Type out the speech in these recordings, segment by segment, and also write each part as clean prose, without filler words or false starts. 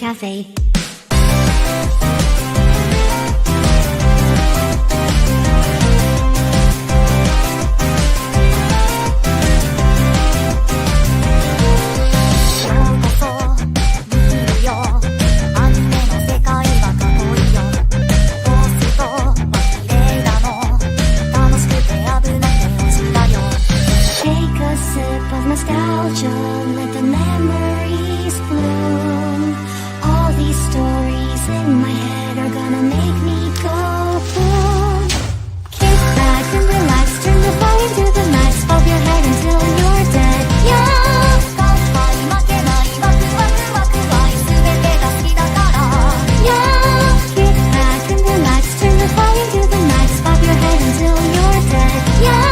Cafe. Nostalgia, let the memories bloom. All these stories in my head are gonna make me go boom. Kick back and relax, turn the volume to the max, bob your head until you're dead. Yeah. Yeah. Kick back and relax, turn the volume to the max, bob your head until you're dead. Yeah.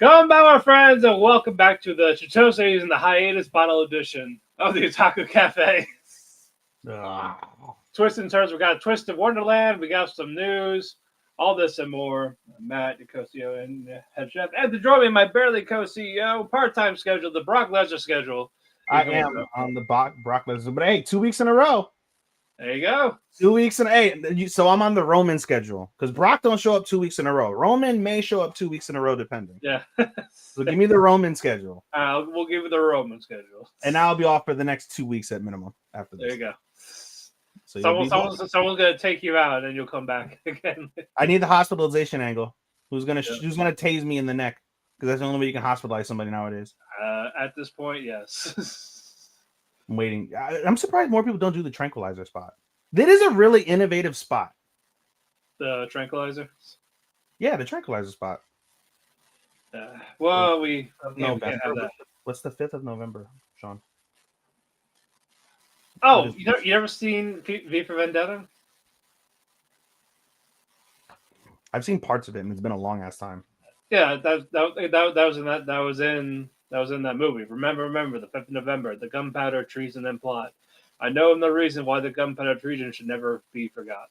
Come back, my friends, and welcome back to the Chitose and the Hiatus Bottle Edition of the Otalku Cafe. Twists and turns. We got Twisted Wonderland. We got some news. All this and more. Matt, the co-CEO and head chef, and to join me, my barely co-CEO, part-time schedule, the Brock Lesnar schedule. I am on the Brock Lesnar, but hey, 2 weeks in a row. There you go. 2 weeks in so I'm on the Roman schedule because Brock don't show up 2 weeks in a row. Roman may show up 2 weeks in a row, depending. Yeah. So give me the Roman schedule. We'll give you the Roman schedule, and I'll be off for the next 2 weeks at minimum. After this, there you go. So someone's gonna take you out, and you'll come back again. I need the hospitalization angle. Who's gonna tase me in the neck? Because that's the only way you can hospitalize somebody nowadays. At this point, yes. I'm waiting. I'm surprised more people don't do the tranquilizer spot. That is a really innovative spot. The tranquilizer? Yeah, the tranquilizer spot. Well, we can't have that. What's the 5th of November, Sean? Oh, you never seen V for Vendetta? I've seen parts of it, and it's been a long ass time. Yeah, that was in that movie. Remember the 5th of November, the gunpowder treason and plot. I know the reason why the gunpowder treason should never be forgot.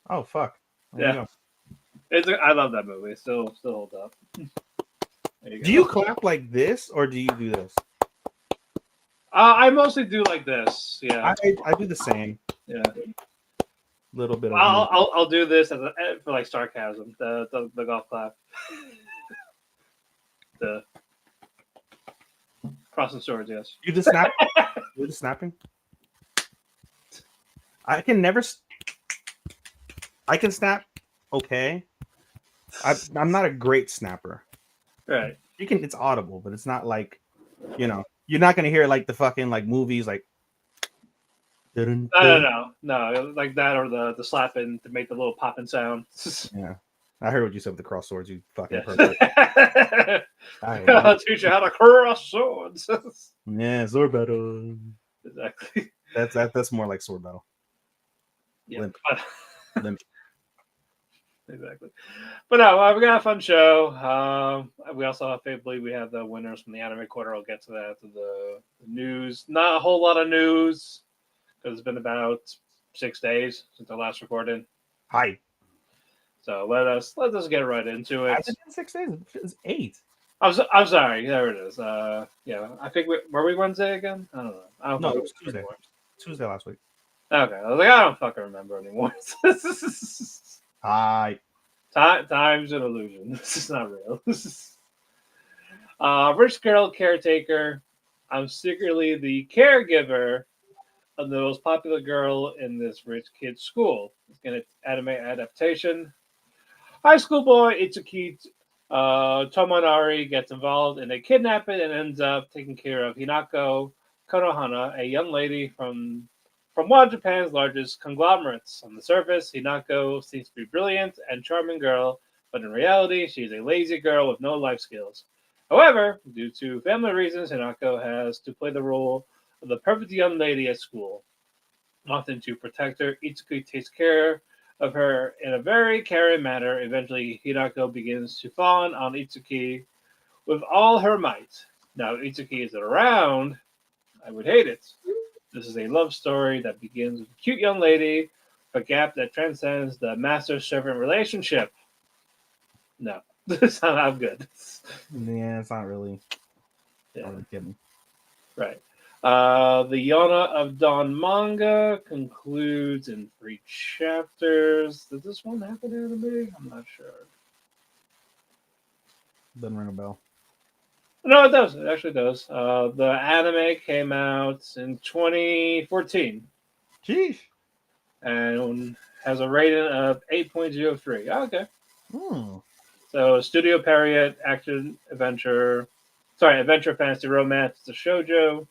Oh fuck! Yeah, I love that movie. It still holds up. Do you clap like this or do you do this? I mostly do like this. Yeah, I do the same. Yeah, little bit. I'll do this for like sarcasm. The golf clap. The crossing swords. Yes. You just snap. You're just snapping. I can never. I can snap. Okay. I'm not a great snapper. Right. You can. It's audible, but it's not like, you're not gonna hear like the fucking like movies like. No, like that or the slapping to make the little popping sound. Yeah, I heard what you said with the cross swords. You fucking pervert. I'll teach you how to cross swords. Yeah, sword battle. Exactly. That's more like sword battle. Yeah. Limp. Exactly. But no, we got a fun show. We also believe we have the winners from the anime quarter. I'll get to that. The news. Not a whole lot of news because it's been about 6 days since the last recording. Hi. So let us get right into it. Has it been 6 days? It's 8. I'm sorry. There it is. Yeah. I think were we Wednesday again? I don't know. No, it was Tuesday. Anymore. Tuesday last week. Okay. I was like, I don't fucking remember anymore. Hi. Time's an illusion. This is not real. Rich girl caretaker. I'm secretly the caregiver of the most popular girl in this rich kid's school. It's an anime adaptation. High school boy Itsuki Tomonari gets involved in a kidnapping and ends up taking care of Hinako Konohana, a young lady from one of Japan's largest conglomerates. On the surface, Hinako seems to be a brilliant and charming girl, but in reality, she's a lazy girl with no life skills. However, due to family reasons, Hinako has to play the role of the perfect young lady at school. Wanting to protect her, Itsuki takes care of her in a very caring manner. Eventually, Hinako begins to fawn on Itsuki with all her might. Now, if Itsuki isn't around, I would hate it. This is a love story that begins with a cute young lady, a gap that transcends the master-servant relationship. No, this I'm good. Yeah, it's not really. Yeah. Not really kidding. Right. The Yona of Dawn manga concludes in 3 chapters. Does this one have an anime? I'm not sure. Doesn't ring a bell. No, it does. It actually does. The anime came out in 2014 Sheesh. and has a rating of 8.03. Okay. Hmm. So, Studio Period, action, adventure, fantasy, romance. It's a shoujo.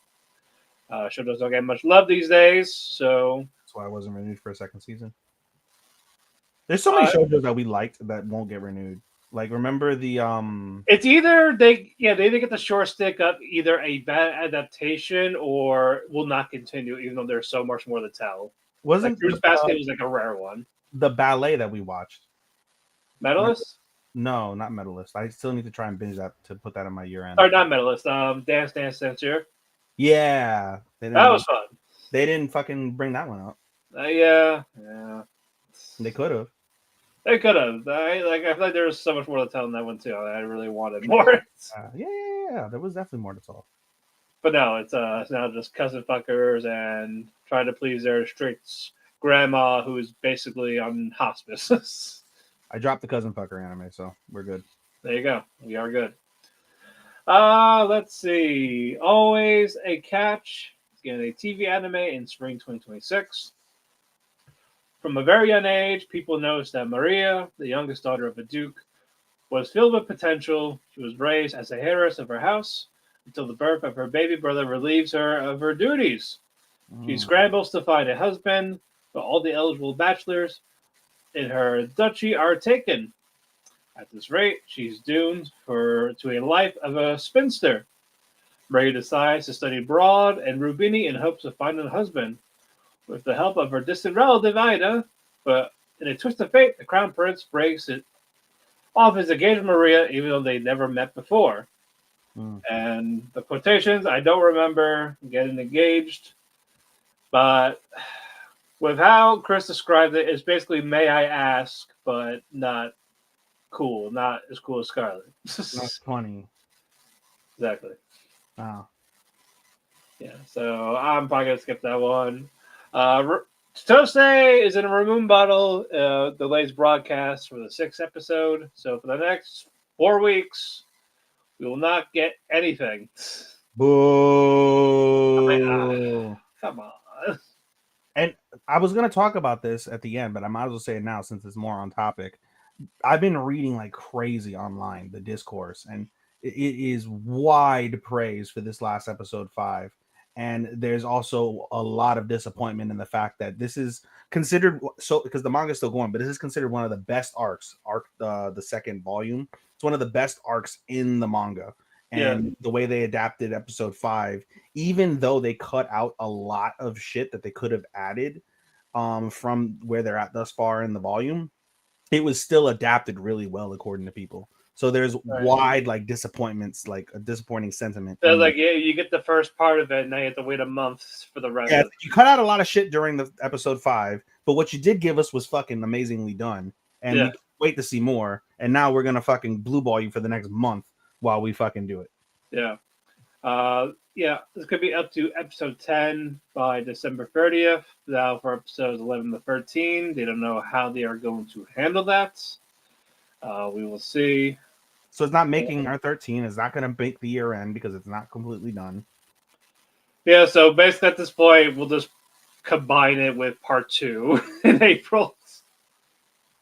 Shoujos don't get much love these days, so That's why I wasn't renewed for a second season. There's so many shows that we liked that won't get renewed. Like, remember the it's either they either get the short stick of either a bad adaptation or will not continue, even though there's so much more to tell. Like wasn't Fruits Basket was like a rare one. the ballet that we watched? Medalist? No, not Medalist. I still need to try and binge that to put that on my year end. Or not Medalist. Dance Dance Censure. Yeah, That was fun. They didn't fucking bring that one up. Yeah. They could have. They could have. I feel like there was so much more to tell in that one too. I really wanted more. Yeah. There was definitely more to tell. But no, it's now just cousin fuckers and trying to please their strict grandma, who is basically on hospice. I dropped the cousin fucker anime, so we're good. There you go. We are good. Let's see. Always a Catch. It's getting a TV anime in spring 2026. From a very young age, people noticed that Maria, the youngest daughter of a duke, was filled with potential. She was raised as a heiress of her house until the birth of her baby brother relieves her of her duties. She scrambles to find a husband, but all the eligible bachelors in her duchy are taken. At this rate, she's doomed to a life of a spinster. Maria decides to study abroad and Rubini in hopes of finding a husband. With the help of her distant relative Ida, but in a twist of fate, the crown prince breaks it off his engagement with Maria, even though they never met before. And the quotations, I don't remember getting engaged, but with how Chris described it, it's basically "May I ask," but not cool, not as cool as Scarlet. Not funny. Exactly. Wow. Yeah, so I'm probably gonna skip that one. Chitose is in a Ramune bottle. Delays broadcast for the 6th episode. So for the next 4 weeks, we will not get anything. Boo! Come on. And I was gonna talk about this at the end, but I might as well say it now since it's more on topic. I've been reading like crazy online the discourse, and it is wide praise for this last episode 5. And there's also a lot of disappointment in the fact that this is considered so because the manga is still going, but this is considered one of the best arcs. The second volume. It's one of the best arcs in the manga. And the way they adapted episode 5, even though they cut out a lot of shit that they could have added from where they're at thus far in the volume, it was still adapted really well according to people. So there's wide like disappointments, like a disappointing sentiment. So like you get the first part of it, and now you have to wait a month for the rest. Yeah, you cut out a lot of shit during the episode 5, but what you did give us was fucking amazingly done, and we wait to see more. And now we're gonna fucking blue ball you for the next month while we fucking do it. Yeah. This could be up to episode 10 by December 30th. Now for episodes 11 to 13, they don't know how they are going to handle that. We will see. So it's not making our 13. It's not going to make the year end because it's not completely done. Yeah, so basically at this point, we'll just combine it with part 2 in April.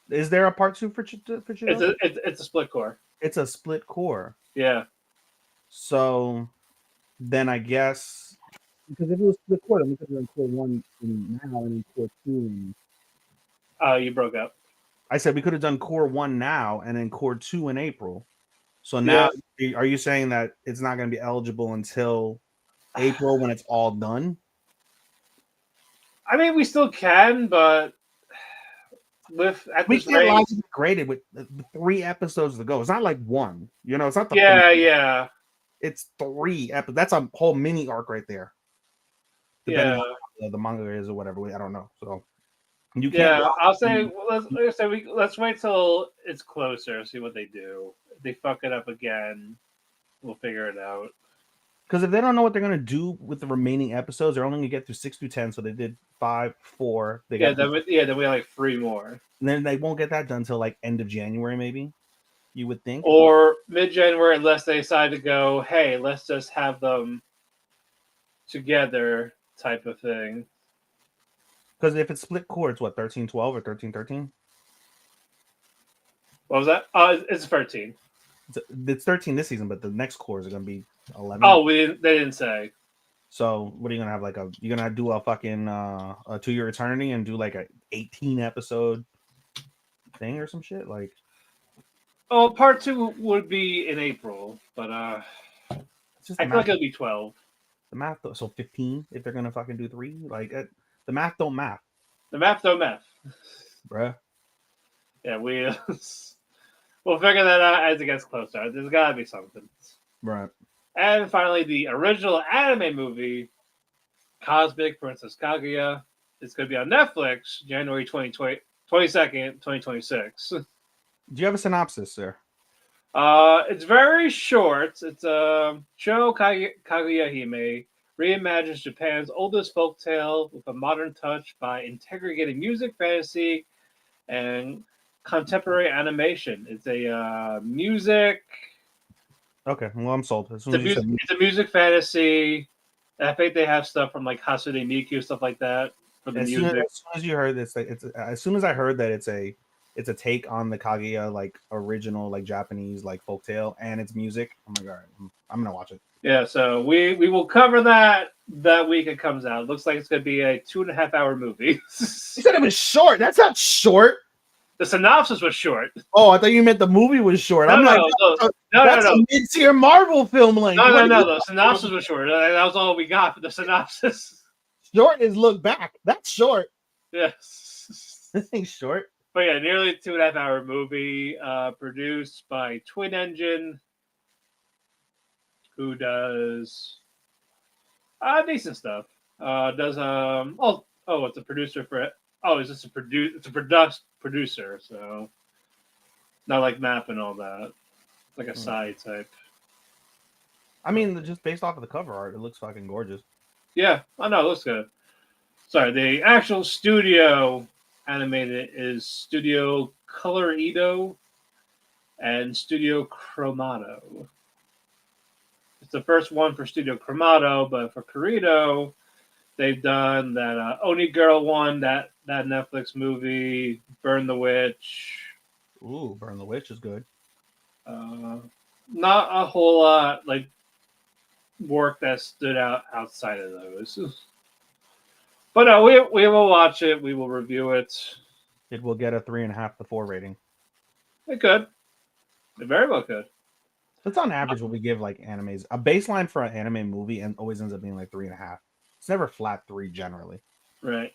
Is there a part 2 for Chitose? It's a split core. It's a split core. Yeah. So then I guess because if it was split core, then we could have done core 1 now and then core 2. You broke up. I said we could have done core 1 now and then core 2 in April. So now, are you saying that it's not going to be eligible until April when it's all done? I mean, we still can, but at We this can't rate. logically grade it with 3 episodes to go. It's not like one. You know, it's not the Yeah. It's 3 episodes. That's a whole mini arc right there. Depending on how the manga is or whatever. I don't know. So you can't. I'll say let's wait till it's closer. See what they do. If they fuck it up again, we'll figure it out. Because if they don't know what they're gonna do with the remaining episodes, they're only gonna get through 6 through 10. So they did 5, 4. They got Then we have like 3 more. and then they won't get that done till like end of January, maybe. You would think, or mid-January, unless they decide to go, hey, let's just have them together, type of thing. because if it's split core, it's what 13-12 or 13-13. What was that? It's 13. It's 13 this season, but the next core is gonna be 11. Oh, they didn't say. So what are you gonna have? You're gonna do a fucking a 2 year eternity and do like a 18 episode thing or some shit like. Oh, part 2 would be in April, but It's just I feel like it'll be 12. The math, so 15 if they're gonna fucking do 3. Like the math don't math. The math don't math, Bruh. Yeah, we'll figure that out as it gets closer. There's gotta be something. Right. And finally, the original anime movie, Cosmic Princess Kaguya, is going to be on Netflix January 22nd, 2026. Do you have a synopsis, sir? It's very short. It's Sho Kaguya Hime reimagines Japan's oldest folktale with a modern touch by integrating music, fantasy, and contemporary animation. It's a music. Okay, well I'm sold. It's a music fantasy. I think they have stuff from like Hasune Miku, stuff like that for the music. As soon as you heard this, as soon as I heard that it's a take on the Kaguya like original like Japanese like folktale and it's music. I'm like, all right, I'm gonna watch it. Yeah, so we will cover that week it comes out. It looks like it's gonna be a 2.5 hour movie. You said it was short. That's not short. The synopsis was short. Oh, I thought you meant the movie was short. I'm like, that's a mid-tier Marvel film length. No. The synopsis was short. That was all we got for the synopsis. Short is look back. That's short. Yes. This ain't short. But yeah, nearly a 2.5 hour movie, produced by Twin Engine, who does decent stuff. It's a producer for it. Oh, it's just it's a producer, so not like map and all that. It's like a side type. I mean, just based off of the cover art, it looks fucking gorgeous. Yeah, I know, it looks good. Sorry, the actual studio animated is Studio Colorido and Studio Chromato. It's the first one for Studio Chromato, but for Corrido, they've done that Oni Girl one, that Netflix movie, Burn the Witch. Ooh, Burn the Witch is good. Not a whole lot like work that stood out outside of those. But no, we will watch it. We will review it. It will get a 3.5 to 4 rating. It could. It very well could. That's on average what we give like animes. A baseline for an anime movie and always ends up being like 3.5. It's never flat 3 generally. Right.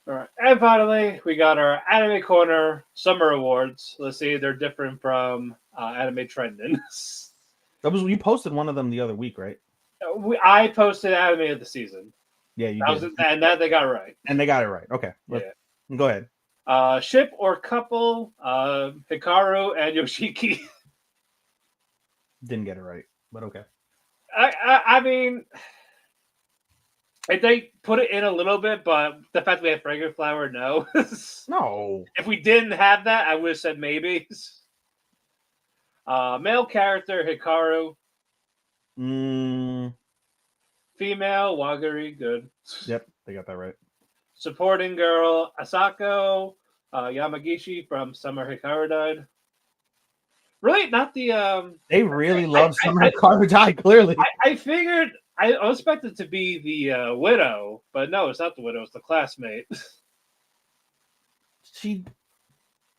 All right. And finally, we got our Anime Corner Summer Awards. Let's see, they're different from Anime Trending. You posted one of them the other week, right? I posted Anime of the Season. Yeah, you did. And that they got right. And they got it right. Okay. Yeah. Go ahead. Ship or couple, Hikaru and Yoshiki. Didn't get it right, but okay. I mean, they put it in a little bit, but the fact that we have fragrant flower, no. No. If we didn't have that, I would have said maybe. Male character, Hikaru. Female, Wagari, good. Yep, they got that right. Supporting girl, Asako Yamagishi from Summer Hikaru Died. Really, not the. They really love Summer Hikaru Died, clearly. I figured, I expected it to be the widow, but no, it's not the widow, it's the classmate.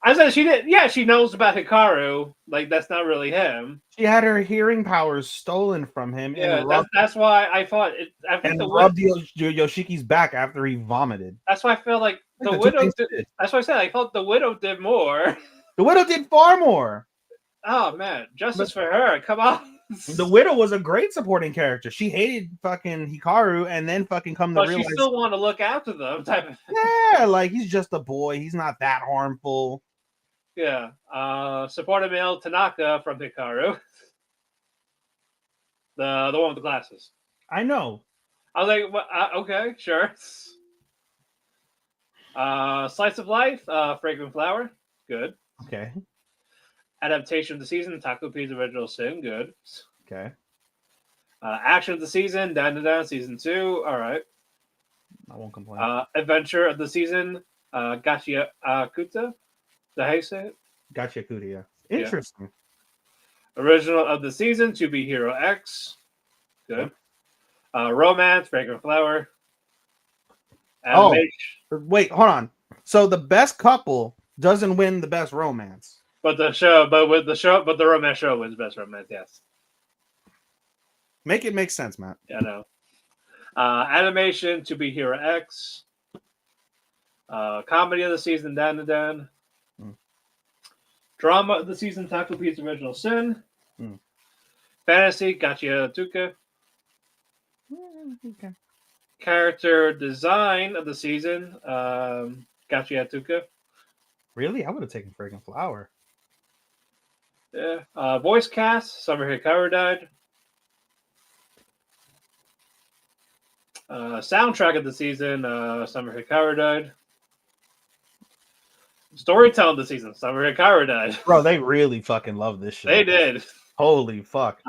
I said she did. Yeah, she knows about Hikaru. Like, that's not really him. She had her hearing powers stolen from him. Yeah, that's why I thought it. Rubbed Yoshiki's back after he vomited. That's why I feel like the two widow. things Did, she did. that's what I said. I thought the widow did more. The widow did far more. Oh man, justice for her. Come on. The widow was a great supporting character. She hated fucking Hikaru, and then fucking come to But realize, she still want to look after them. Type of. yeah, like he's just a boy. He's not that harmful. Yeah. Supported male Tanaka from Hikaru. The one with the glasses. I know. I was like, well, okay, sure. Slice of Life, Fragrant Flower, good. Okay. Adaptation of the season, Taco P's Original Sin, good. Okay. Action of the season, Dan Dan Season 2, all right. I won't complain. Adventure of the season, Gachia Kuta, is that how you say it? Gotcha, Kudia. Interesting. Original of the season, To Be Hero X, good. Romance, Fragrant Flower. Animation. Oh, wait, hold on. So the best couple doesn't win the best romance. But the romance show wins best romance, yes. Make it make sense, Matt. Yeah, I know. Animation, To Be Hero X. Comedy of the season, Dan Dan. Drama of the season, Taco Pizza Original Sin. Fantasy, Gachia Tuka. Okay. Character design of the season, Gachia Tuka. Really? I would have taken Fragrant Flower. Yeah. Voice cast, Summer Hikaru died. Soundtrack of the season, Summer Hikaru died. Storytelling of the season, Summer Hikaru died. Bro, they really fucking love this shit. They did. Holy fuck.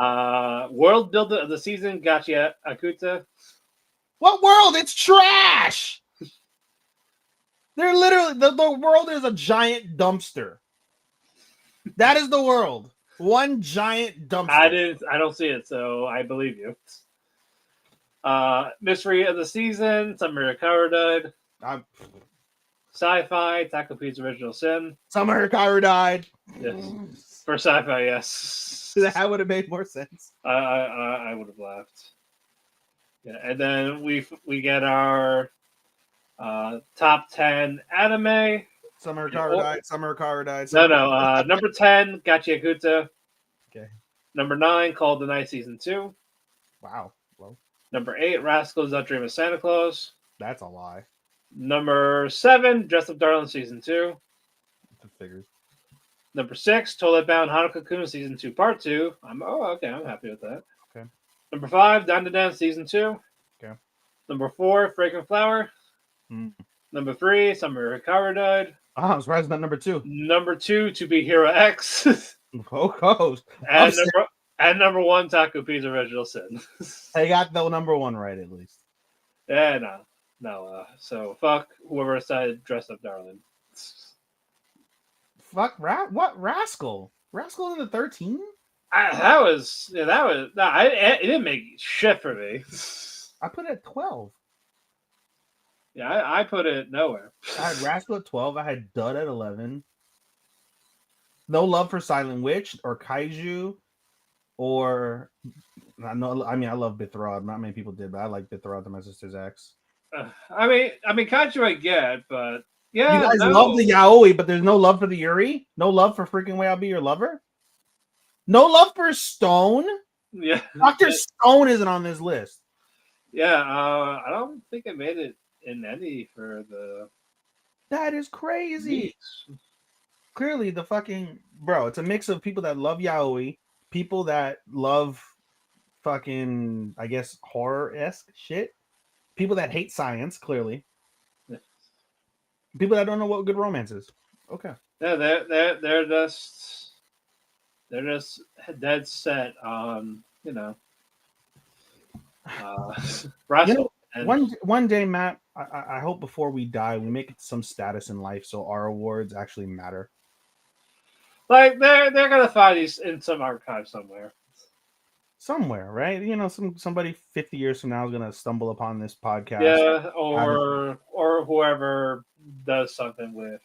World builder of the season, Gachia Akuta. What world? It's trash. They're literally the world is a giant dumpster. That is the world. One giant dumpster. I don't see it, so I believe you. Mystery of the season, Summer Hikaru died. Sci-fi, Taco Pizza Original Sin. Summer Hikaru died. Yes. For sci-fi, yes. That would have made more sense. I would have laughed. Yeah, and then we get our top 10 anime. Summer Hikaru died. Summer Hikaru died. No. Number 10, Gachia Kuta. Okay. Number 9, Call of the Night Season 2. Wow. Well, Number 8, Rascals That Dream of Santa Claus. that's a lie. Number 7, Dress Up Darling Season 2. Figures. Number 6, Toilet Bound Hanako-kun Season 2 Part 2. I'm happy with that. Okay. Number 5, Down to Dance Season 2. Okay. Number 4, Fragrant Flower. Number 3, Summer Hikaru died. I'm surprised not number 2. Number 2, To Be Hero X. Oh, and number 1, Taco Pizza Original Sin. I got the number 1 right at least. Yeah, no. So fuck whoever decided Dress Up Darling. Fuck, what Rascal? Rascal in the 13? It didn't make shit for me. I put it at 12. Yeah, I put it nowhere. I had Rascal at 12. I had Dud at 11. No love for Silent Witch or Kaiju, or I love Bithrob. Not many people did, but I like Bithrob, the My Sister's Ex. I mean, Kaiju I get, but yeah, you guys love the yaoi, but there's no love for the Yuri. No love for freaking Way I'll Be Your Lover. No love for Stone. Yeah, Dr. Stone isn't on this list. Yeah, I don't think I made it in any for the. That is crazy. Weeks. Clearly, the fucking bro. It's a mix of people that love yaoi, people that love fucking, I guess, horror-esque shit, people that hate science. Clearly, people that don't know what good romance is. Okay. Yeah, they're just dead set on Russell. One day, Matt, I hope before we die, we make it some status in life so our awards actually matter. Like they're gonna find these in some archive somewhere. Somewhere, right? Somebody 50 years from now is gonna stumble upon this podcast. Yeah, or whoever does something with.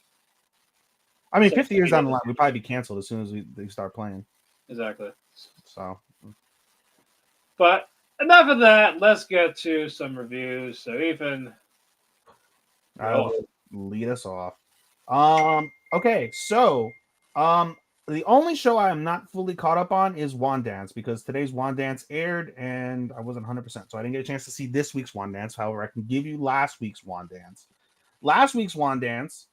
I mean, 50 years down the line, we'd probably be canceled as soon as they start playing. Exactly. So, but enough of that. Let's get to some reviews. So, Ethan, lead us off. Okay, so the only show I am not fully caught up on is Wand Dance because today's Wand Dance aired and I wasn't 100%, so I didn't get a chance to see this week's Wand Dance. However, I can give you last week's Wand Dance. Last week's Wand Dance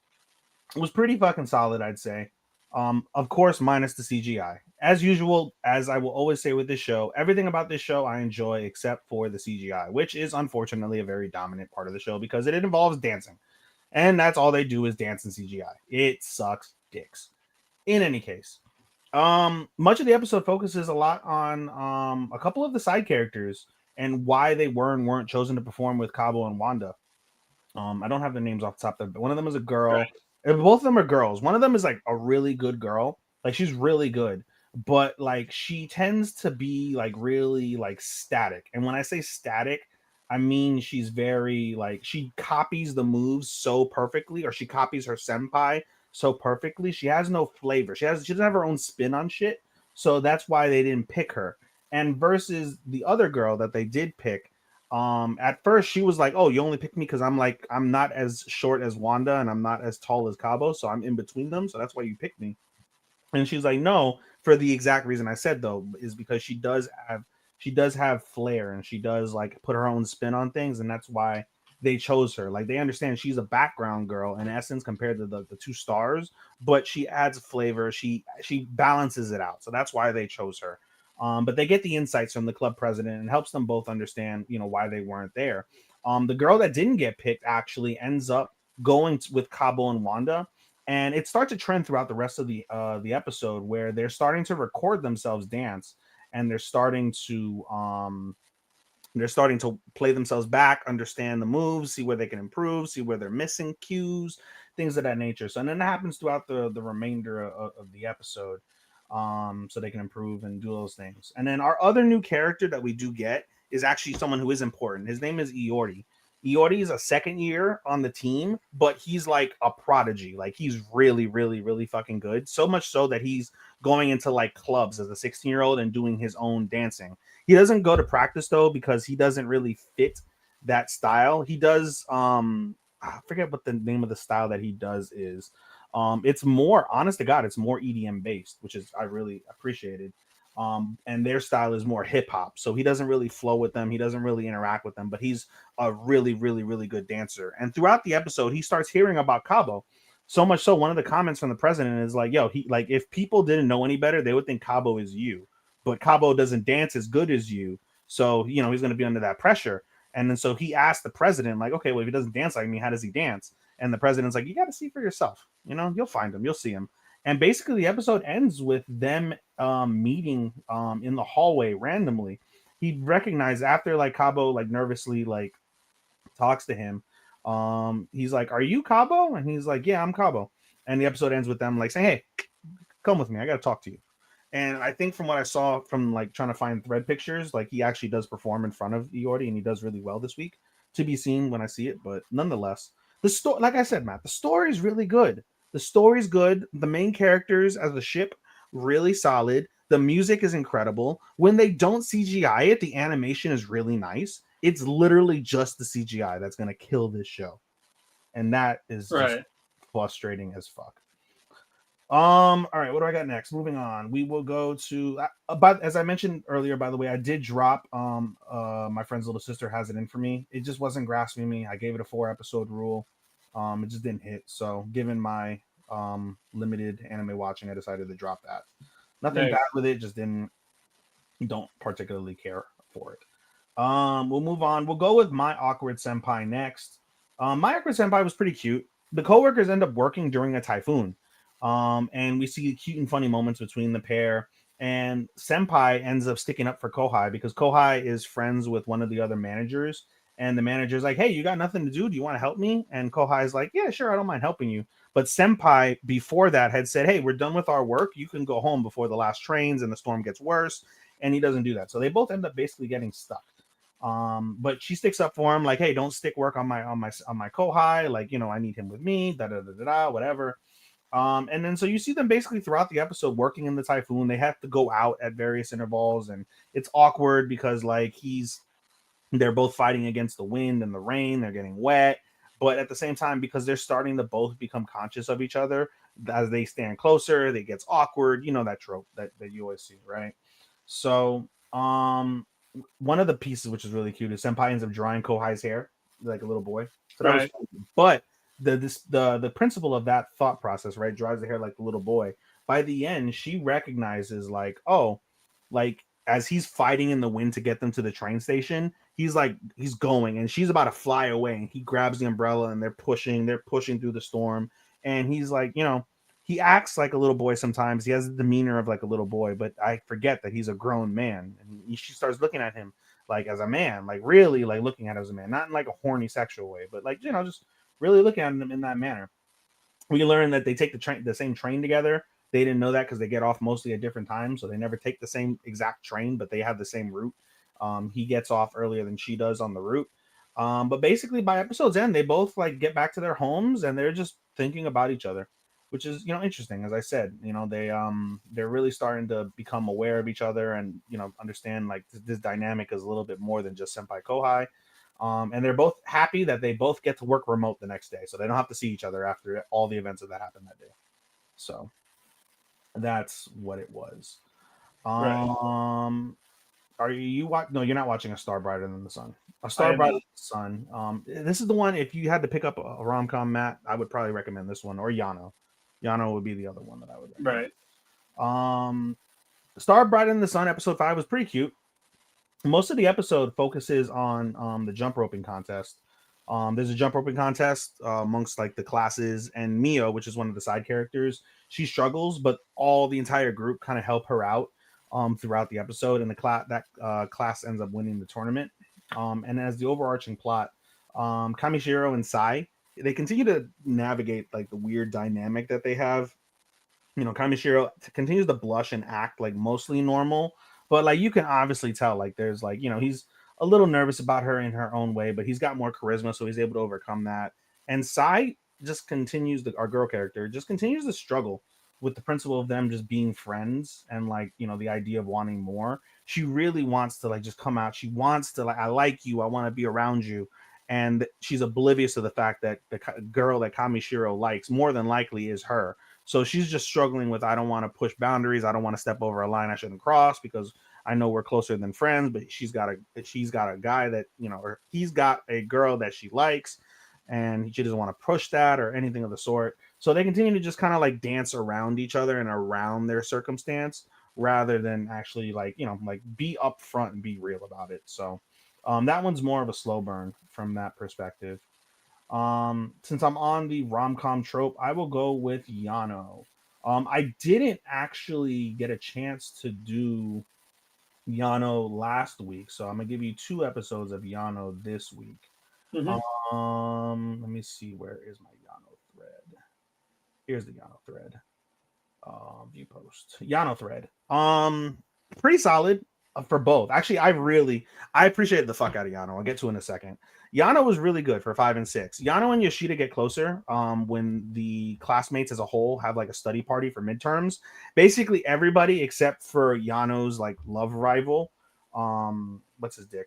was pretty fucking solid, I'd say. Of course, minus the CGI. As usual, as I will always say with this show, everything about this show I enjoy except for the CGI, which is unfortunately a very dominant part of the show because it involves dancing. And that's all they do is dance and CGI. It sucks dicks. In any case, much of the episode focuses a lot on a couple of the side characters and why they were and weren't chosen to perform with Cabo and Wanda. I don't have the names off the top of it, but one of them is a girl. Right. Both of them are girls. One of them is like a really good girl. Like she's really good, but like she tends to be like really like static. And when I say static, I mean she's very like she copies the moves so perfectly, or she copies her senpai so perfectly. She has no flavor. She doesn't have her own spin on shit. So that's why they didn't pick her. And versus the other girl that they did pick, at first she was like, oh, you only picked me because I'm not as short as Wanda and I'm not as tall as Cabo, so I'm in between them, so that's why you picked me. And she's like, no, for the exact reason I said though, is because she does have flair and she does like put her own spin on things, and that's why they chose her. Like they understand she's a background girl in essence compared to the two stars, but she adds flavor, she balances it out, so that's why they chose her. But they get the insights from the club president and helps them both understand, you know, why they weren't there. The girl that didn't get picked actually ends up going with Cabo and Wanda, and it starts to trend throughout the rest of the episode where they're starting to record themselves dance, and they're starting to play themselves back, understand the moves, see where they can improve, see where they're missing cues, things of that nature. So and then it happens throughout the remainder of the episode, so they can improve and do those things. And then our other new character that we do get is actually someone who is important. His name is Iori. Iori is a second year on the team, but he's like a prodigy. Like he's really, really, really fucking good. So much so that he's going into like clubs as a 16-year-old and doing his own dancing. He doesn't go to practice though because he doesn't really fit that style. He does I forget what the name of the style that he does is. It's more honest to God, it's more EDM based, which is I really appreciated. And their style is more hip hop, so he doesn't really flow with them. He doesn't really interact with them, but he's a really, really, really good dancer. And throughout the episode, he starts hearing about Cabo. So much so, one of the comments from the president is like, "Yo, he like if people didn't know any better, they would think Cabo is you, but Cabo doesn't dance as good as you, so you know he's going to be under that pressure." And then so he asked the president, like, "Okay, well if he doesn't dance like me, how does he dance?" And the president's like, "You got to see for yourself. You know, you'll find him, you'll see him." And basically, the episode ends with them meeting in the hallway randomly. He recognized after like Cabo like nervously like talks to him. He's like, "Are you Cabo?" And he's like, "Yeah, I'm Cabo." And the episode ends with them like saying, "Hey, come with me. I got to talk to you." And I think from what I saw from like trying to find thread pictures, like he actually does perform in front of Iori and he does really well this week. To be seen when I see it, but nonetheless, the story, like I said, Matt, the story is really good. The story's good. The main characters as the ship really solid. The music is incredible. When they don't CGI it, the animation is really nice. It's literally just the CGI that's gonna kill this show, and that is just Right. frustrating as fuck. All right, what do I got next? Moving on, we will go to but as I mentioned earlier, by the way, I did drop my friend's little sister has it in for me. It just wasn't grasping me. I gave it a 4 episode rule. It just didn't hit. So given my limited anime watching, I decided to drop that. Nothing Nice. bad with it, just don't particularly care for it. We'll move on. We'll go with my awkward senpai next. My awkward senpai was pretty cute. The coworkers end up working during a typhoon. And we see cute and funny moments between the pair. And Senpai ends up sticking up for Kohai because Kohai is friends with one of the other managers. And the manager's like, "Hey, you got nothing to do? Do you want to help me?" And Kohai's like, "Yeah, sure, I don't mind helping you." But Senpai before that had said, "Hey, we're done with our work. You can go home before the last trains and the storm gets worse." And he doesn't do that. So they both end up basically getting stuck. But she sticks up for him, like, "Hey, don't stick work on my Kohai. Like, you know, I need him with me, whatever." And then so you see them basically throughout the episode working in the typhoon. They have to go out at various intervals, and it's awkward because like they're both fighting against the wind and the rain. They're getting wet. but at the same time, because they're starting to both become conscious of each other as they stand closer, it gets awkward. You know that trope that you always see, right? So one of the pieces which is really cute is Senpai ends up drawing Kohai's hair like a little boy. So that was Right. cool. But the principle of that thought process, right, draws the hair like the little boy. By the end, she recognizes like, oh, like as he's fighting in the wind to get them to the train station, he's going and she's about to fly away and he grabs the umbrella and they're pushing through the storm. And he's like, he acts like a little boy sometimes. He has the demeanor of like a little boy, but I forget that he's a grown man. And she starts looking at him like as a man, like really like looking at him as a man, not in like a horny sexual way, but like, just really looking at him in that manner. We learn that they take the same train together. They didn't know that because they get off mostly at different times, so they never take the same exact train, but they have the same route. He gets off earlier than she does on the route. But basically, by episode's end, they both like get back to their homes and they're just thinking about each other, which is interesting. As I said, they're really starting to become aware of each other and understand like this dynamic is a little bit more than just senpai kohai. And they're both happy that they both get to work remote the next day, so they don't have to see each other after all the events that happened that day. So that's what it was. Right. Are you watch? No, you're not watching A Star Brighter Than the Sun. A I Star am Brighter not. Than the Sun. This is the one. If you had to pick up a rom com, Matt, I would probably recommend this one or Yano. Yano would be the other one that I would recommend. Right. Star Brighter Than the Sun episode 5 was pretty cute. Most of the episode focuses on the jump roping contest. There's a jump roping contest amongst like the classes, and Mio, which is one of the side characters, she struggles, but the entire group kind of help her out throughout the episode, and the class ends up winning the tournament. And as the overarching plot, Kamishiro and Sai, they continue to navigate like the weird dynamic that they have. Kamishiro continues to blush and act like mostly normal, but like you can obviously tell like there's like he's a little nervous about her in her own way, but he's got more charisma, so he's able to overcome that. And Sai just continues our girl character just continues to struggle with the principle of them just being friends and like the idea of wanting more. She really wants to like just come out. She wants to like, I like you, I want to be around you. And she's oblivious to the fact that the girl that Kamishiro likes more than likely is her. So she's just struggling with, I don't want to push boundaries. I don't want to step over a line I shouldn't cross because I know we're closer than friends, but she's got a guy that, or he's got a girl that she likes and she doesn't want to push that or anything of the sort. So they continue to just kind of like dance around each other and around their circumstance rather than actually like, like be upfront and be real about it. So that one's more of a slow burn from that perspective. Since I'm on the rom-com trope, I will go with Yano. I didn't actually get a chance to do Yano last week, so I'm gonna give you 2 episodes of Yano this week. Let me see, where is my Yano thread? Here's the Yano thread. View post. Yano thread. Pretty solid for both. Actually, I appreciate the fuck out of Yano. I'll get to it in a second. Yano was really good for 5 and 6. Yano and Yoshida get closer when the classmates as a whole have like a study party for midterms. Basically, everybody except for Yano's like love rival. What's his dick?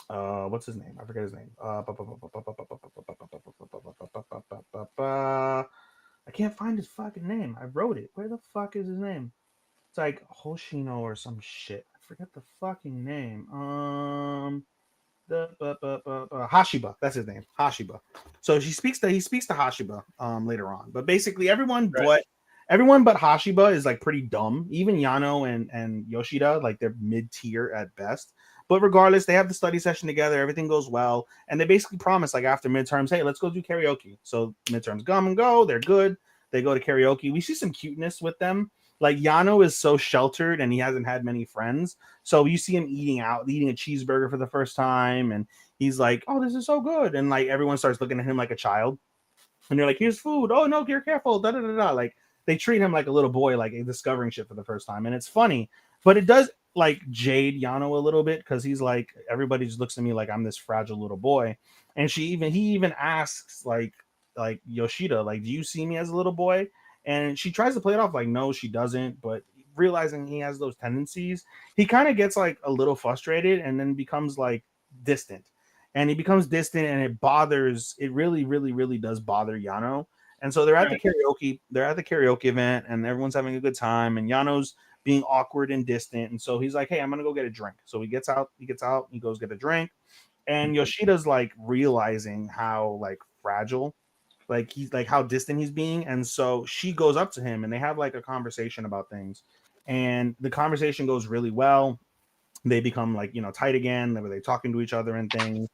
What's his name? I forget his name. I can't find his fucking name. I wrote it. Where the fuck is his name? It's like Hoshino or some shit. I forget the fucking name. Hashiba. That's his name. Hashiba. So he speaks to Hashiba later on. But basically everyone but Hashiba is like pretty dumb. Even Yano and Yoshida, like they're mid-tier at best. But regardless, they have the study session together. Everything goes well. And they basically promise, like, after midterms, hey, let's go do karaoke. So midterms come and go. They're good. They go to karaoke. We see some cuteness with them. Like, Yano is so sheltered, and he hasn't had many friends. So you see him eating a cheeseburger for the first time. And he's like, oh, this is so good. And, like, everyone starts looking at him like a child. And they're like, here's food. Oh, no, you're careful. Da-da-da-da. Like, they treat him like a little boy, like discovering shit for the first time. And it's funny. But it does like jade Yano a little bit because he's like, everybody just looks at me like I'm this fragile little boy. And he even asks like Yoshida, like, do you see me as a little boy? And she tries to play it off like, no, she doesn't. But realizing he has those tendencies, he kind of gets like a little frustrated and then becomes like distant. and he becomes distant, and it really does bother Yano. And so they're at the Right. karaoke event, and everyone's having a good time, and Yano's being awkward and distant, and so he's like, hey, I'm gonna go get a drink. So he goes get a drink, and Yoshida's like realizing how like fragile, like he's like how distant he's being, and so she goes up to him and they have like a conversation about things, and the conversation goes really well. They become like, tight again. They're talking to each other and things.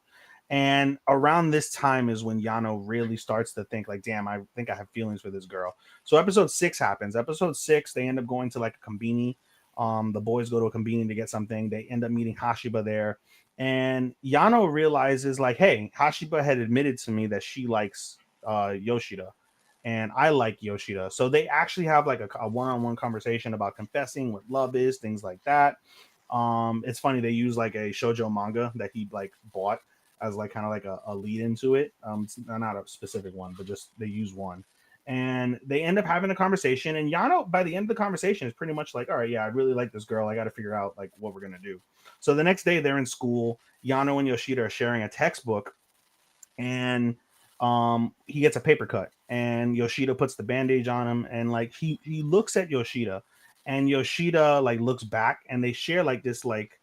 And around this time is when Yano really starts to think like, damn, I think I have feelings for this girl. So episode 6 happens. Episode 6, they end up going to like a kombini. The boys go to a kombini to get something. They end up meeting Hashiba there. And Yano realizes like, hey, Hashiba had admitted to me that she likes Yoshida. And I like Yoshida. So they actually have like a one-on-one conversation about confessing what love is, things like that. It's funny, they use like a shoujo manga that he like bought as like kind of like a lead into it. It's not a specific one, but just they use one. And they end up having a conversation. And Yano, by the end of the conversation, is pretty much like, all right, yeah, I really like this girl. I got to figure out like what we're gonna do. So the next day they're in school. Yano and Yoshida are sharing a textbook, and he gets a paper cut, and Yoshida puts the bandage on him, and like he looks at Yoshida, and Yoshida like looks back, and they share like this like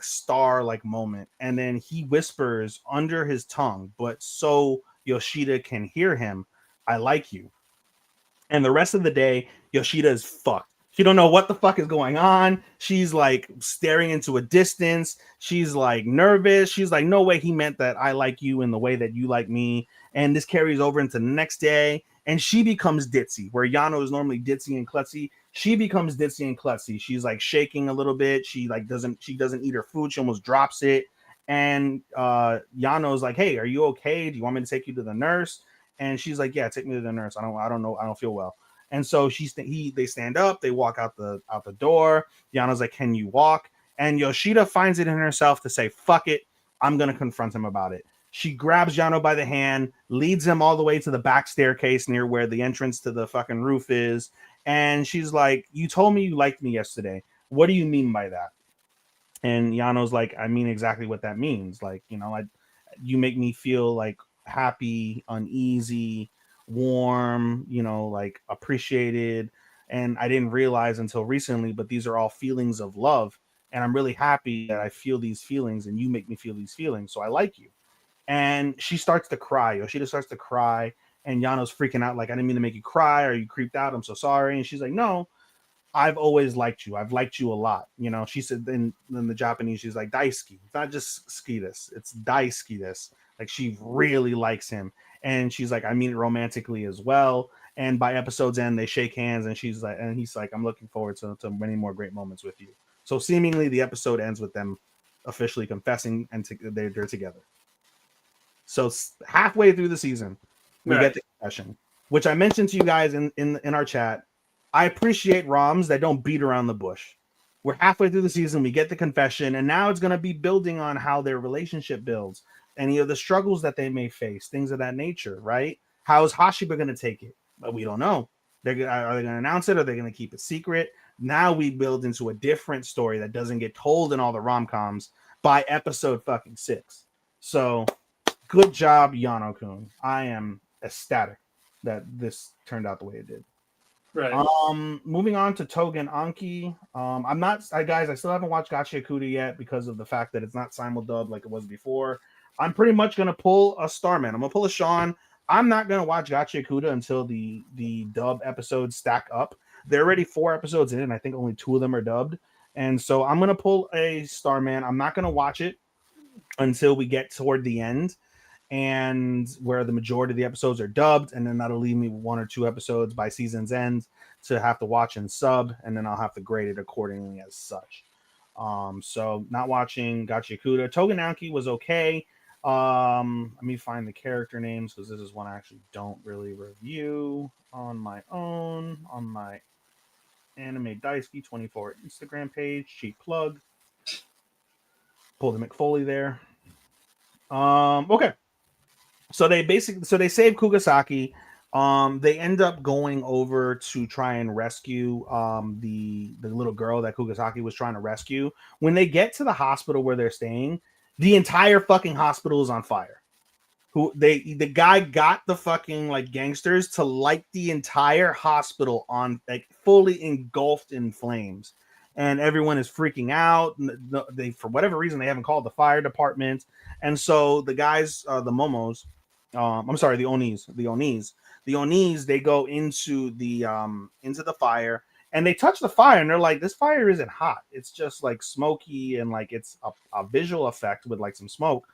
star like moment, and then he whispers under his tongue, but so Yoshida can hear him, I like you. And the rest of the day, Yoshida is fucked. She don't know what the fuck is going on. She's like staring into a distance. She's like nervous. She's like, no way he meant that I like you in the way that you like me. And this carries over into the next day. And she becomes ditzy, where Yano is normally ditzy and klutzy. She becomes ditzy and klutzy. She's like shaking a little bit. She doesn't eat her food. She almost drops it. And Yano's like, hey, are you okay? Do you want me to take you to the nurse? And she's like, yeah, take me to the nurse. I don't know. I don't feel well. And so they stand up, they walk out the door. Yano's like, can you walk? And Yoshida finds it in herself to say, fuck it, I'm gonna confront him about it. She grabs Yano by the hand, leads him all the way to the back staircase near where the entrance to the fucking roof is. And she's like, you told me you liked me yesterday. What do you mean by that? And Yano's like, I mean exactly what that means. Like, you make me feel like happy, uneasy, warm, like appreciated. And I didn't realize until recently, but these are all feelings of love. And I'm really happy that I feel these feelings and you make me feel these feelings. So I like you. And she starts to cry. Yoshida starts to cry. And Yano's freaking out, like, I didn't mean to make you cry. Are you creeped out? I'm so sorry. And she's like, no, I've always liked you. I've liked you a lot. She said in the Japanese, she's like, daisuki. It's not just ski this, it's daisuki this. Like, she really likes him. And she's like, I mean it romantically as well. And by episode's end, they shake hands, and he's like, I'm looking forward to many more great moments with you. So seemingly the episode ends with them officially confessing, and they're together. So halfway through the season, we get the confession, which I mentioned to you guys in our chat. I appreciate ROMs that don't beat around the bush. We're halfway through the season, we get the confession, and now it's going to be building on how their relationship builds, any of the struggles that they may face, things of that nature, right? How is Hashiba going to take it? But we don't know. Are they going to announce it? Or are they going to keep it secret? Now we build into a different story that doesn't get told in all the rom-coms by episode fucking 6. So good job, Yano-kun. I am ecstatic that this turned out the way it did. Right. Moving on to Togen Anki. I still haven't watched Gachiakuta yet because of the fact that it's not simuldubbed like it was before. I'm pretty much gonna pull a Starman. I'm gonna pull a Sean. I'm not gonna watch Gachiakuta until the dub episodes stack up. There are already 4 episodes in, and I think only 2 of them are dubbed. And so I'm gonna pull a Starman. I'm not gonna watch it until we get toward the end, and where the majority of the episodes are dubbed, and then that'll leave me 1 or 2 episodes by season's end to have to watch and sub, and then I'll have to grade it accordingly as such. So not watching Gachiakuta. Togen Anki was okay. Let me find the character names, because this is one I actually don't really review on my own on my Anime Daisuke 24 Instagram page. Cheap plug. Pull the McFoley there. Okay. So they save Kugasaki. They end up going over to try and rescue the little girl that Kugasaki was trying to rescue. When they get to the hospital where they're staying, The entire fucking hospital is on fire. The guy got the fucking like gangsters to light the entire hospital on like fully engulfed in flames, and everyone is freaking out. They for whatever reason they haven't called the fire department, and so the guys, the momos, I'm sorry, the onis, they go into the fire, and they touch the fire, and they're like, this fire isn't hot, it's just like smoky, and like it's a visual effect with like some smoke,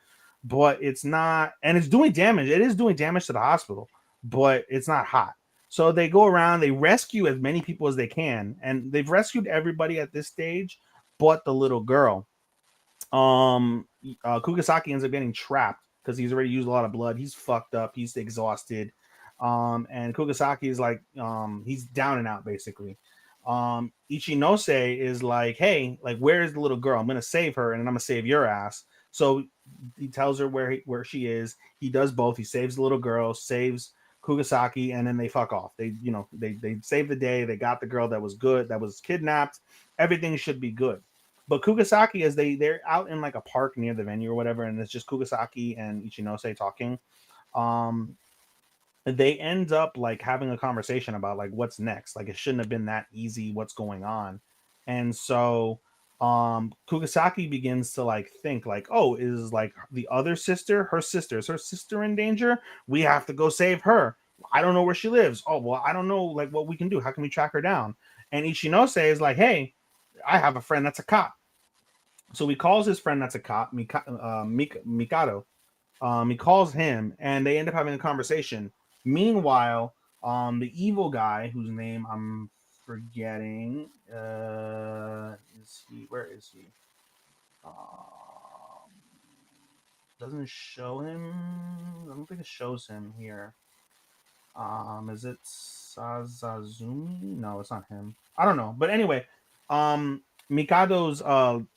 but it's not, and it's doing damage. It is doing damage to the hospital, but it's not hot. So they go around, they rescue as many people as they can, and they've rescued everybody at this stage, but the little girl. Kugasaki ends up getting trapped because he's already used a lot of blood. He's fucked up. He's exhausted. And Kugasaki is like, he's down and out basically. Ichinose is like, hey, like, where is the little girl? I'm gonna save her, and I'm gonna save your ass. So he tells her where she is. He does both. He saves the little girl, saves Kugasaki, and then they fuck off. They save the day. They got the girl that was good, that was kidnapped. Everything should be good. But Kugasaki, as they're out in like a park near the venue or whatever, and it's just Kugasaki and Ichinose talking. They end up like having a conversation about like what's next. Like it shouldn't have been that easy. What's going on? And so Kugasaki begins to like think like, oh, is like the other sister, is her sister in danger? We have to go save her. I don't know where she lives. Oh, well, I don't know like what we can do. How can we track her down? And Ichinose is like, hey, I have a friend that's a cop. So he calls his friend that's a cop, Mikado. He calls him, and they end up having a conversation. Meanwhile, the evil guy, whose name I'm forgetting, where is he? Doesn't show him. I don't think it shows him here. Is it Sazazumi? No, it's not him. I don't know. But anyway, Mikado's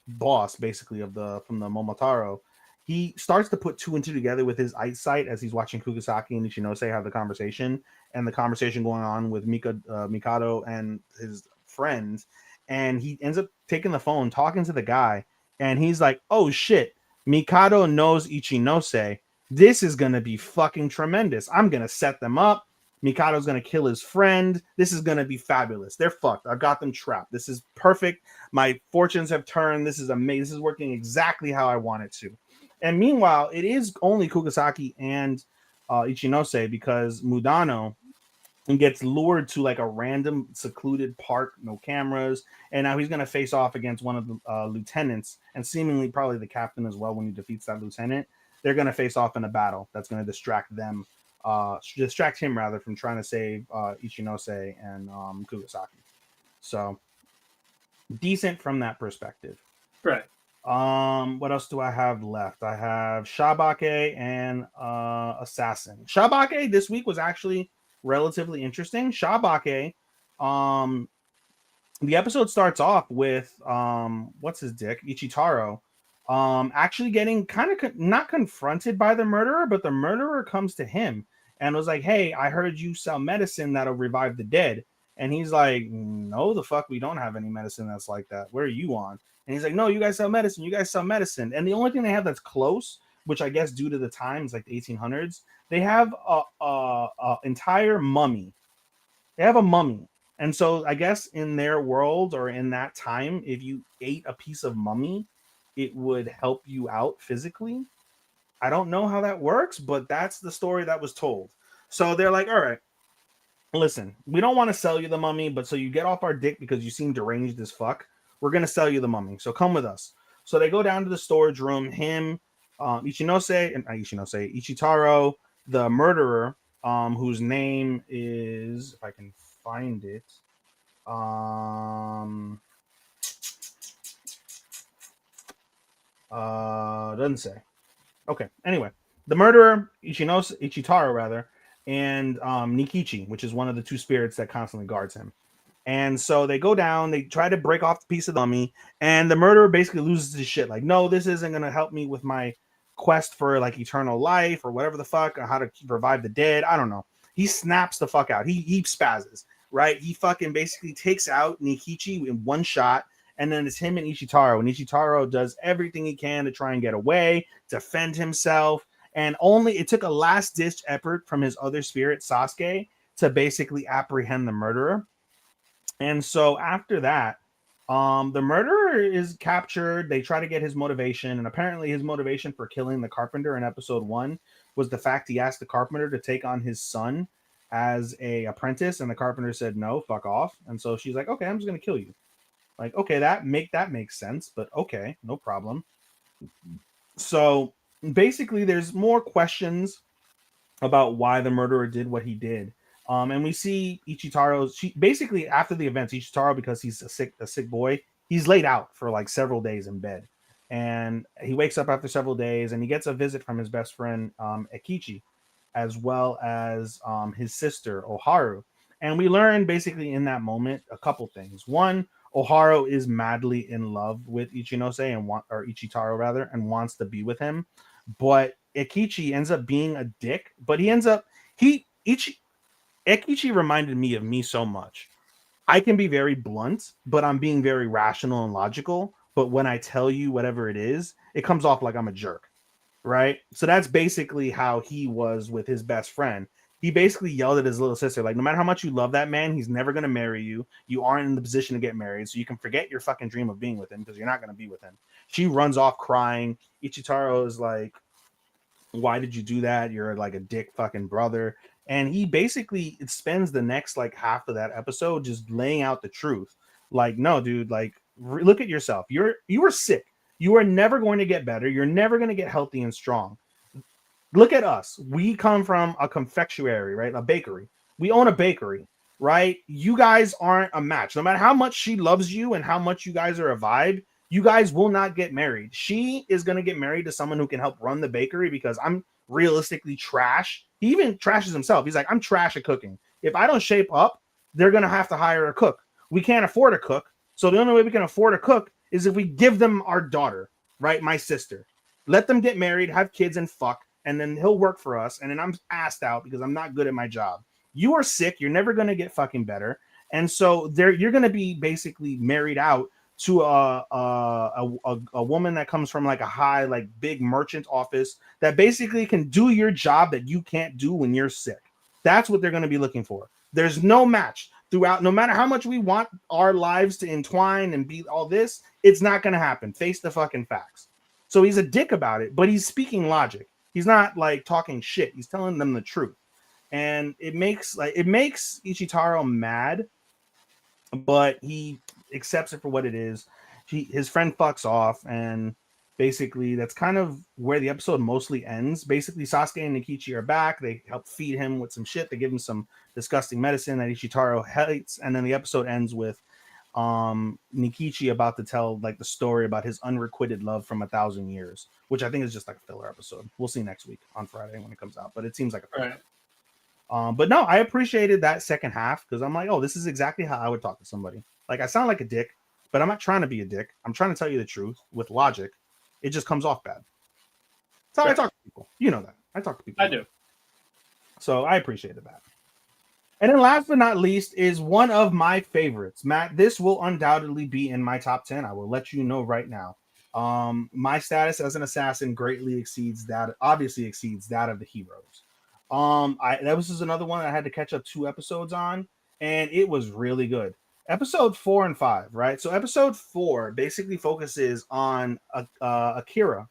boss, basically from the Momotaro, he starts to put two and two together with his eyesight as he's watching Kugasaki and Ichinose have the conversation, and the conversation going on with Mikado and his friends, and he ends up taking the phone, talking to the guy, and he's like, "Oh shit, Mikado knows Ichinose. This is gonna be fucking tremendous. I'm gonna set them up. Mikado's gonna kill his friend. This is gonna be fabulous. They're fucked. I've got them trapped. This is perfect. My fortunes have turned. This is amazing. This is working exactly how I want it to." And meanwhile, it is only Kugasaki and Ichinose, because Mudano gets lured to like a random secluded park, no cameras, and now he's going to face off against one of the lieutenants, and seemingly probably the captain as well when he defeats that lieutenant. They're going to face off in a battle that's going to distract him rather from trying to save Ichinose and Kugasaki. So decent from that perspective. Right. What else do I have left? I have Shabake and Assassin. Shabake this week was actually relatively interesting. Shabake, the episode starts off with what's his dick, Ichitaro, actually getting kind of not confronted by the murderer, but the murderer comes to him and was like, "Hey, I heard you sell medicine that'll revive the dead." And he's like, "No, the fuck, we don't have any medicine that's like that. Where are you on?" And he's like, "No, you guys sell medicine. You guys sell medicine." And the only thing they have that's close, which I guess due to the times, like the 1800s, they have a entire mummy. They have a mummy. And so I guess in their world or in that time, if you ate a piece of mummy, it would help you out physically. I don't know how that works, but that's the story that was told. So they're like, "All right, listen, we don't want to sell you the mummy, but so you get off our dick because you seem deranged as fuck, we're going to sell you the mummy. So come with us." So they go down to the storage room. Him, Ichitaro, the murderer, whose name is, if I can find it, doesn't say. Okay, anyway, the murderer, Ichitaro rather, and Nikichi, which is one of the two spirits that constantly guards him. And so they go down, they try to break off the piece of the mummy, and the murderer basically loses his shit. Like, "No, this isn't going to help me with my quest for like eternal life or whatever the fuck, or how to revive the dead. I don't know." He snaps the fuck out. He spazzes, right? He fucking basically takes out Nikichi in one shot, and then it's him and Ichitaro does everything he can to try and get away, defend himself, and only it took a last-ditch effort from his other spirit, Sasuke, to basically apprehend the murderer. And so after that, the murderer is captured. They try to get his motivation, and apparently his motivation for killing the carpenter in episode 1 was the fact he asked the carpenter to take on his son as a apprentice, and the carpenter said no, fuck off. And so she's like, okay, I'm just gonna kill you. Like, okay, that makes sense, but okay, no problem. So basically, there's more questions about why the murderer did what he did. And we see basically after the events, Ichitaro, because he's a sick boy, he's laid out for like several days in bed. And he wakes up after several days and he gets a visit from his best friend, Ekichi, as well as his sister, Oharu. And we learn basically in that moment a couple things. One, Oharu is madly in love with Ichinose or Ichitaro rather, and wants to be with him. But Ekichi ends up being a dick, but Ekichi reminded me of me so much. I can be very blunt, but I'm being very rational and logical. But when I tell you whatever it is, it comes off like I'm a jerk, right? So that's basically how he was with his best friend. He basically yelled at his little sister, like, no matter how much you love that man, he's never going to marry you. You aren't in the position to get married, so you can forget your fucking dream of being with him because you're not going to be with him. She runs off crying. Ichitaro is like, why did you do that? You're like a dick fucking brother. And he basically spends the next like half of that episode just laying out the truth. Like, no, dude, like, look at yourself. You are sick. You are never going to get better. You're never going to get healthy and strong. Look at us. We come from a confectionery, right? A bakery. We own a bakery, right? You guys aren't a match. No matter how much she loves you and how much you guys are a vibe, you guys will not get married. She is going to get married to someone who can help run the bakery because I'm realistically trash. He even trashes himself. He's like, I'm trash at cooking. If I don't shape up, they're going to have to hire a cook. We can't afford a cook. So the only way we can afford a cook is if we give them our daughter, right? My sister. Let them get married, have kids, and fuck. And then he'll work for us. And then I'm assed out because I'm not good at my job. You are sick. You're never going to get fucking better. And so you're going to be basically married out to a woman that comes from like a high, like big merchant office that basically can do your job that you can't do when you're sick. That's what they're going to be looking for. There's no match throughout. No matter how much we want our lives to entwine and be all this, it's not going to happen. Face the fucking facts. So he's a dick about it, but he's speaking logic. He's not like talking shit. He's telling them the truth. And it makes Ichitaro mad, but he accepts it for what it is. His friend fucks off, and basically that's kind of where the episode mostly ends. Basically, Sasuke and Nikichi are back. They help feed him with some shit. They give him some disgusting medicine that Ichitaro hates, and then the episode ends with Nikichi about to tell like the story about his unrequited love from 1,000 years, which I think is just like a filler episode. We'll see next week on Friday when it comes out, but it seems like a filler. Right. But no, I appreciated that second half because I'm like, oh, this is exactly how I would talk to somebody. Like, I sound like a dick, but I'm not trying to be a dick. I'm trying to tell you the truth with logic. It just comes off bad. That's how I talk to people. You know that. I talk to people. I do. So I appreciated that. And then last but not least is one of my favorites. Matt, this will undoubtedly be in my top 10. I will let you know right now. My status as an assassin greatly exceeds that of the heroes. That was just another one I had to catch up 2 episodes on, and it was really good. Episode 4 and 5, right? So episode 4 basically focuses on Akira.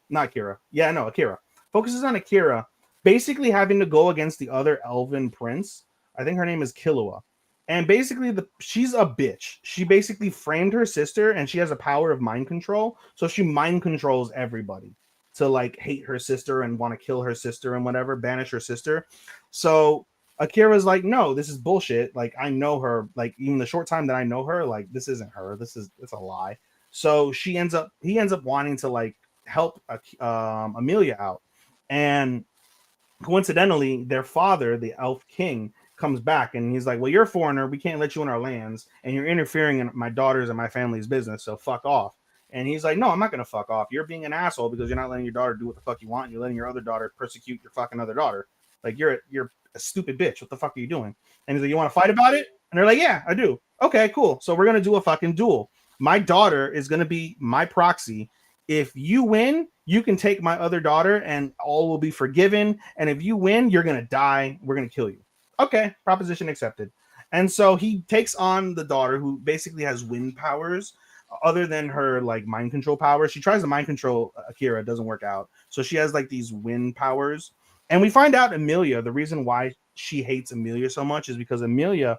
Focuses on Akira basically having to go against the other elven prince. I think her name is Killua. And basically she's a bitch. She basically framed her sister, and she has a power of mind control. So she mind controls everybody to like hate her sister and want to kill her sister and whatever, banish her sister. So Akira's like, no, this is bullshit. Like, I know her. Like, even the short time that I know her, like, this isn't her. It's a lie. So he ends up wanting to like help Amelia out. And coincidentally, their father, the elf king, comes back and he's like, well, you're a foreigner. We can't let you in our lands, and you're interfering in my daughter's and my family's business. So fuck off. And he's like, no, I'm not going to fuck off. You're being an asshole because you're not letting your daughter do what the fuck you want. You're letting your other daughter persecute your fucking other daughter. Like, you're a stupid bitch. What the fuck are you doing? And he's like, you want to fight about it? And they're like, yeah, I do. Okay, cool. So we're going to do a fucking duel. my daughter is going to be my proxy. If you win, you can take my other daughter and all will be forgiven. And if you win, you're going to die. We're going to kill you. Okay, proposition accepted. And so he takes on the daughter who basically has wind powers other than her like mind control powers. She tries to mind control Akira, it doesn't work out. So she has like these wind powers. And we find out Amelia, the reason why she hates Amelia so much is because Amelia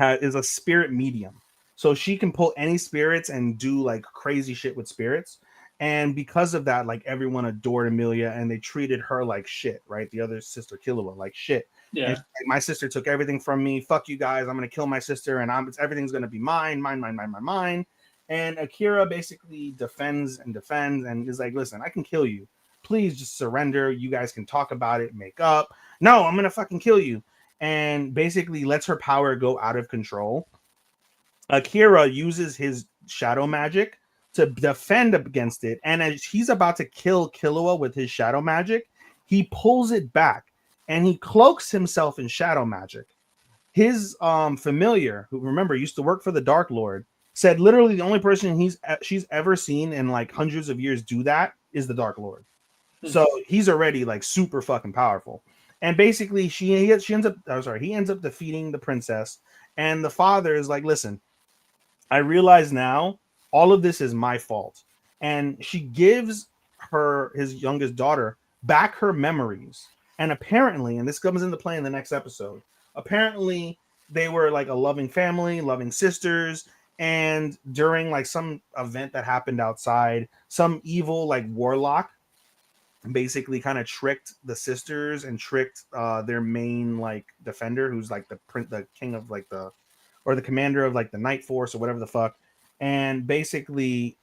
is a spirit medium. So she can pull any spirits and do like crazy shit with spirits. And because of that, like everyone adored Amelia and they treated her like shit, right? The other sister, Killua, like shit. Yeah. And like, my sister took everything from me. Fuck you guys. I'm gonna kill my sister, and everything's gonna be mine, mine, mine, mine, mine, mine. And Akira basically defends and is like, listen, I can kill you. Please just surrender. You guys can talk about it, make up. No, I'm gonna fucking kill you. And basically lets her power go out of control. Akira uses his shadow magic to defend against it. And as he's about to kill Killua with his shadow magic, he pulls it back and he cloaks himself in shadow magic. His familiar, who remember used to work for the Dark Lord, said literally the only person she's ever seen in like hundreds of years do that is the Dark Lord. So he's already like super fucking powerful. And basically he ends up defeating the princess. And the father is like, listen, I realize now all of this is my fault. And she gives his youngest daughter back her memories. And apparently, and this comes into play in the next episode, apparently they were like a loving family, loving sisters. And during like some event that happened outside, some evil like warlock basically kind of tricked the sisters and tricked their main like defender, who's like the king of like the commander of like the night force or whatever the fuck, and basically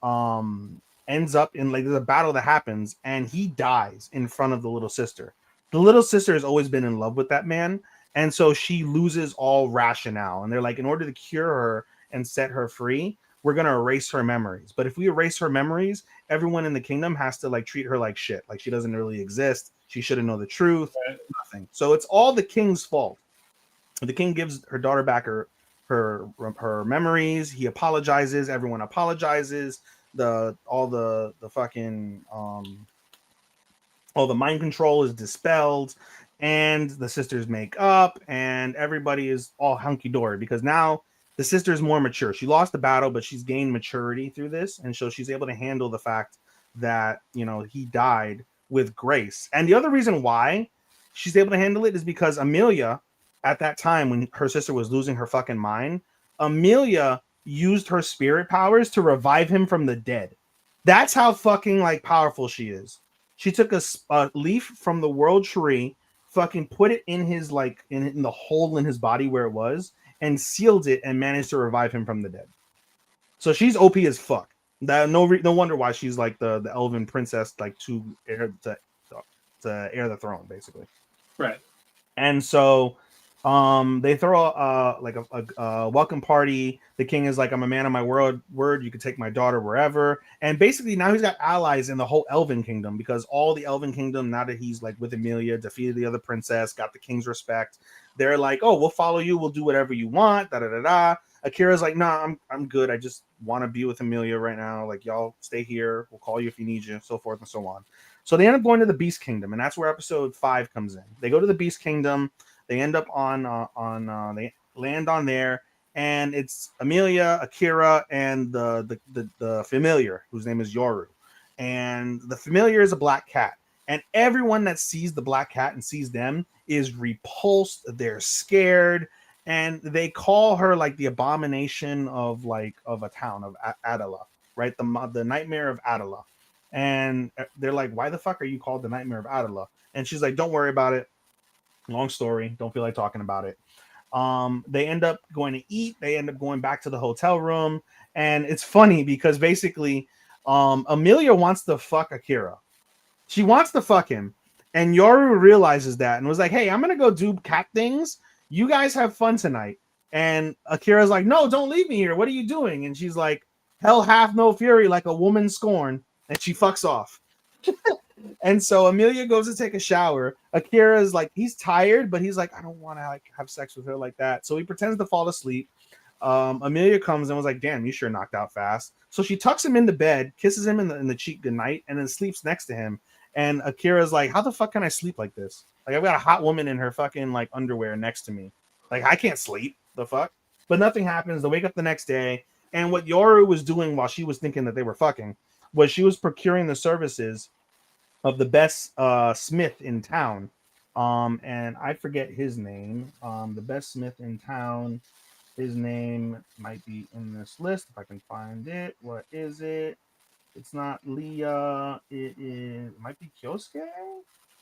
ends up in like there's a battle that happens and he dies in front of the little sister. The little sister has always been in love with that man, and so she loses all rationale, and they're like, in order to cure her and set her free, we're gonna erase her memories. But if we erase her memories, everyone in the kingdom has to like treat her like shit, like she doesn't really exist, she shouldn't know the truth, nothing. So it's all the king's fault. The king gives her daughter back her memories. He apologizes, everyone apologizes, all the mind control is dispelled, and the sisters make up, and everybody is all hunky-dory because now the sister is more mature. She lost the battle, but she's gained maturity through this, and so she's able to handle the fact that, you know, he died with grace. And the other reason why she's able to handle it is because Amelia, at that time when her sister was losing her fucking mind, Amelia used her spirit powers to revive him from the dead. That's how fucking like powerful she is. She took a leaf from the world tree, fucking put it in his like in the hole in his body where it was, and sealed it and managed to revive him from the dead. So she's OP as fuck. That no wonder why she's like the elven princess, like to heir the throne, basically. Right. And so they throw a welcome party. The king is like, I'm a man of my word, you can take my daughter wherever. And basically now he's got allies in the whole elven kingdom, because all the elven kingdom, now that he's like with Amelia, defeated the other princess, got the king's respect, they're like, oh, we'll follow you, we'll do whatever you want, da da da da. Akira's like, nah, I'm good, I just want to be with Amelia right now, like y'all stay here, we'll call you if you need you, so forth and so on. So they end up going to the Beast Kingdom, and that's where episode 5 comes in. They go to the Beast Kingdom. They end up they land on there, and it's Amelia, Akira, and the familiar, whose name is Yoru. And the familiar is a black cat. And everyone that sees the black cat and sees them is repulsed. They're scared, and they call her like the abomination of a town of Adela, right? The nightmare of Adela. And they're like, why the fuck are you called the nightmare of Adela? And she's like, don't worry about it. Long story. Don't feel like talking about it. They end up going to eat. They end up going back to the hotel room. And it's funny because basically Amelia wants to fuck Akira. She wants to fuck him. And Yoru realizes that and was like, hey, I'm going to go do cat things. You guys have fun tonight. And Akira's like, no, don't leave me here. What are you doing? And she's like, hell hath no fury like a woman scorned. And she fucks off. And so Amelia goes to take a shower. Akira's like, he's tired, but he's like, I don't want to like have sex with her like that. So he pretends to fall asleep. Amelia comes and was like, damn, you sure knocked out fast. So she tucks him into bed, kisses him in the cheek goodnight, and then sleeps next to him. And Akira's like, how the fuck can I sleep like this? Like, I've got a hot woman in her fucking like underwear next to me. Like, I can't sleep. The fuck? But nothing happens. They wake up the next day. And what Yoru was doing while she was thinking that they were fucking was she was procuring the services of the best smith in town. And I forget his name. The best smith in town. His name might be in this list if I can find it. What is it? It's not Leah. It might be Kyosuke.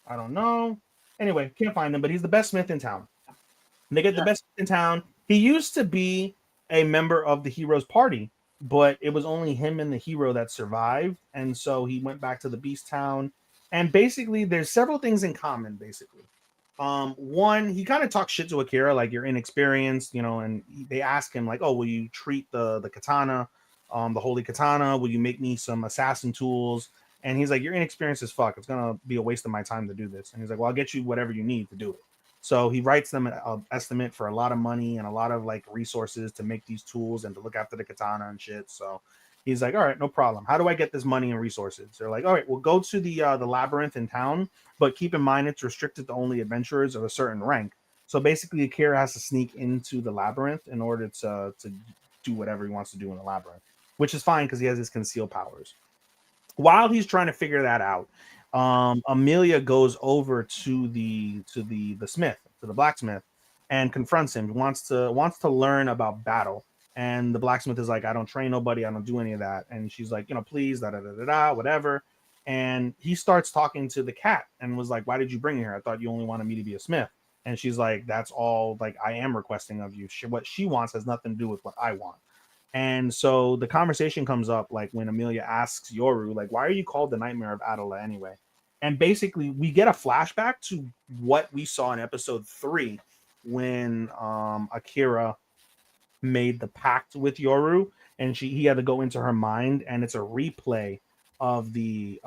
I don't know. Anyway, can't find him, but he's the best smith in town. And they get the best in town. He used to be a member of the hero's party, but it was only him and the hero that survived. And so he went back to the beast town. And basically, there's several things in common, basically. One, he kind of talks shit to Akira, like you're inexperienced, you know, and they ask him, like, oh, will you treat the katana, the holy katana? Will you make me some assassin tools? And he's like, you're inexperienced as fuck. It's gonna be a waste of my time to do this. And he's like, well, I'll get you whatever you need to do it. So he writes them an estimate for a lot of money and a lot of like resources to make these tools and to look after the katana and shit. So he's like, all right, no problem. How do I get this money and resources? They're like, all right, we'll go to the labyrinth in town, but keep in mind it's restricted to only adventurers of a certain rank. So basically, Akira has to sneak into the labyrinth in order to do whatever he wants to do in the labyrinth, which is fine because he has his concealed powers. While he's trying to figure that out, Amelia goes over to the smith, to the blacksmith, and confronts him. He wants to learn about battle. And the blacksmith is like, I don't train nobody, I don't do any of that. And she's like, you know, please, da da da da da, whatever. And he starts talking to the cat and was like, why did you bring me here? I thought you only wanted me to be a smith. And she's like, that's all like I am requesting of you. What she wants has nothing to do with what I want. And so the conversation comes up like when Amelia asks Yoru, like, why are you called the Nightmare of Adela anyway? And basically we get a flashback to what we saw in episode 3 when Akira made the pact with Yoru and he had to go into her mind, and it's a replay of the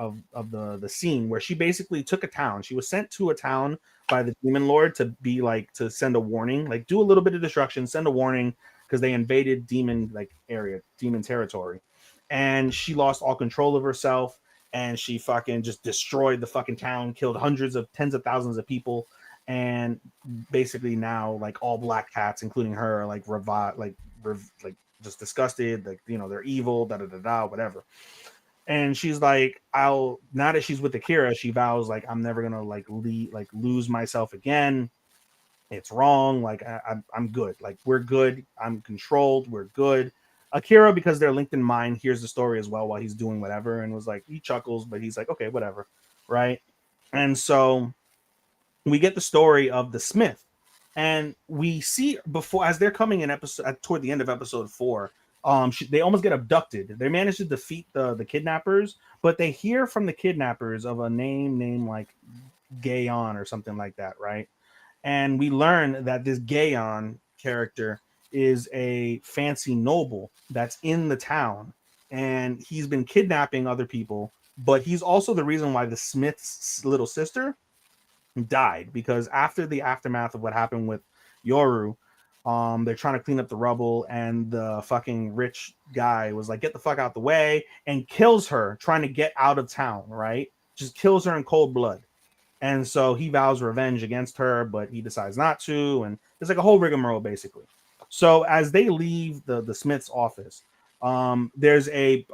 scene where she basically took a town. She was sent to a town by the demon lord to be like to send a warning, like do a little bit of destruction, send a warning because they invaded demon territory, and she lost all control of herself, and she fucking just destroyed the fucking town, killed tens of thousands of people, and basically now like all black cats, including her, are like just disgusted, like, you know, they're evil, da da da da, whatever. And she's like, now that she's with Akira, she vows like, I'm never gonna lose myself again. It's wrong. Like I'm good. Like we're good. I'm controlled. We're good. Akira, because they're linked in mind, hears the story as well while he's doing whatever, and was like, he chuckles, but he's like, okay, whatever, right? And so we get the story of the Smith, and we see before as they're coming in toward the end of episode 4. They almost get abducted. They manage to defeat the kidnappers, but they hear from the kidnappers of a name like Gaon or something like that, right? And we learn that this Gaon character is a fancy noble that's in the town, and he's been kidnapping other people, but he's also the reason why the Smith's little sister died, because after the aftermath of what happened with Yoru, they're trying to clean up the rubble, and the fucking rich guy was like, get the fuck out the way, and kills her trying to get out of town, right? Just kills her in cold blood. And so he vows revenge against her, but he decides not to, and there's like a whole rigmarole basically. So as they leave the Smith's office, there's a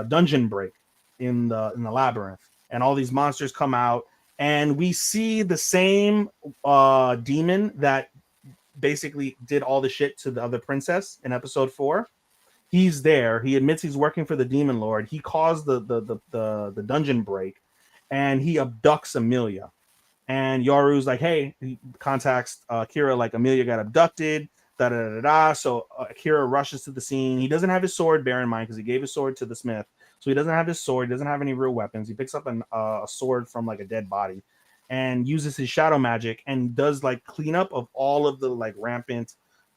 dungeon break in the labyrinth, and all these monsters come out, and we see the same demon that basically did all the shit to the other princess in episode 4. He's there. He admits he's working for the demon lord. He caused the dungeon break, and he abducts Amelia. And Yoru's like, hey, he contacts Akira, like, Amelia got abducted, da da da da. So Akira rushes to the scene. He doesn't have his sword, bear in mind, because he gave his sword to the Smith. So he doesn't have his sword. He doesn't have any real weapons. He picks up a sword from like a dead body and uses his shadow magic and does like cleanup of all of the like rampant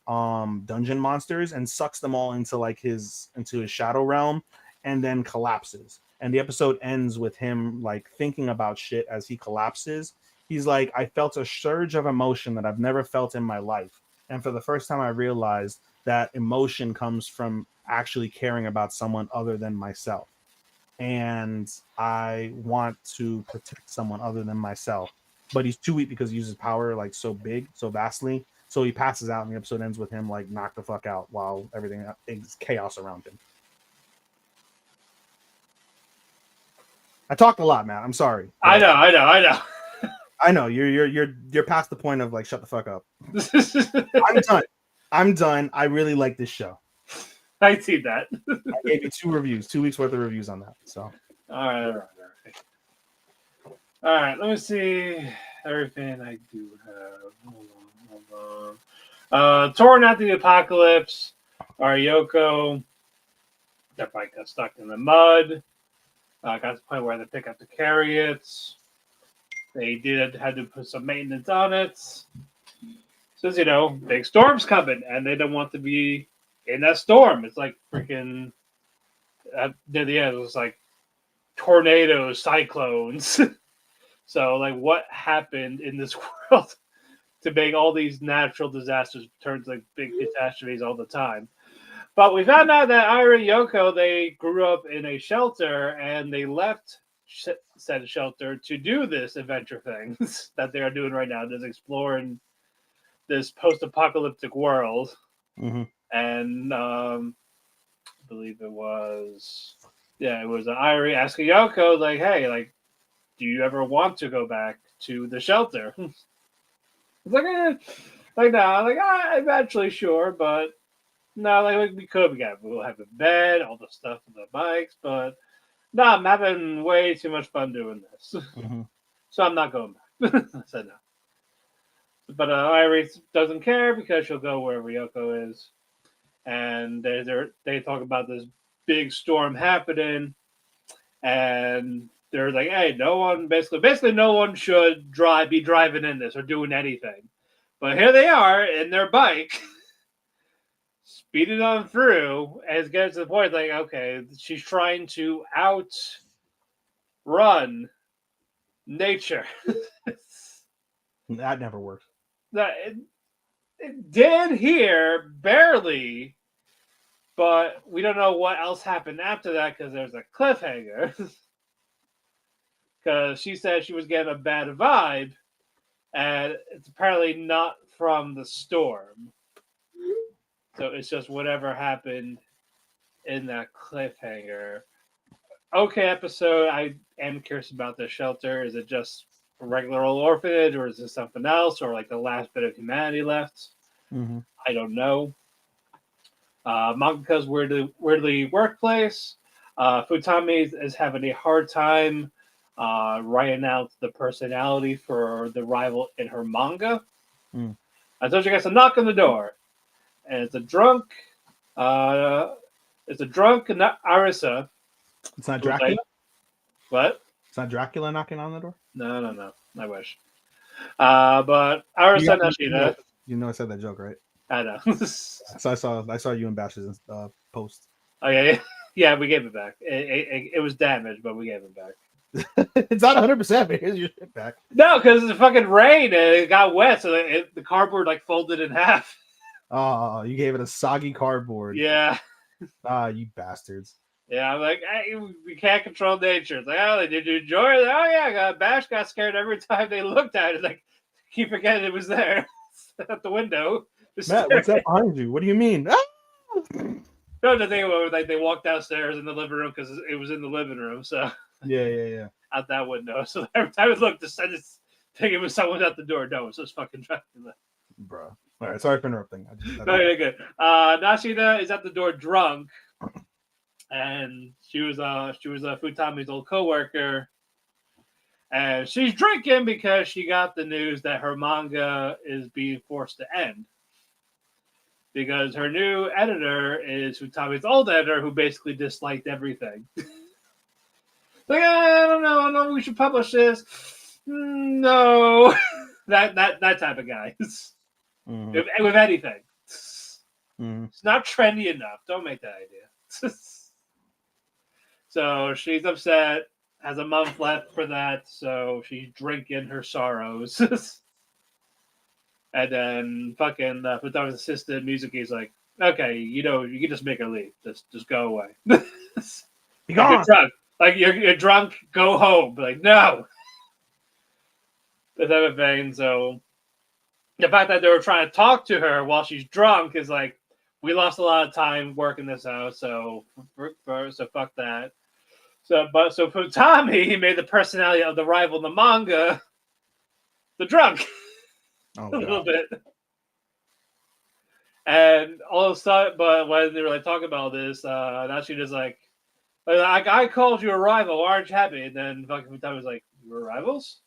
dungeon monsters and sucks them all into his shadow realm, and then collapses. And the episode ends with him like thinking about shit as he collapses. He's like, I felt a surge of emotion that I've never felt in my life. And for the first time, I realized that emotion comes from actually caring about someone other than myself. And I want to protect someone other than myself. But he's too weak because he uses power like so big, so vastly. So he passes out, and the episode ends with him like knocked the fuck out while everything is chaos around him. I talked a lot, man. I'm sorry. I know. I know you're past the point of like shut the fuck up. I'm done. I really like this show. I see that. I gave you 2 reviews, 2 weeks worth of reviews on that. So All right. Let me see everything I do have. Hold on. Torn Out the Apocalypse. Yoko. Their bike got stuck in the mud. Got to the point where they pick up the Carriots. They had to put some maintenance on it. Says, big storm's coming, and they don't want to be in that storm. It's like freaking near the end, it was like tornadoes, cyclones. So, like, what happened in this world to make all these natural disasters turn to like big catastrophes all the time? But we found out that Ira and Yoko, they grew up in a shelter, and they left said shelter to do this adventure thing that they are doing right now, just exploring this post-apocalyptic world. Mm-hmm. And I believe it was Irie asking Yoko, like, hey, like, do you ever want to go back to the shelter? It's like, no, I'm actually sure, but no, like we could, we'll have a bed, all the stuff on the bikes, but no, I'm having way too much fun doing this. Mm-hmm. So I'm not going back. I said no. But Iris doesn't care because she'll go wherever Yoko is. And they talk about this big storm happening. And they're like, hey, basically no one should be driving in this or doing anything. But here they are in their bike, speeding on through, and it's getting to the point like, okay, she's trying to outrun nature. That never works. It did here, barely, but we don't know what else happened after that because there's a cliffhanger. Because she said she was getting a bad vibe, and it's apparently not from the storm. So it's just whatever happened in that cliffhanger. Okay, episode. I am curious about the shelter. Is it just a regular old orphanage, or is it something else, or like the last bit of humanity left? Mm-hmm. I don't know. Mangaka's weirdly workplace. Futami is having a hard time writing out the personality for the rival in her manga. Mm. I told you guys to knock on the door, and it's a drunk. It's a drunk Arisa. It's not Dracula? Like, what? It's not Dracula knocking on the door? No. I wish. But Arisa Nashida. You know I said that joke, right? I know. So I saw you and Bash's post. Oh yeah. We gave it back. It was damaged, but we gave it back. It's not 100%, but here's your shit back. No, because it fucking rained and it got wet, so the cardboard like folded in half. Oh, you gave it a soggy cardboard. Yeah. You bastards. Yeah, I'm like, hey, we can't control nature. It's like, oh, did you enjoy it? Oh yeah, Bash got scared every time they looked at it. Like, keep forgetting it was there at the window. Matt, what's that behind you? What do you mean? No, the thing was like they walked downstairs in the living room because it was in the living room. So Yeah. out that window. So every time I looked, I just think it was someone at the door. No, it was just fucking Dracula. Bro. All right, sorry for interrupting. No, you're good. Nashida is at the door drunk, and she was Futami's old coworker, and she's drinking because she got the news that her manga is being forced to end because her new editor is Futami's old editor, who basically disliked everything. Like, I don't know, we should publish this. No, that type of guy. Mm-hmm. With anything. Mm-hmm. It's not trendy enough. Don't make that idea. So she's upset, has a month left for that, so she's drinking her sorrows. And then fucking Futami's assistant, Mizuki's like, okay, you can just make her leave. Just go away. Be Like, you're gone. drunk. Like you're drunk. Go home. Like no. That type of thing. So the fact that they were trying to talk to her while she's drunk is like, we lost a lot of time working this out. So so fuck that. So for Tommy, he made the personality of the rival in the manga the drunk Oh a little god. bit. And all of a sudden, but when they were like talking about this, now she just like I called you a rival, aren't you happy? And then fucking Tommy was like, "You were rivals."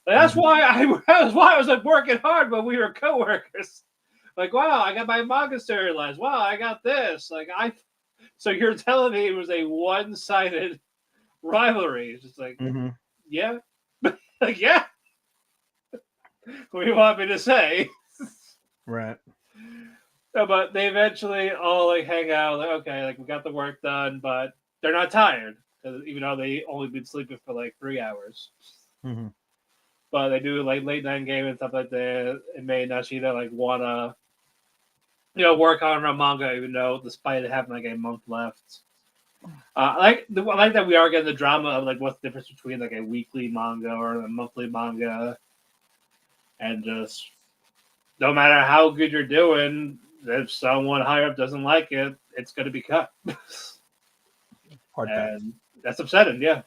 Like, that's Mhm. why that's why I was like working hard, but we were coworkers. Like, wow, I got my manga serialized. Wow, I got this. So you're telling me it was a one-sided rivalry? It's just like, Mhm. yeah, like yeah. What do you want me to say? Right. No, but they eventually all like hang out. Like, okay, like we got the work done, but they're not tired because even though they only been sleeping for like 3 hours. Mhm. But they do like late night game and stuff like that. It made Nashida like wanna work on her manga, even though despite it having like a month left. I like that we are getting the drama of like what's the difference between like a weekly manga or a monthly manga, and just no matter how good you're doing, if someone higher up doesn't like it, it's going to be cut. Hard facts. And that's upsetting, yeah.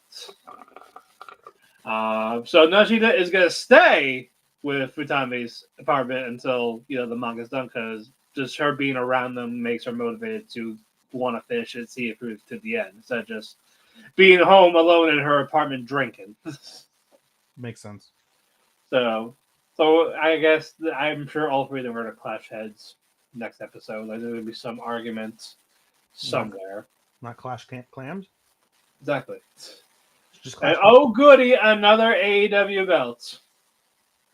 So Nashida is going to stay with Futami's apartment until the manga's done, because just her being around them makes her motivated to want to finish it, see it through to the end, instead of just being home alone in her apartment drinking. Makes sense. So I guess I'm sure all three of them are going to clash heads next episode. Like there's going to be some argument somewhere. Not Clash Clams. Exactly. Just And Clash. oh goody, another AEW belt.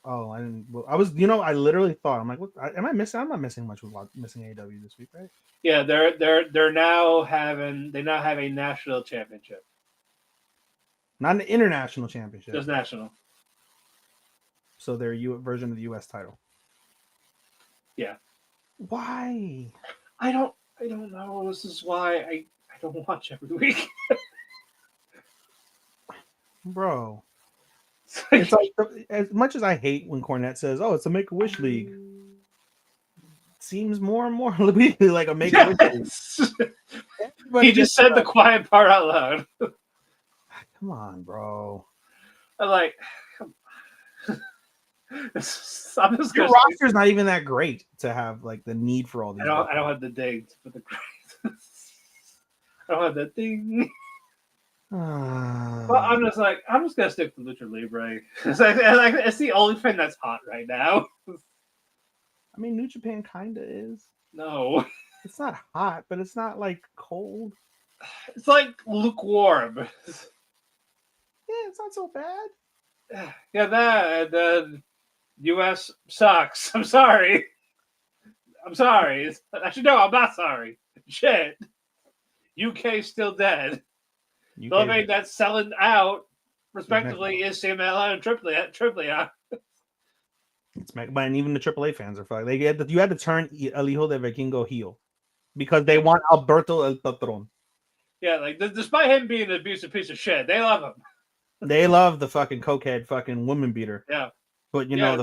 Oh, I didn't. Well, I was. I literally thought. I'm like, what? Am I missing? I'm not missing much with missing AEW this week, right? Yeah, they're now having they now have a national championship. Not an international championship. Just national. So they're version of the U.S. title. Yeah. Why, I don't know. This is why I don't watch every week. bro? It's like as much as I hate when Cornette says, "Oh, it's a Make a Wish league." It seems more and more like a Make a Wish league. He Everybody just gets said the quiet part out loud. Come on, bro. I'm like, I'm just Your gonna roster's not even that great to have like the need for all these. I don't have the ding for the I don't have that ding. Well, I'm just gonna stick to Lucha Libre. It's the only thing that's hot right now. I mean, New Japan kind of is. No, It's not hot, but it's not like cold. it's like lukewarm. Yeah, it's not so bad. Yeah, that and then U.S. sucks. I'm sorry. Actually, no, I'm not sorry. Shit. UK still dead. The only thing that's selling out, respectively, is CMLL and Triple. It's and even the AAA fans are fucked. You had to turn El Hijo de Vikingo heel because they want Alberto El Patron. Yeah, like despite him being an abusive piece of shit, they love him. They love the fucking cokehead fucking woman beater. Yeah. But that's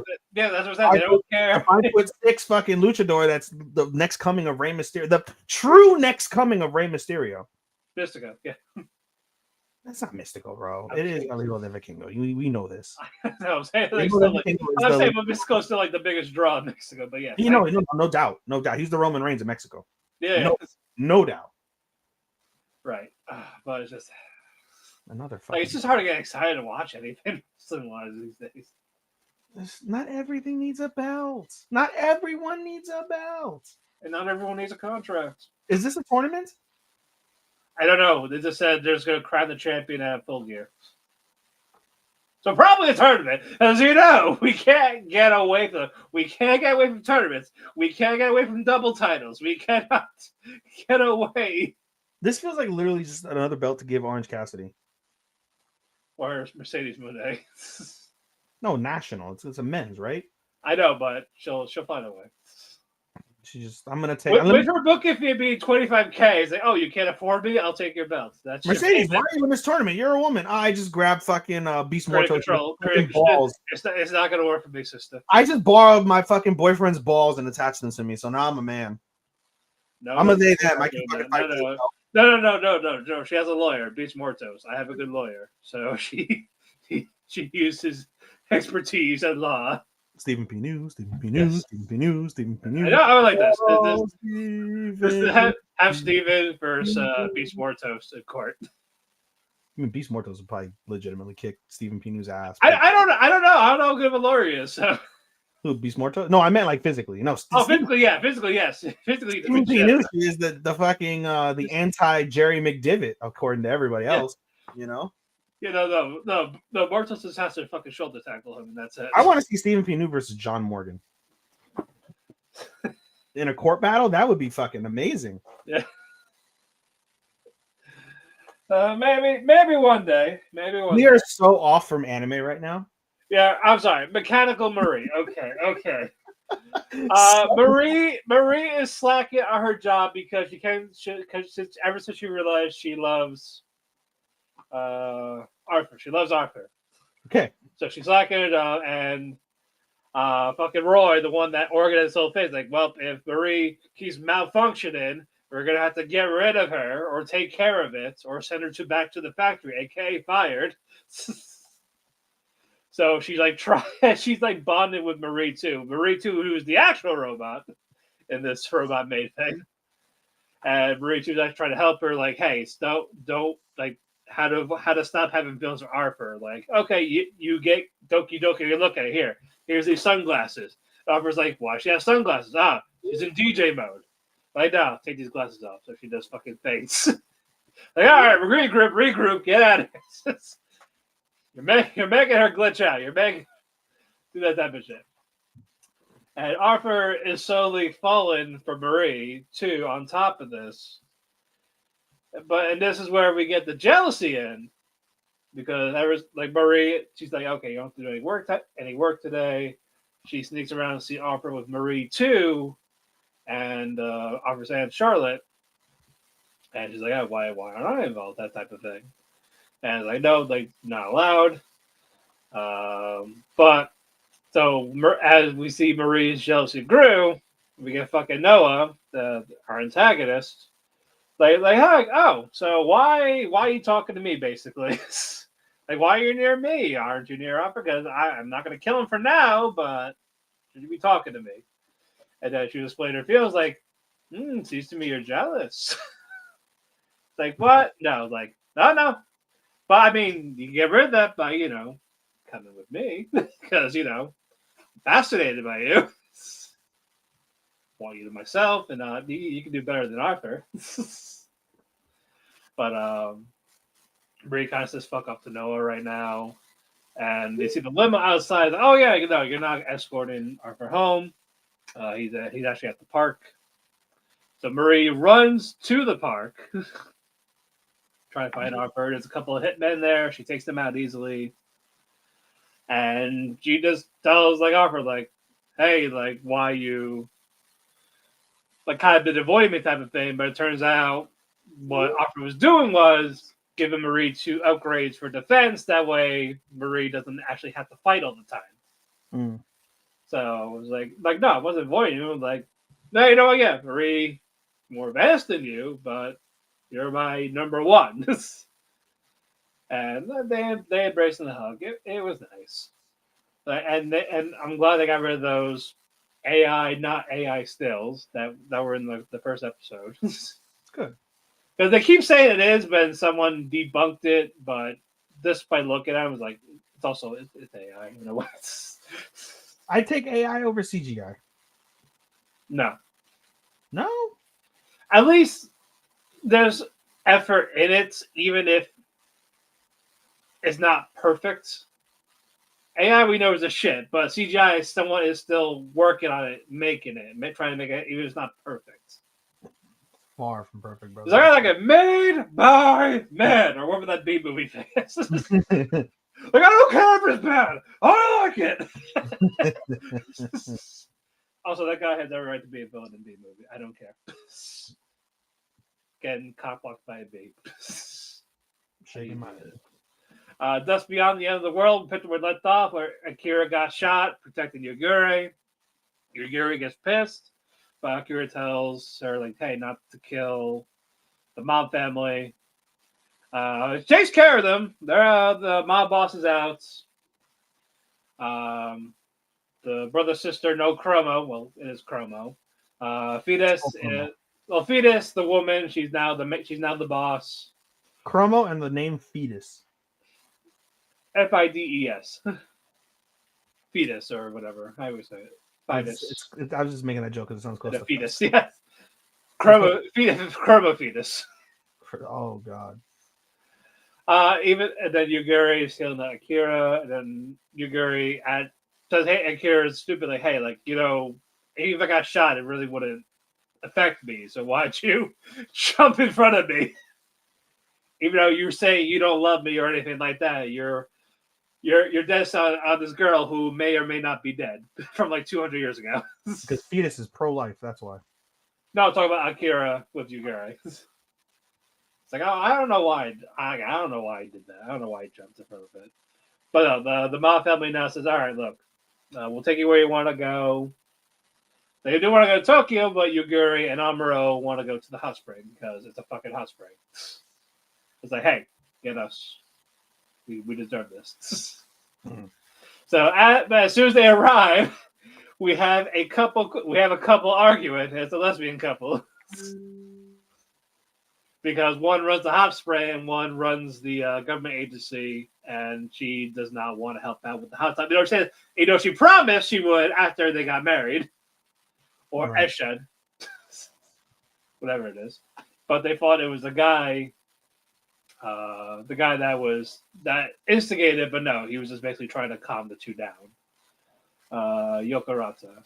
what I said. They don't care. 5'6" fucking luchador. That's the next coming of Rey Mysterio. The true next coming of Rey Mysterio. Mystico, yeah. That's not mystical, bro. It is El Hijo de Vikingo. We know this. No, I'm saying, but Mystico's still like the biggest draw in Mexico. But yeah, no doubt. He's the Roman Reigns of Mexico. Yeah, no doubt. Right, but it's just another. It's just hard to get excited to watch anything wise these days. Not everything needs a belt. Not everyone needs a belt. And not everyone needs a contract. Is this a tournament? I don't know. They just said they're just going to crown the champion at Full Gear. So probably a tournament. As you know, we can't get away from tournaments. We can't get away from double titles. We cannot get away. This feels like literally just another belt to give Orange Cassidy. Or Mercedes Moné. No, national. It's a men's, right? I know, but she'll find a way. I'm gonna take. With her booking fee being $25K, it's like, oh, you can't afford me? I'll take your belt. That's Mercedes, why are you in this tournament? You're a woman. I just grabbed fucking Beast Morto's balls. It's not gonna work for me, sister. I just borrowed my fucking boyfriend's balls and attached them to me, so now I'm a man. No, I'm a they them. I can fucking fight No. She has a lawyer, Beast Mortos. I have a good lawyer, so she uses expertise at law. Stephen P. News. I know, I would like this. Have Stephen versus Beast Mortos in court. I mean, Beast Mortos would probably legitimately kick Stephen P. News' ass. I don't know. I don't know how good of a lawyer he is. So. Who, Beast Mortos? No, I meant like physically. No. Physically, yeah. Physically, yes. Physically, Stephen P. News is the fucking the anti Jerry McDivitt, according to everybody else. You know. No. Mortos just has to fucking shoulder tackle him, and that's it. I want to see Stephen P. News versus John Morgan in a court battle. That would be fucking amazing. Yeah. Maybe one day. We are so off from anime right now. Yeah, I'm sorry. Mechanical Marie. Okay. Marie is slacking on her job because ever since she realized she loves Arthur. She loves Arthur. Okay. So she's slacking it up, and fucking Roy, the one that organized this whole thing, is like, well, if Marie keeps malfunctioning, we're gonna have to get rid of her or take care of it or send her back to the factory, aka fired. So she's like she's like bonding with Marie too. Marie too, who is the actual robot in this robot maid thing. And Marie too is like trying to help her, like, hey, don't like how to stop having feelings for Arthur. Like, okay, you get Doki Doki, you look at it here. Here's these sunglasses. Arthur's like, why she has sunglasses? She's in DJ mode. Right now, take these glasses off. So she does fucking things. Like, all right, regroup, get out of here. You're making her glitch out. You're making do that type of shit. And Arthur is slowly falling for Marie too. On top of this, and this is where we get the jealousy in, because there was like Marie. She's like, okay, you don't have to do any work today. She sneaks around to see Arthur with Marie too, and Arthur's Aunt Charlotte, and she's like, oh, why aren't I involved? That type of thing. And I know, like, not allowed. But so as we see Marie's jealousy grew, we get fucking Noah, our antagonist. Like, hey, oh, so why are you talking to me, basically? Like, why are you near me? Aren't you near up? Because I'm not going to kill him for now, but should you be talking to me? And then she explained her feels like, seems to me you're jealous. Like, what? No, like, no. But I mean, you can get rid of that by, coming with me. Because, I'm fascinated by you. Want you to myself, and you can do better than Arthur. But Bree kind of says fuck up to Noah right now. And they see the limo outside. Oh, yeah, you're not escorting Arthur home. He's actually at the park. So Marie runs to the park. Trying to find Arthur. There's a couple of hitmen there. She takes them out easily. And she just tells, like, Arthur, like, hey, like, why you, like, kind of been avoiding me type of thing. But it turns out what Arthur was doing was giving Marie 2 upgrades for defense. That way Marie doesn't actually have to fight all the time. So it was like, no, I wasn't avoiding you. Like, no, you know what? Yeah, Marie, more advanced than you, but you're my number one. And they embraced in the hug. It was nice. And I'm glad they got rid of those not AI stills that were in the first episode. It's good. Because they keep saying it is, but someone debunked it. But just by looking at it, I was like, it's AI. You know what? I take AI over CGI. No. At least there's effort in it, even if it's not perfect. AI we know is a shit, but CGI someone is still working on it, making it, trying to make it, even if it's not perfect. Far from perfect, brother. It's like a made by man, or whatever that B movie thing is. Like, I don't care if it's bad. I like it. Also, that guy has every right to be a villain in B movie. I don't care. Getting cockblocked by a bee. Shaking my head. Thus beyond the end of the world, picked where left off, where Akira got shot protecting Yoguri. Yoguri gets pissed, but Akira tells her like, "Hey, not to kill the mob family. Takes care of them. They're the mob boss is out. The brother sister no Chromo. Well, it is Chromo. Fetus. Fetus, the woman. She's now the boss. Chromo and the name Fetus. Fides. Fetus or whatever. I always say it. Fetus. I was just making that joke because it sounds close to fetus. Yes. Chromo fetus. Oh god. Even and then Yoguri is killing Akira, and then Yoguri says, "Hey, Akira's stupidly, hey, like even if I got shot, it really wouldn't affect me. So why'd you jump in front of me? Even though you're saying you don't love me or anything like that, you're dead on this girl who may or may not be dead from like 200 years ago." Because Fetus is pro-life, that's why. No, I'm talking about Akira with Yoguri. It's like, I don't know why. I don't know why he did that. I don't know why he jumped in front of it. But no, the Ma family now says, all right, look, we'll take you where you want to go. They do want to go to Tokyo, but Yoguri and Amuro want to go to the hot spring because it's a fucking hot spring. It's like, hey, get us. We deserve this. Mm-hmm. So as soon as they arrive, we have a couple arguing. It's a lesbian couple. Because one runs the hot spray and one runs the government agency, and she does not want to help out with the hot tub. She promised she would after they got married, or right. Eshed, whatever it is. But they thought it was the guy that instigated. But no, he was just basically trying to calm the two down. Yokarata.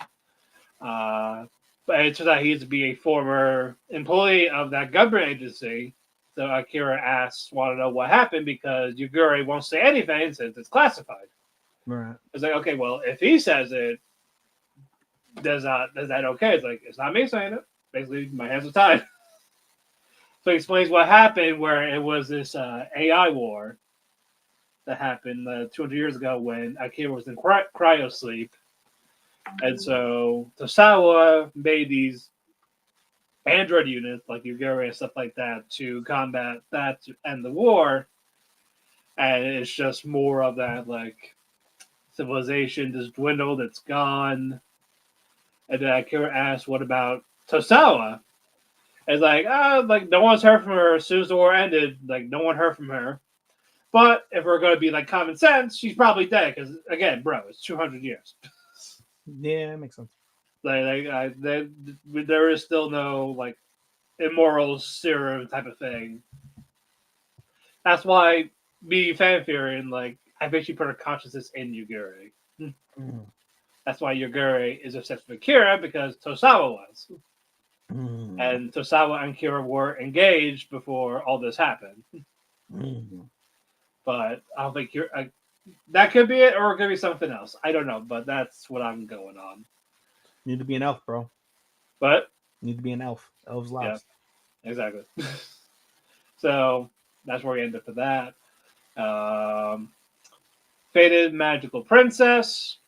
But it turns out he used to be a former employee of that government agency. So Akira want to know what happened because Yoguri won't say anything since it's classified. Right. It's like, okay, well, if he says it, does that okay? It's like, it's not me saying it. Basically, my hands are tied. So he explains what happened, where it was this AI war that happened 200 years ago when Akira was in cryo sleep. And so Tosawa made these android units like Yoguri and stuff like that to combat that to end the war. And it's just more of that like civilization just dwindled, it's gone. And then Akira asked, what about Tosawa? It's like, no one's heard from her as soon as the war ended. Like, no one heard from her. But if we're going to be like common sense, she's probably dead. Because, again, bro, it's 200 years. Yeah, it makes sense. There is still no like immoral serum type of thing. That's why me fan theory and like I bet she put her consciousness in Yoguri. That's why Yoguri is obsessed with Kira because Tosawa was, and Tosawa and Kira were engaged before all this happened. But I don't think that could be it, or it could be something else. I don't know, but that's what I'm going on. Need to be an elf, bro. But need to be an elf. Elves last. Yeah, exactly. So that's where we end up with that. Fated magical princess.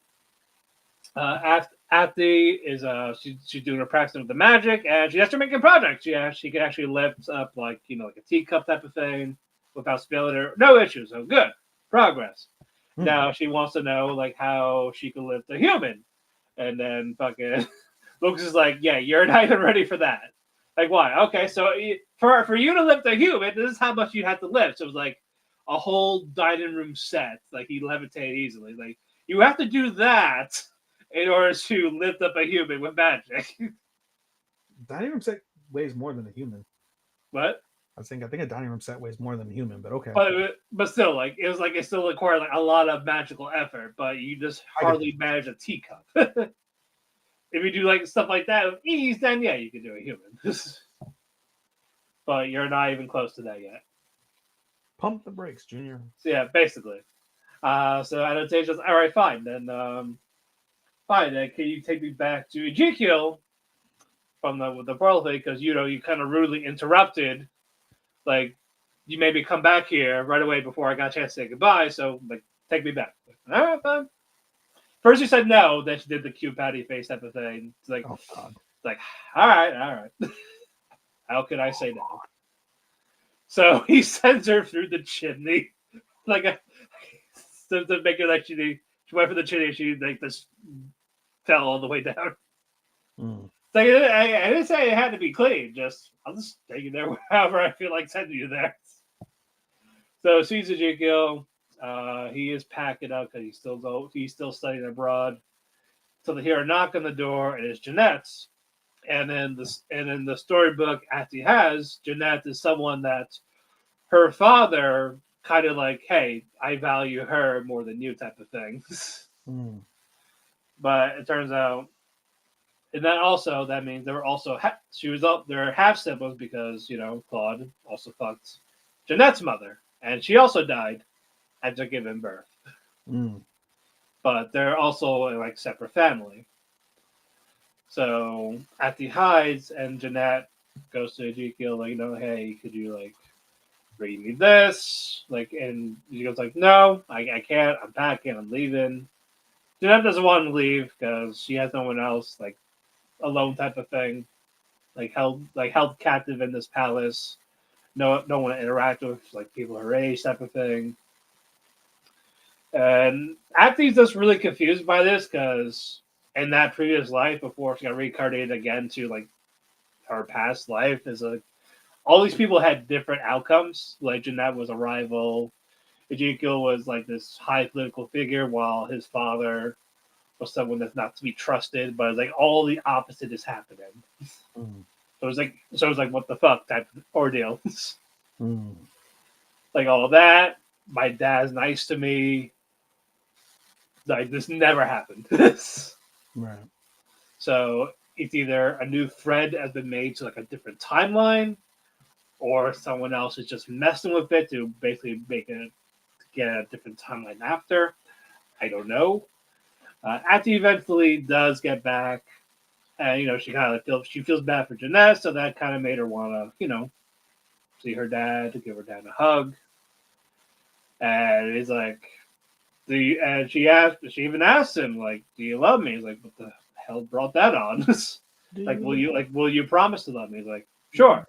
Afti is she's doing her practice with the magic, and she has to make a project. She can actually lift up like a teacup type of thing without spilling her. No issues. So good progress. Now she wants to know like how she can lift a human, and then fucking Lucas is like, yeah, you're not even ready for that. Like why? Okay, so for you to lift a human, this is how much you have to lift. So it was like a whole dining room set. Like he levitated easily. Like you have to do that in order to lift up a human with magic. Dining room set weighs more than a human. What? I think a dining room set weighs more than a human, but okay. But still, like it still required like a lot of magical effort. But you just hardly manage a teacup. If you do like stuff like that with ease, then yeah, you can do a human. But you're not even close to that yet. Pump the brakes, Junior. So yeah, basically. So Anastasia's all right, fine. Then fine, then can you take me back to Ezekiel from the portal thing? Because, you kind of rudely interrupted. Like, you made me come back here right away before I got a chance to say goodbye, so, like, take me back. All right, fine. First you said no, then she did the cute patty face type of thing. It's like, Oh God. like, all right. How could I say no? So he sends her through the chimney, like to make it like she went for the chimney. She like this fell all the way down. Mm. It's like I didn't say it had to be clean. I'll just take you there wherever I feel like sending you there. So sees Ezekiel. He is packing up because he's still studying abroad. So they hear a knock on the door, and it's Jeanette's. And in the storybook, Ati has Jeanette is someone that her father kind of like, hey, I value her more than you type of thing. Mm. But it turns out, and that means they were also they're half siblings because Claude also fucked Jeanette's mother, and she also died after giving birth. Mm. But they're also like separate family. So Ati hides, and Jeanette goes to Ezekiel like, hey, could you like read me this? Like, and Ezekiel's like, no, I can't. I'm packing. I'm leaving. Jeanette doesn't want to leave because she has no one else, like alone type of thing, like held captive in this palace. No one to interact with, like people her age type of thing. And Ati's just really confused by this because in that previous life, before she got reincarnated again to like her past life, is like all these people had different outcomes. Like Jeanette was a rival, Ezekiel was like this high political figure, while his father was someone that's not to be trusted. But it's like all the opposite is happening. Mm. So it was like what the fuck type of ordeal. Mm. Like all of that. My dad's nice to me. Like this never happened. Right. So it's either a new thread has been made to like a different timeline, or someone else is just messing with it to basically make it get a different timeline after. I don't know. Ati eventually does get back, and she kind of feels bad for Jeanette, so that kind of made her want to see her dad, to give her dad a hug, and he's like, and she even asked him like, "Do you love me?" He's like, "What the hell brought that on?" Like, will you promise to love me? He's like, "Sure."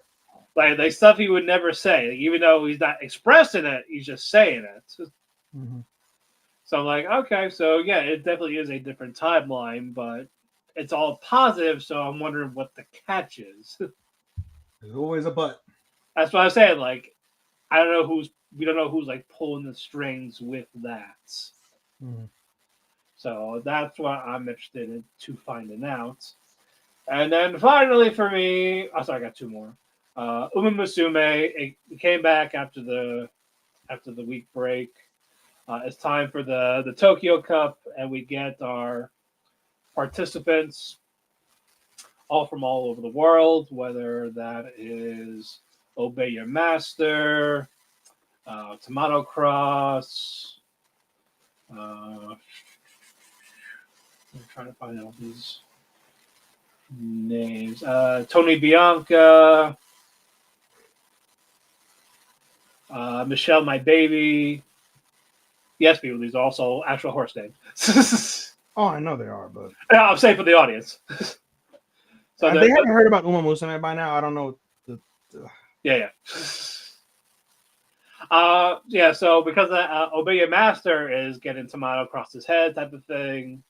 Like stuff he would never say, like, even though he's not expressing it, he's just saying it. Mm-hmm. So I'm like, okay, so yeah, it definitely is a different timeline, but it's all positive. So I'm wondering what the catch is. There's always a but. That's what I was saying. Like, we don't know who's like pulling the strings with that. Mm-hmm. So that's what I'm interested in to finding out. And then finally for me, sorry, I got two more. Umamusume, it came back after the week break. It's time for the Tokyo Cup, and we get our participants all from all over the world, whether that is Obey Your Master, Tomato Cross. I'm trying to find all these names. Tony Bianca, Michelle, my baby. Yes, people, these are also actual horse names. Oh, I know they are, but I'm saying for the audience. So they haven't heard about Umamusume by now. I don't know. Yeah. So because Obey Your Master is getting tomato across his head type of thing,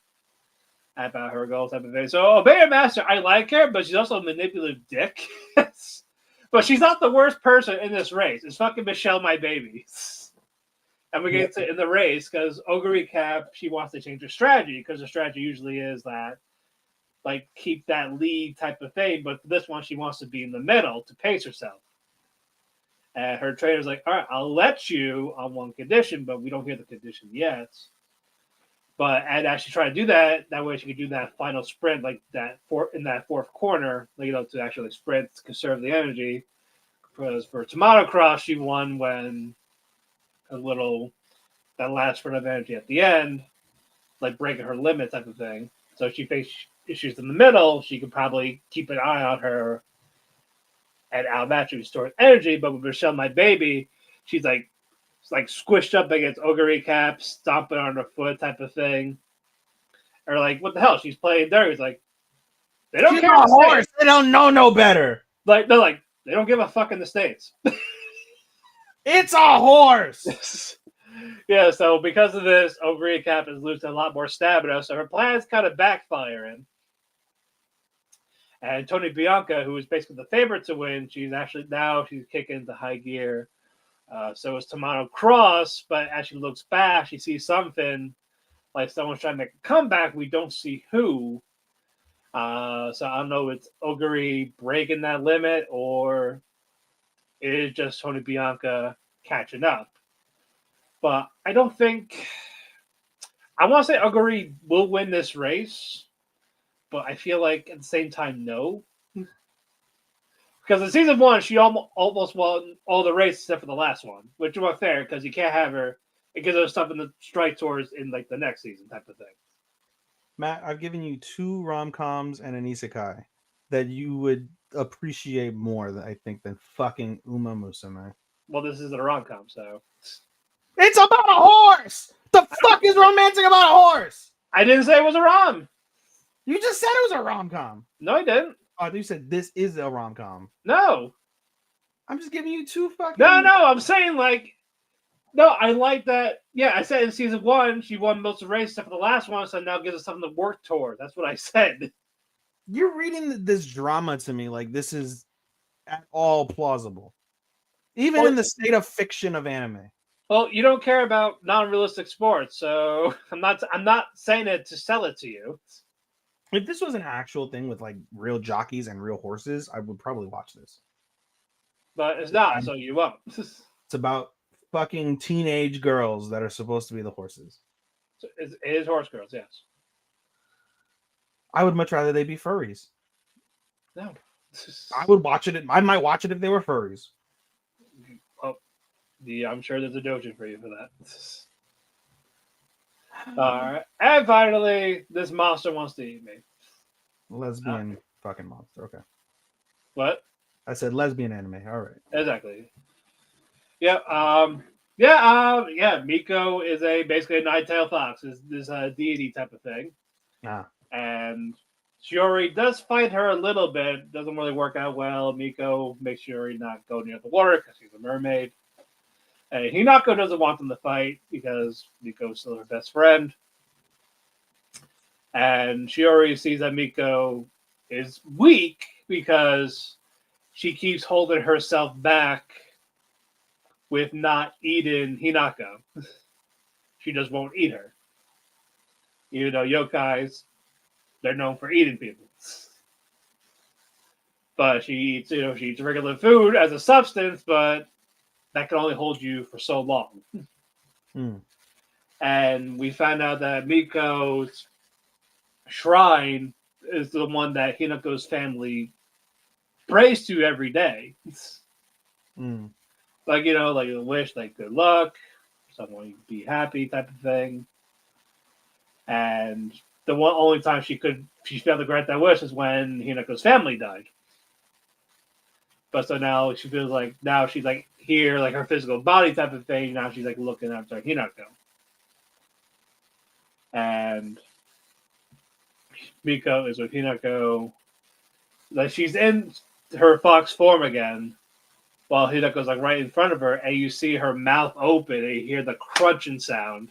about her goals type of thing. So Obey Your Master, I like her, but she's also a manipulative dick. But she's not the worst person in this race. It's fucking Michelle, my baby. And we get to in the race because Ogre Cap, she wants to change her strategy because the strategy usually is that like keep that lead type of thing, but this one she wants to be in the middle to pace herself. And her trainer's like, all right, I'll let you on one condition, but we don't hear the condition yet. But and actually try to do that way she could do that final sprint like in that fourth corner, to actually sprint to conserve the energy. Because for Tomato Cross, she won when that last sprint of energy at the end, like breaking her limit type of thing. So if she faces issues in the middle, she could probably keep an eye on her and outmatch store energy. But with Michelle, my baby, she's like squished up against Ogre Cap, stomping on her foot type of thing. Or like, what the hell? She's playing dirty. It's like, they don't She's care. a horse. They don't know no better. Like, they're like, they don't give a fuck in the States. It's a horse. Yeah, so because of this, Ogre Cap is losing a lot more stamina, so her plan's kind of backfiring. And Tony Bianca, who is basically the favorite to win, she's kicking into high gear. So is Tamano Cross, but as she looks back, she sees something like someone's trying to make a comeback. We don't see who. So I don't know if it's Ogre breaking that limit or it is just Tony Bianca catching up. But I don't think... I want to say Ogre will win this race, but I feel like at the same time, no. Because in season 1, she almost won all the races except for the last one, which was fair because you can't have her. It gives her stuff in the strike tours in like the next season type of thing. Matt, I've given you 2 rom-coms and an isekai that you would appreciate more, I think, than fucking Umamusume. Well, this isn't a rom-com, so... It's about a horse! The fuck is romantic about a horse? I didn't say it was a rom. You just said it was a rom-com. No, I didn't. Oh, you said this is a rom-com. No. I'm just giving you 2 fucking... No, I'm saying like... No, I like that. Yeah, I said in season 1, she won most of the race except for the last one, so now gives us something to work toward. That's what I said. You're reading this drama to me like this is at all plausible. Even in the state of fiction of anime. Well, you don't care about non-realistic sports, so I'm not saying it to sell it to you. If this was an actual thing with like real jockeys and real horses, I would probably watch this. But it's not, so you won't. It's about fucking teenage girls that are supposed to be the horses. It is horse girls, yes. I would much rather they be furries. No. I would watch it. I might watch it if they were furries. Oh, I'm sure there's a dojo for you for that. All right. And finally, this monster wants to eat me. Lesbian fucking monster. Okay. What? I said lesbian anime. All right. Exactly. Yeah. Miko is basically a nine-tailed fox. Is this deity type of thing. And Shiori does fight her a little bit. Doesn't really work out well. Miko makes Shiori not go near the water because she's a mermaid. And Hinako doesn't want them to fight because Miko's still her best friend. And Shiori sees that Miko is weak because she keeps holding herself back with not eating Hinako. She just won't eat her. Even though yokais, they're known for eating people. But she eats regular food as a substance, but that can only hold you for so long. And we found out that Miko's shrine is the one that Hinako's family prays to every day. Like, like a wish, like good luck, someone be happy type of thing. And the only time she failed to grant that wish is when Hinako's family died. But so now she feels like she's like here, like her physical body type of thing. Now she's like looking after Hinako. And Miko is with Hinako. Like she's in her fox form again, while Hinako's like right in front of her, and you see her mouth open, and you hear the crunching sound.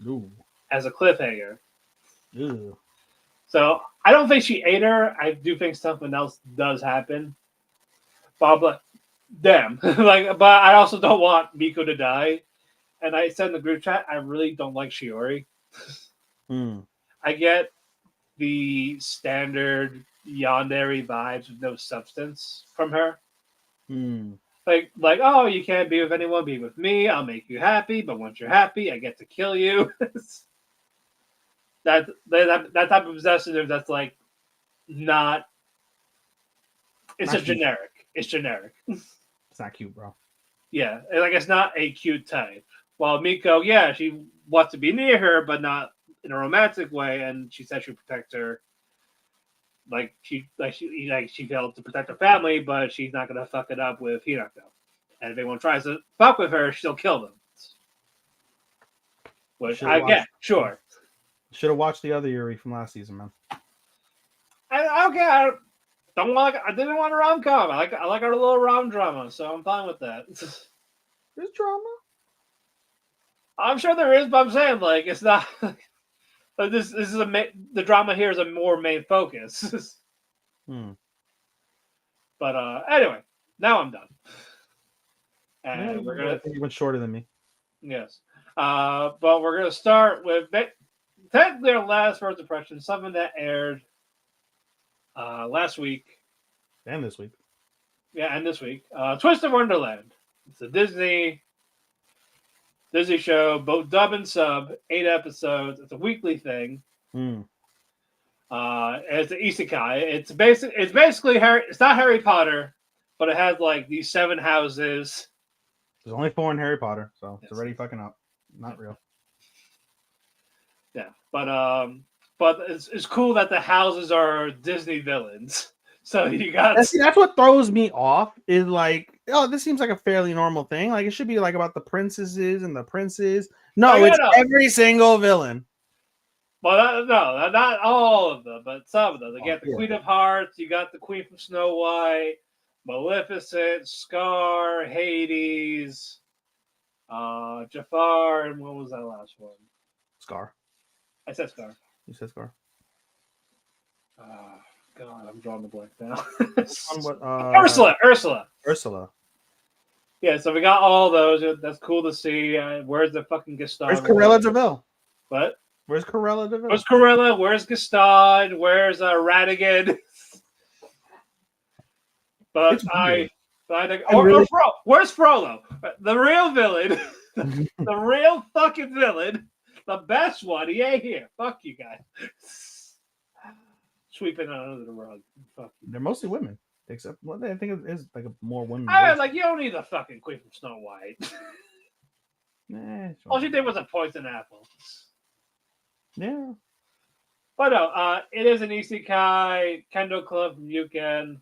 Ooh. As a cliffhanger. Ooh. So I don't think she ate her. I do think something else does happen. But damn. But I also don't want Miko to die. And I said in the group chat, I really don't like Shiori. I get the standard yandere vibes with no substance from her. Like, oh, you can't be with anyone, be with me. I'll make you happy, but once you're happy, I get to kill you. that type of possessive that's like not. It's just generic. It's generic. It's not cute, bro. Yeah, and like it's not a cute type. While Miko, yeah, she wants to be near her, but not in a romantic way, and she said she would protect her. She failed to protect her family, but she's not gonna fuck it up with Hinako. And if anyone tries to fuck with her, she'll kill them. Which I get, sure. Should have watched the other Yuri from last season, man. I didn't want a rom-com. I like our little rom drama, so I'm fine with that. There's drama. I'm sure there is, but I'm saying it's not. This is the drama here is a more main focus. But anyway, now I'm done. And we're gonna. I think you went shorter than me. Yes, but we're gonna start with technically our last first impression, something that aired last week and this week. Yeah, and this week, Twisted Wonderland. It's a Disney show, both dub and sub, 8 episodes. It's a weekly thing. It's an isekai. It's basically Harry. It's not Harry Potter, but it has these 7 houses. There's only 4 in Harry Potter, so it's already fucking up. Not real. Yeah, but it's cool that the houses are Disney villains. So you got that's what throws me off. Is this seems like a fairly normal thing. It should be about the princesses and the princes. No, it's every single villain. Well, no, not all of them, but some of them. You got the Queen of Hearts. You got the Queen from Snow White, Maleficent, Scar, Hades, Jafar, and what was that last one? Scar. I said Scar. You said Scar. God, I'm drawing the blank now. Ursula. Yeah, so we got all those. That's cool to see. Where's the fucking Gaston? Where's Cruella DeVille? What? Where's Cruella DeVille? Where's Cruella? Where's Gaston? Where's Radigan? But where's Frollo? The real villain. The real fucking villain. The best one. He ain't here. Fuck you guys. Sweeping under the rug. Fuck you. They're mostly women. Except I think it is more women. You don't need the fucking Queen from Snow White. Sure. All she did was a poison apple. Yeah. But no, it is an isekai kendo club from Yuken.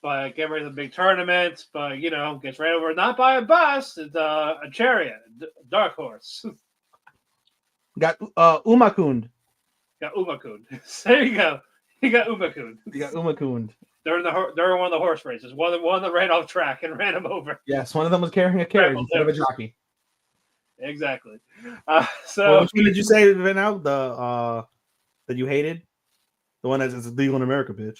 But get ready for the big tournament. But gets ran over not by a bus. It's a chariot, dark horse. Got Umakund. Got Umakund. There you go. You got Umakund. During one of the horse races, one that ran off track and ran him over. Yes, one of them was carrying a carriage instead of a jockey. Exactly. So which one did you say right now? The that you hated? The one that's legal in America, bitch.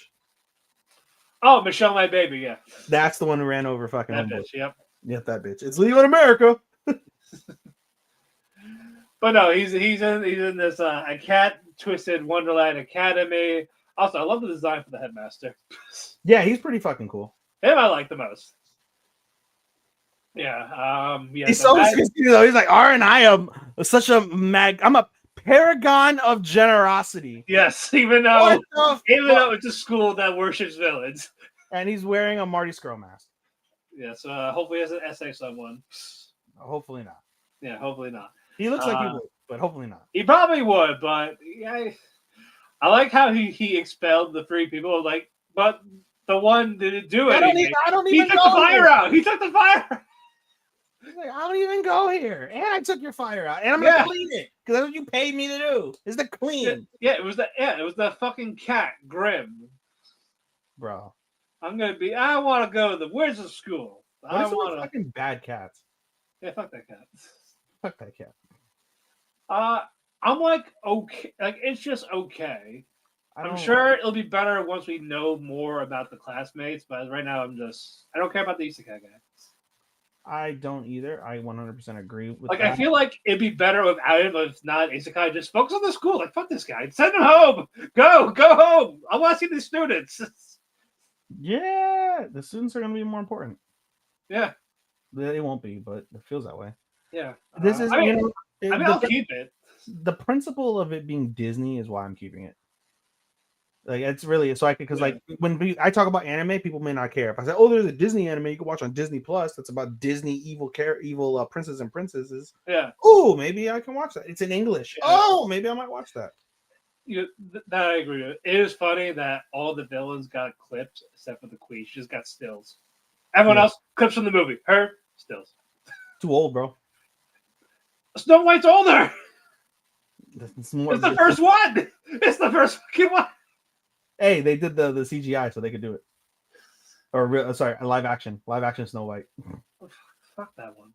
Oh, Michelle, my baby, yeah. That's the one who ran over fucking that bitch, yep. Yep, that bitch. It's legal in America. But no, he's in this a cat Twisted Wonderland Academy. Also, I love the design for the headmaster. Yeah, he's pretty fucking cool. Him I like the most. Yeah, he's so though. He's like, I am such a I'm a paragon of generosity. Yes, even though it's a school that worships villains. And he's wearing a Marty Skrull mask. Yes, hopefully he has an essay someone. Hopefully not. Yeah, hopefully not. He looks like he would, but hopefully not. He probably would, but yeah, I like how he expelled the 3 people. But the one didn't do it. I don't even. He took the fire out. He took the fire out. He's like, I don't even go here, and I took your fire out, and I'm gonna clean it because that's what you paid me to do. Is the clean? It was the fucking cat Grim, bro. I want to go to the wizard school. I want fucking bad cats. Yeah, fuck that cat. Fuck that cat. I'm okay. It's just okay. I'm sure it'll be better once we know more about the classmates. But right now, I don't care about the isekai guy. I don't either. I 100% agree with that. I feel like it'd be better without him, but if not, isekai just focus on the school. Fuck this guy. Send him home. Go home. I want to see the students. Yeah, the students are going to be more important. Yeah. They won't be, but it feels that way. Yeah. This is, I'll keep it. The principle of it being Disney is why I'm keeping it. Like it's really so I can because Yeah. like when I talk about anime, people may not care. If I say, "Oh, there's a Disney anime you can watch on Disney Plus that's about Disney evil princes and princesses," Yeah. oh, maybe I can watch that. It's in English. Yeah. Oh, maybe I might watch that. That I agree with. It is funny that all the villains got clipped except for the queen. She just got stills. Everyone Yeah. else clips from the movie. Her stills. Too old, bro. Snow White's older. It's more, It's the first one. It's the first fucking one. Hey, they did the CGI so they could do it. Or sorry, live action Snow White. Fuck that one.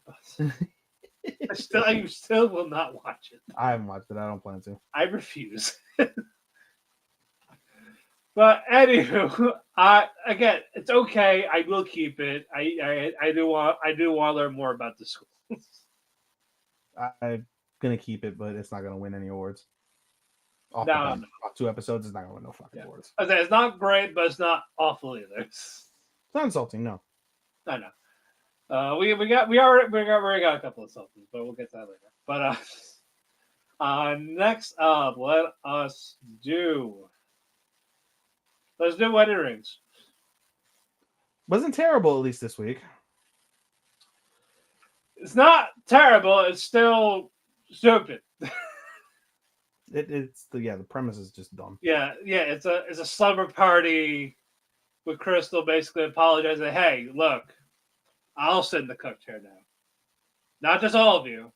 I still will not watch it. I haven't watched it. I don't plan to. I refuse. But anywho, again, it's okay. I will keep it. I do want to learn more about the school. I'm gonna keep it, but it's not gonna win any awards. Off No. 2 episodes, it's not gonna win no fucking awards. I say it's not great, but it's not awful either. It's not insulting, no. I know. We already got a couple of somethings, but we'll get to that later. But next up, let's do Wedding Rings. Wasn't terrible at least this week. It's not terrible. It's still stupid. The premise is just dumb. Yeah. It's a slumber party with Crystal basically apologizing. Hey, look, I'll sit in the cook chair now. Not just all of you.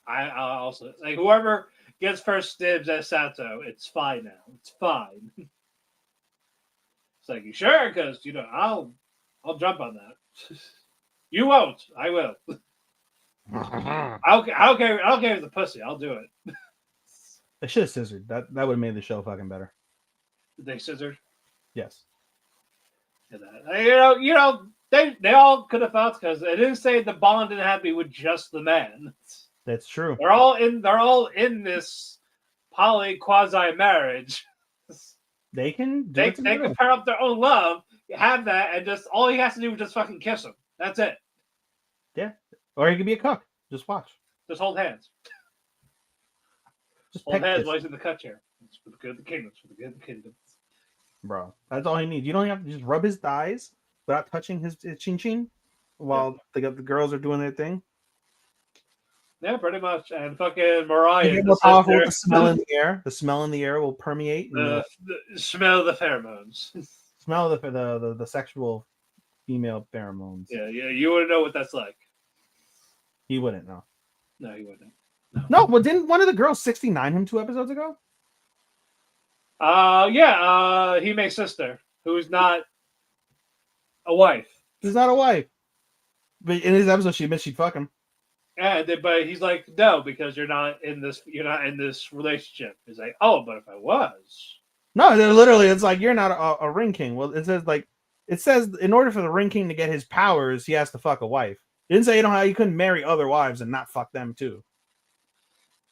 I'll also like whoever gets first dibs at Sato. It's fine now. It's fine. It's like, you sure? Because I'll jump on that. You won't. I will. I don't care if it's a pussy. I'll do it. They should have scissored. That would have made the show fucking better. Did they scissor? Yes. They all could have felt because they didn't say the bond didn't have to be with just the man. That's true. They're all in this poly quasi marriage. They can They can pair up their own love, have that, and just all he has to do is just fucking kiss him. That's it. Yeah. Or he could be a cook. Just watch. Just hold hands. Just Hold hands kiss. while he's in the cut chair. It's for the good of the kingdom. It's for the good of the kingdom. Bro, that's all he needs. You don't have to just rub his thighs without touching his chin chin while the girls are doing their thing. Yeah, pretty much. And fucking Mariah. Get more powerful with the smell in the air. The smell in the air will permeate. The smell of the pheromones. Smell of the sexual female pheromones. Yeah. You wouldn't know what that's like. He wouldn't know. No, he wouldn't. No, well, didn't one of the girls 69 him 2 episodes ago? Hime's sister, who's not a wife. He's not a wife. But in his episode, she admits she'd fuck him. Yeah, but he's like, no, because you're not in this relationship. He's like, oh, but if I was. No, literally, it's like you're not a ring king. Well, it says in order for the ring king to get his powers, he has to fuck a wife. It didn't say you couldn't marry other wives and not fuck them too.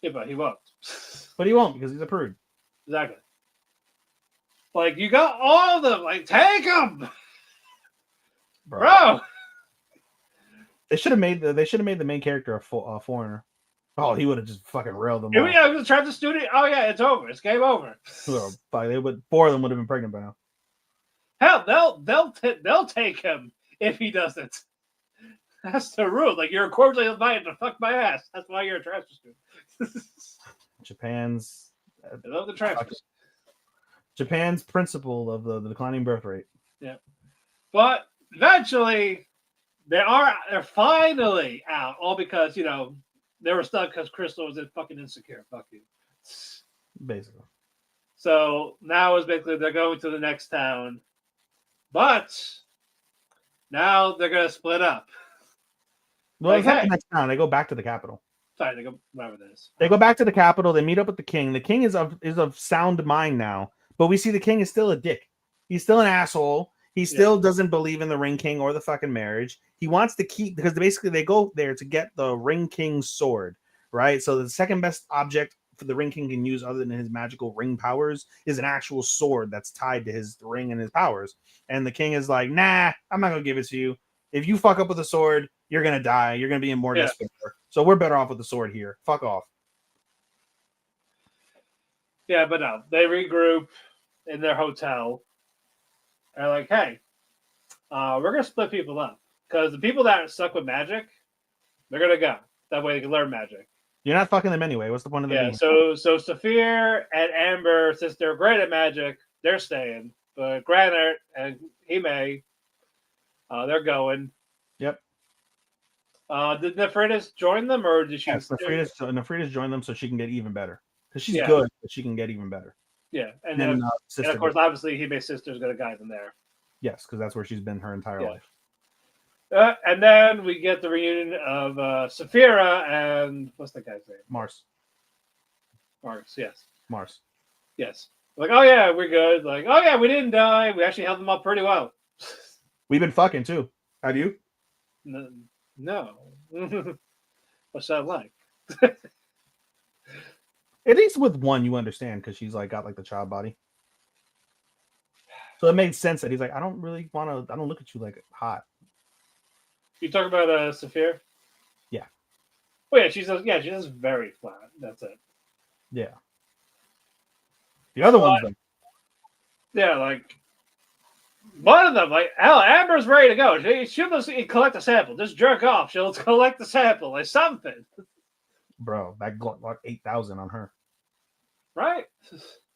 Yeah, but he won't. But he won't because he's a prude. Exactly. Like, you got all of them. Like, take them, bro. They should have made the main character a foreigner. Oh, he would have just fucking railed them. Yeah, we tried the studio. Oh yeah, it's over. It's game over. Four of them would have been pregnant by now. Hell, they'll take him if he doesn't. That's the rule. Like, you're cordially invited to fuck my ass. That's why you're a transfer student. Japan's. I love the transfers. Japan's principle of the declining birth rate. Yeah, but eventually they're finally out. All because they were stuck because Crystal was fucking insecure. Fuck you. Basically. So now is basically they're going to the next town, but now they're gonna split up. Well, it's not the next town. They go back to the capital. Sorry, they go wherever it is. They go back to the capital. They meet up with the king. The king is of sound mind now, but we see the king is still a dick. He's still an asshole. He still doesn't believe in the Ring King or the fucking marriage. He wants to keep because basically they go there to get the Ring King's sword, right? So the second best object for the Ring King can use other than his magical ring powers is an actual sword that's tied to his ring and his powers. And the king is like, nah, I'm not gonna give it to you. If you fuck up with a sword, you're gonna die. You're gonna be in more despair. So we're better off with the sword here. Fuck off. Yeah, but no, they regroup in their hotel are like, hey, we're gonna split people up because the people that are stuck with magic, they're gonna go. That way they can learn magic. You're not fucking them anyway. What's the point of them Yeah. being? So Saphir and Amber, since they're great at magic, they're staying. But Granite and Hime, they're going. Yep. Did Nephritis join them, or did she? Yes, Nephritis joined them so she can get even better. Because she's Yeah. good, but she can get even better. Yeah, and then, then, Sister and of course, goes. obviously, Hime's sister's going to guide them there. Yes, because that's where she's been her entire Yeah. life. And then we get the reunion of Saphira and what's that guy's name? Mars. Yes. Mars. Yes. Like, oh yeah, we're good. Like, oh yeah, we didn't die. We actually held them up pretty well. We've been fucking too. Have you? No. What's that like? At least with one, you understand because she's like got like the child body. So it made sense that he's like, I don't really want to. I don't look at you like hot. You talk about Saphir? Yeah. Oh yeah, she's very flat. That's it. Yeah. The other one's like, yeah, like one of them, like hell, Amber's ready to go. She'll just collect a sample. Just jerk off. She'll collect the sample, like something. bro, that Glock 8000 on her. Right?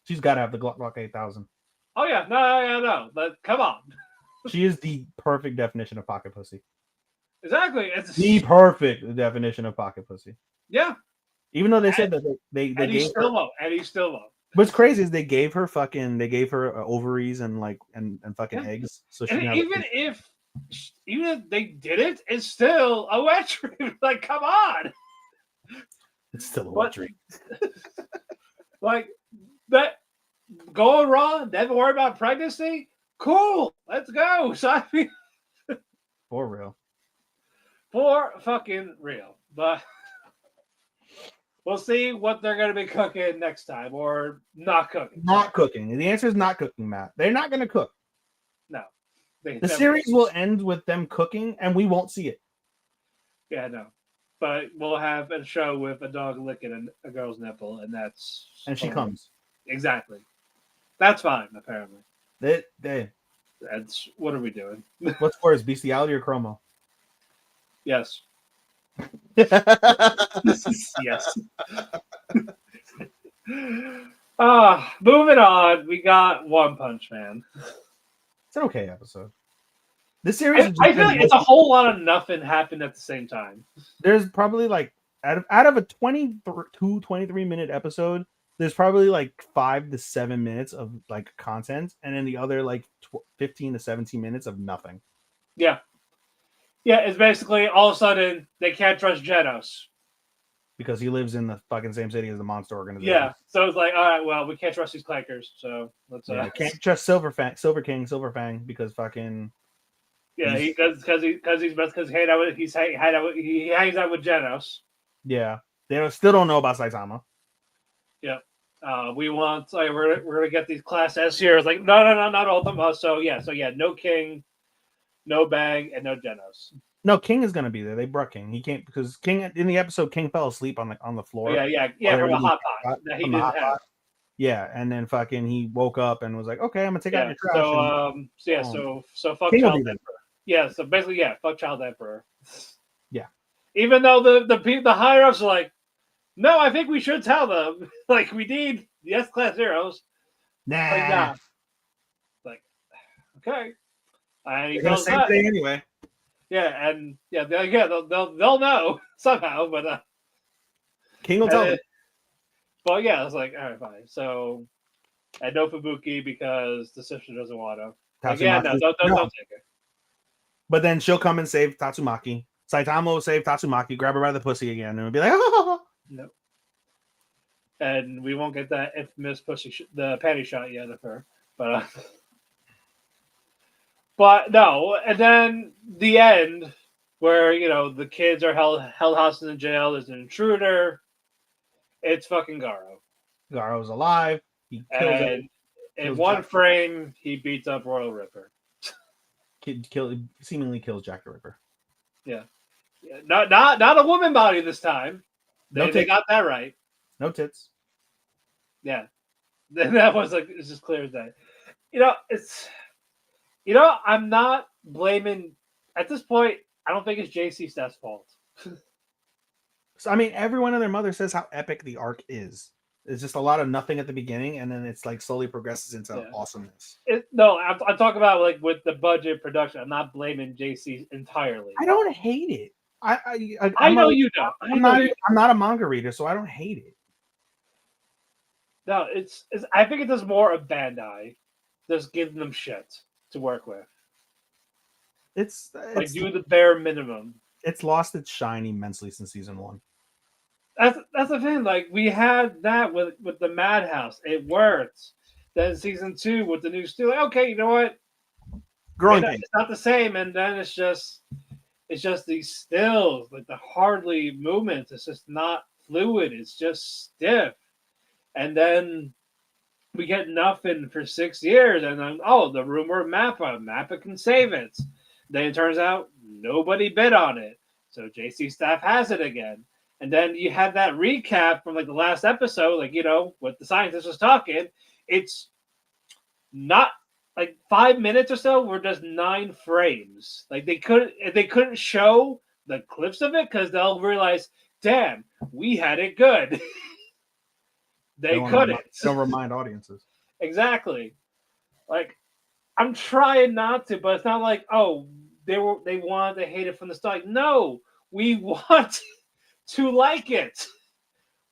She's got to have the Glock 8000. Oh yeah, no. But come on. She is the perfect definition of pocket pussy. Exactly. It's The perfect definition of pocket pussy. Yeah. Even though they said that they and he gave still her, won't. And he still won't. what's crazy is they gave her ovaries and like and fucking eggs. So she And can even if they did it, it's still a wet dream. Like, come on. it's still a wet dream. Like that going raw, never worry about pregnancy. Cool. Let's go. So I mean, For real. for fucking real. But we'll see what they're going to be cooking next time or not cooking. Not cooking. The answer is not cooking, Matt. They're not going to cook. No. The series will end with them cooking, and we won't see it. Yeah, no. But we'll have a show with a dog licking a girl's nipple, and that's... And she comes. Exactly. That's fine, apparently. That's... What are we doing? What's worse, bestiality or chromo? Yes. It's Yes. Moving on. We got One Punch Man. an okay episode. This series, I feel like it's a whole lot of nothing happened at the same time. There's probably like out of a 23 minute episode, there's probably like 5 to 7 minutes of like content, and then the other like 15 to 17 minutes of nothing. Yeah. Yeah, it's basically all of a sudden they can't trust Genos. Because he lives in the fucking same city as the monster organization. Yeah, so it's like, all right, well, we can't trust these clankers, so let's. Can't trust Silver Fang, because fucking. Yeah, he hangs out with Genos. Yeah, they still don't know about Saitama. Yeah, we want. We're gonna get these Class S here. It's like no, not all of them. So no King, no Bang, and no Genos. No, King is gonna be there. They brought King. He can't because King in the episode King fell asleep on the floor. Yeah, from a hot pot that he didn't have. Yeah, and then fucking he woke up and was like, "Okay, I'm gonna take out your trash." So fuck King Child Emperor. Yeah, so basically, fuck Child Emperor. Yeah. Even though the higher ups are like, no, I think we should tell them. Like, we need the S-Class heroes. Nah. Like, okay. And he They're goes, the same thing anyway. Yeah, and they'll know somehow, but King will tell them. But yeah, it's like, all right, fine. So, and no Fubuki because the sister doesn't want to. Like, yeah, no, don't take her. But then she'll come and save Tatsumaki. Saitama will save Tatsumaki, grab her by the pussy again, and it'll be like, oh. No. And we won't get that infamous the panty shot yet of her, but. But no, and then the end where the kids are held hostage in jail. There's an intruder. It's fucking Garo. Garo's alive. He kills it. In one frame, he beats up Royal Ripper. Seemingly kills Jack the Ripper. Yeah. Not a woman body this time. They got that right. No tits. Yeah. That was like it's just clear as day. it's I'm not blaming at this point. I don't think it's JC Steph's fault. So, I mean, everyone and their mother says how epic the arc is. It's just a lot of nothing at the beginning, and then it's like slowly progresses into Yeah. awesomeness. No, I'm talking about like with the budget production. I'm not blaming JC entirely. I don't hate it. I know you don't. I'm not a manga reader, so I don't hate it. No, it's I think it does more of Bandai, just giving them shit to work with. It's Like do the bare minimum. It's lost its shine immensely since season 1. That's the thing. Like we had that with the Madhouse, it worked. Then season 2 with the new studio, like, okay, you know what? Growing it's not the same, and then it's just these stills, like the hardly movements. It's just not fluid. It's just stiff. And then we get nothing for 6 years, and then the rumor of Mappa can save it. Then it turns out nobody bid on it, so JC Staff has it again. And then you have that recap from like the last episode, like what the scientist was talking. It's not like 5 minutes or so. Were just 9 frames. Like they couldn't show the clips of it because they'll realize, damn, we had it good. They couldn't. Don't remind audiences. Exactly. Like I'm trying not to, but it's not like they wanted to hate it from the start. Like, no, we want to like it.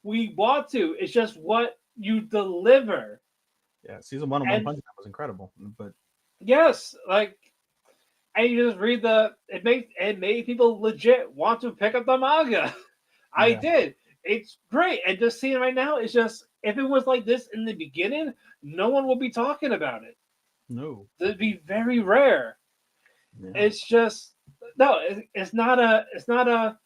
We want to. It's just what you deliver. Yeah, season 1 of One Punch Man was incredible, but yes, like, and you just read it made people legit want to pick up the manga. I did. It's great, and just seeing it right now, it's just if it was like this in the beginning, no one would be talking about it. No, it'd be very rare. Yeah. It's just it's not a.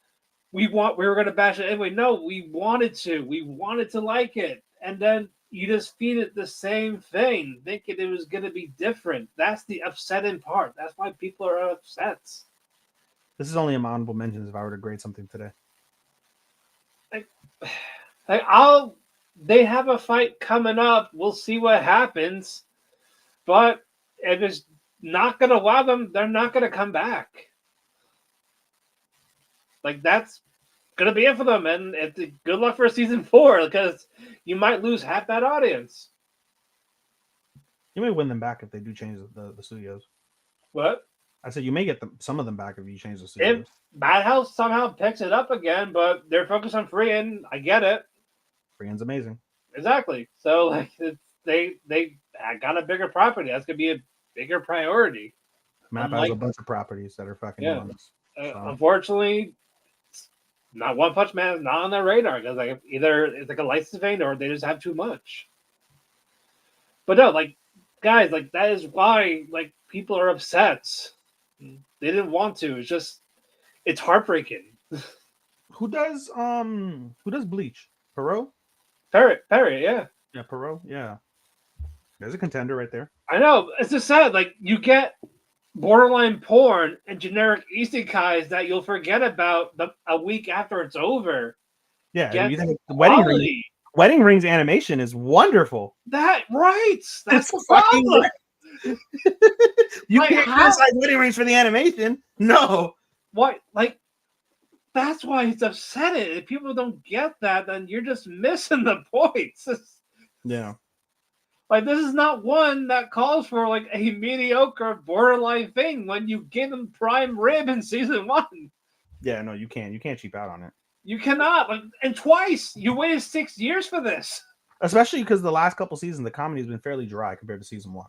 We were going to bash it anyway. No, we wanted to like it, and then you just feed it the same thing, thinking it was going to be different. That's the upsetting part. That's why people are upset. This is only a honorable mentions if I were to grade something today. They have a fight coming up. We'll see what happens, but if it's not going to wow them, they're not going to come back. Like that's gonna be it for them, and it's good luck for season 4 because you might lose half that audience. You may win them back if they do change the studios. What? I said you may get some of them back if you change the studios. If Madhouse somehow picks it up again, but they're focused on Freehan, I get it. Freehan's amazing. Exactly. So like they got a bigger property. That's gonna be a bigger priority. Mappa has a bunch of properties that are fucking enormous. Unfortunately, not One Punch Man is not on their radar because like either it's like a license thing or they just have too much. But no, like guys, like that is why like people are upset. They didn't want to. It's heartbreaking. Who does Bleach? Perot? Perry, yeah. Yeah, Perot, yeah. There's a contender right there. I know. It's just sad. Like you get borderline porn and generic isekais that you'll forget about a week after it's over. Yeah, you think Wedding Rings animation is wonderful. That's the fucking problem. You can't criticize Wedding Rings for the animation. No. What? Like that's why it's upsetting. If people don't get that, then you're just missing the points. Yeah. Like this is not one that calls for like a mediocre borderline thing when you give them prime rib in season 1. Yeah, no, you can't. You can't cheap out on it. You cannot. Like, and twice you waited 6 years for this. Especially because the last couple seasons, the comedy has been fairly dry compared to season 1.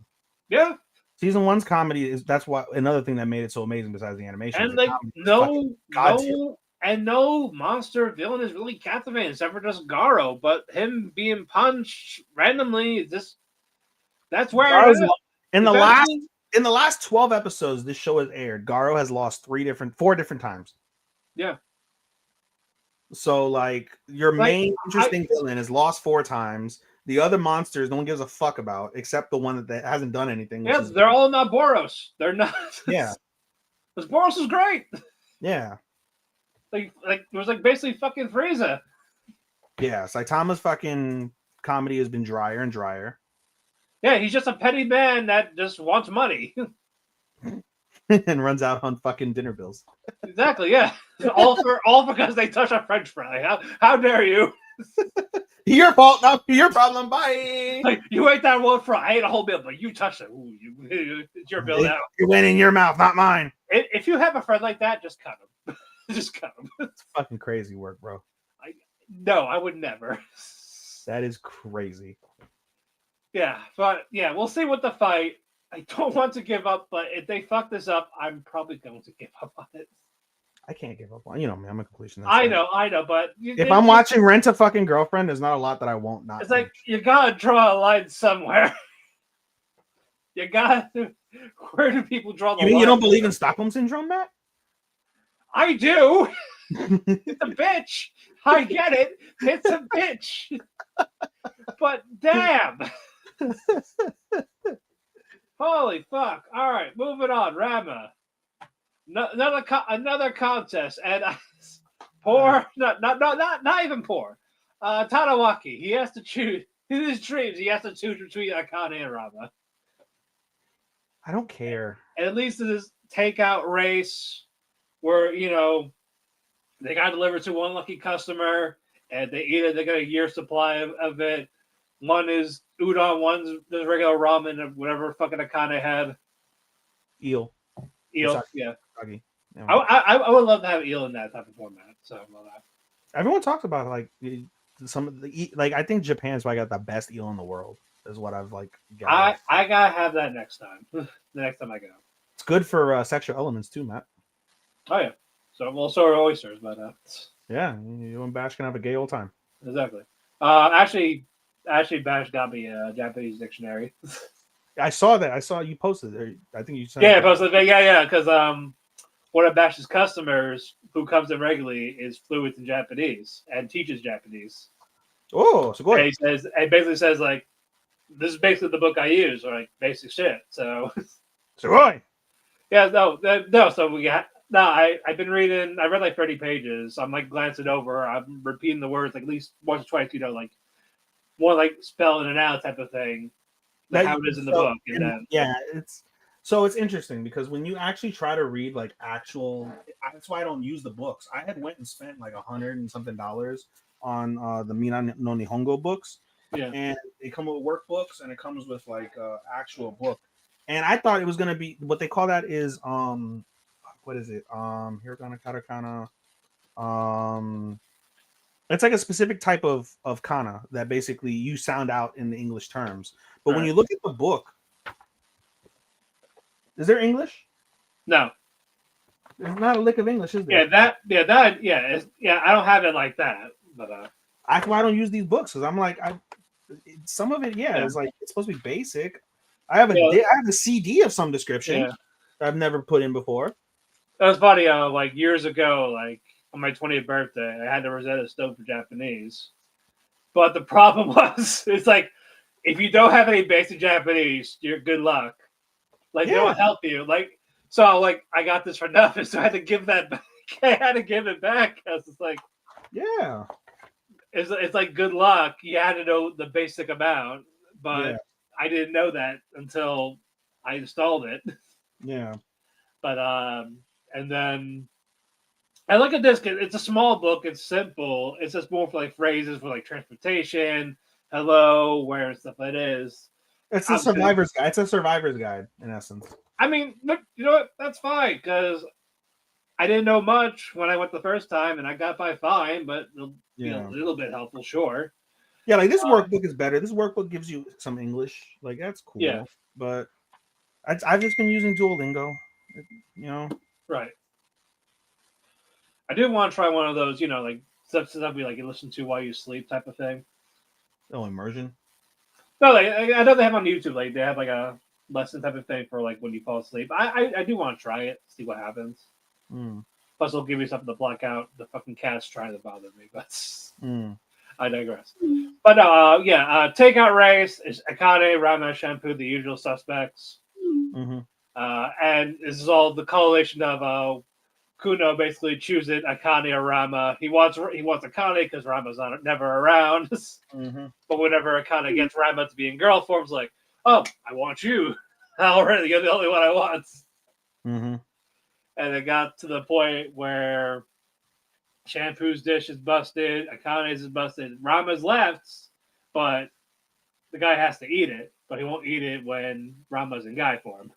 Yeah. Season 1's comedy that's what another thing that made it so amazing besides the animation. And like no monster villain is really captivating except for just Garo, but him being punched randomly that's where in the last 12 episodes this show has aired, Garo has lost 4 different times. Yeah. So like your main interesting villain is lost 4 times. The other monsters no one gives a fuck about except the one that hasn't done anything. Yeah, they're all not Boros. They're not. Yeah. Because Boros is great. Yeah. Like it was like basically fucking Frieza. Yeah, Saitama's fucking comedy has been drier and drier. Yeah, he's just a petty man that just wants money. And runs out on fucking dinner bills. Exactly, yeah. all because they touch a French fry. How dare you? Your fault, not your problem. Bye. Like, you ate that one fry. I ate a whole meal, but you touched it. Ooh, it's your bill now. It went in your mouth, not mine. If you have a friend like that, just cut him. Just cut him. It's fucking crazy work, bro. No, I would never. That is crazy. Yeah, but yeah, we'll see with the fight. I don't want to give up, but if they fuck this up, I'm probably going to give up on it. I can't give up on. You know me, I'm a completionist. I know, but if I'm watching Rent a Fucking Girlfriend, there's not a lot that I won't not. It's like you gotta draw a line somewhere. You gotta. Where do people draw the line? You don't believe in Stockholm syndrome, Matt? I do. It's a bitch. I get it. It's a bitch. But damn. Holy fuck. All right, moving on. Ranma. Another contest. And poor, not even poor. Tadawaki. He has to choose. In his dreams, he has to choose between Akane and Ranma. I don't care. And at least in this takeout race where, they got delivered to one lucky customer and they got a year's supply of it. One is udon, one's the regular ramen, of whatever fucking Akane had. Eel, yeah. Yeah. I would love to have eel in that type of format. So everyone talks about like some of the I think Japan's probably got the best eel in the world. Is what I've got. I gotta have that next time. The next time I go. It's good for sexual elements too, Matt. Oh yeah. So are oysters, but yeah, you and Bash can have a gay old time. Exactly. Actually, Bash got me a Japanese dictionary. I saw that. I saw you posted it. I think you sent I posted it. Yeah, because one of Bash's customers who comes in regularly is fluent in Japanese and teaches Japanese. Oh, so good. And he basically says like, this is basically the book I use, or like basic shit. So, yeah, no. So we got. No, I've been reading. I read like 30 pages. I'm like glancing over. I'm repeating the words like at least once or twice. Like more like spelling it out type of thing. Like how it is in the book. It's interesting because when you actually try to read like actual, that's why I don't use the books. I had went and spent like $100 and something on the Mina no Nihongo books. Yeah, and they come with workbooks and it comes with like actual book. And I thought it was gonna be what they call that is what is it? Hiragana, katakana. It's like a specific type of kana that basically you sound out in the English terms. But when you look at the book, is there English? No. There's not a lick of English, is there? I don't have it like that. But that's why I don't use these books because I'm like, some of it, it's like it's supposed to be basic. I have a CD of some description that I've never put in before. That was funny. Like years ago, like on my 20th birthday, I had the Rosetta Stone for Japanese. But the problem was, it's like if you don't have any basic Japanese, you're good luck. Like they don't help you. Like so, like I got this for nothing, so I had to give that back. I had to give it back because it's like, it's like good luck. You had to know the basic amount, but I didn't know that until I installed it. Yeah, but and then I look at this. It's a small book. It's simple. It's just more for like phrases for like transportation, hello, where and stuff like it is. It's a survivor's guide. It's a survivor's guide in essence. I mean, look, you know what? That's fine because I didn't know much when I went the first time, and I got by fine. But a little bit helpful, sure. Yeah, like this workbook is better. This workbook gives you some English. Like that's cool. Yeah, but I've just been using Duolingo. Right. I do want to try one of those, like stuff we like you listen to while you sleep type of thing. Oh, immersion. No, like I know they have on YouTube. Like they have like a lesson type of thing for like when you fall asleep. I do want to try it, see what happens. Plus, it'll give you something to block out the fucking cats trying to bother me. But I digress. But takeout race is Akane, Ranma, Shampoo, the usual suspects. And this is all the collation of Kuno basically choosing Akane or Ranma. He wants Akane because Ranma's never around. But whenever Akane gets Ranma to be in girl form, it's like, oh, I want you. Already, you're the only one I want. Mm-hmm. And it got to the point where Shampoo's dish is busted, Akane's is busted, Rama's left, but the guy has to eat it, but he won't eat it when Rama's in guy form.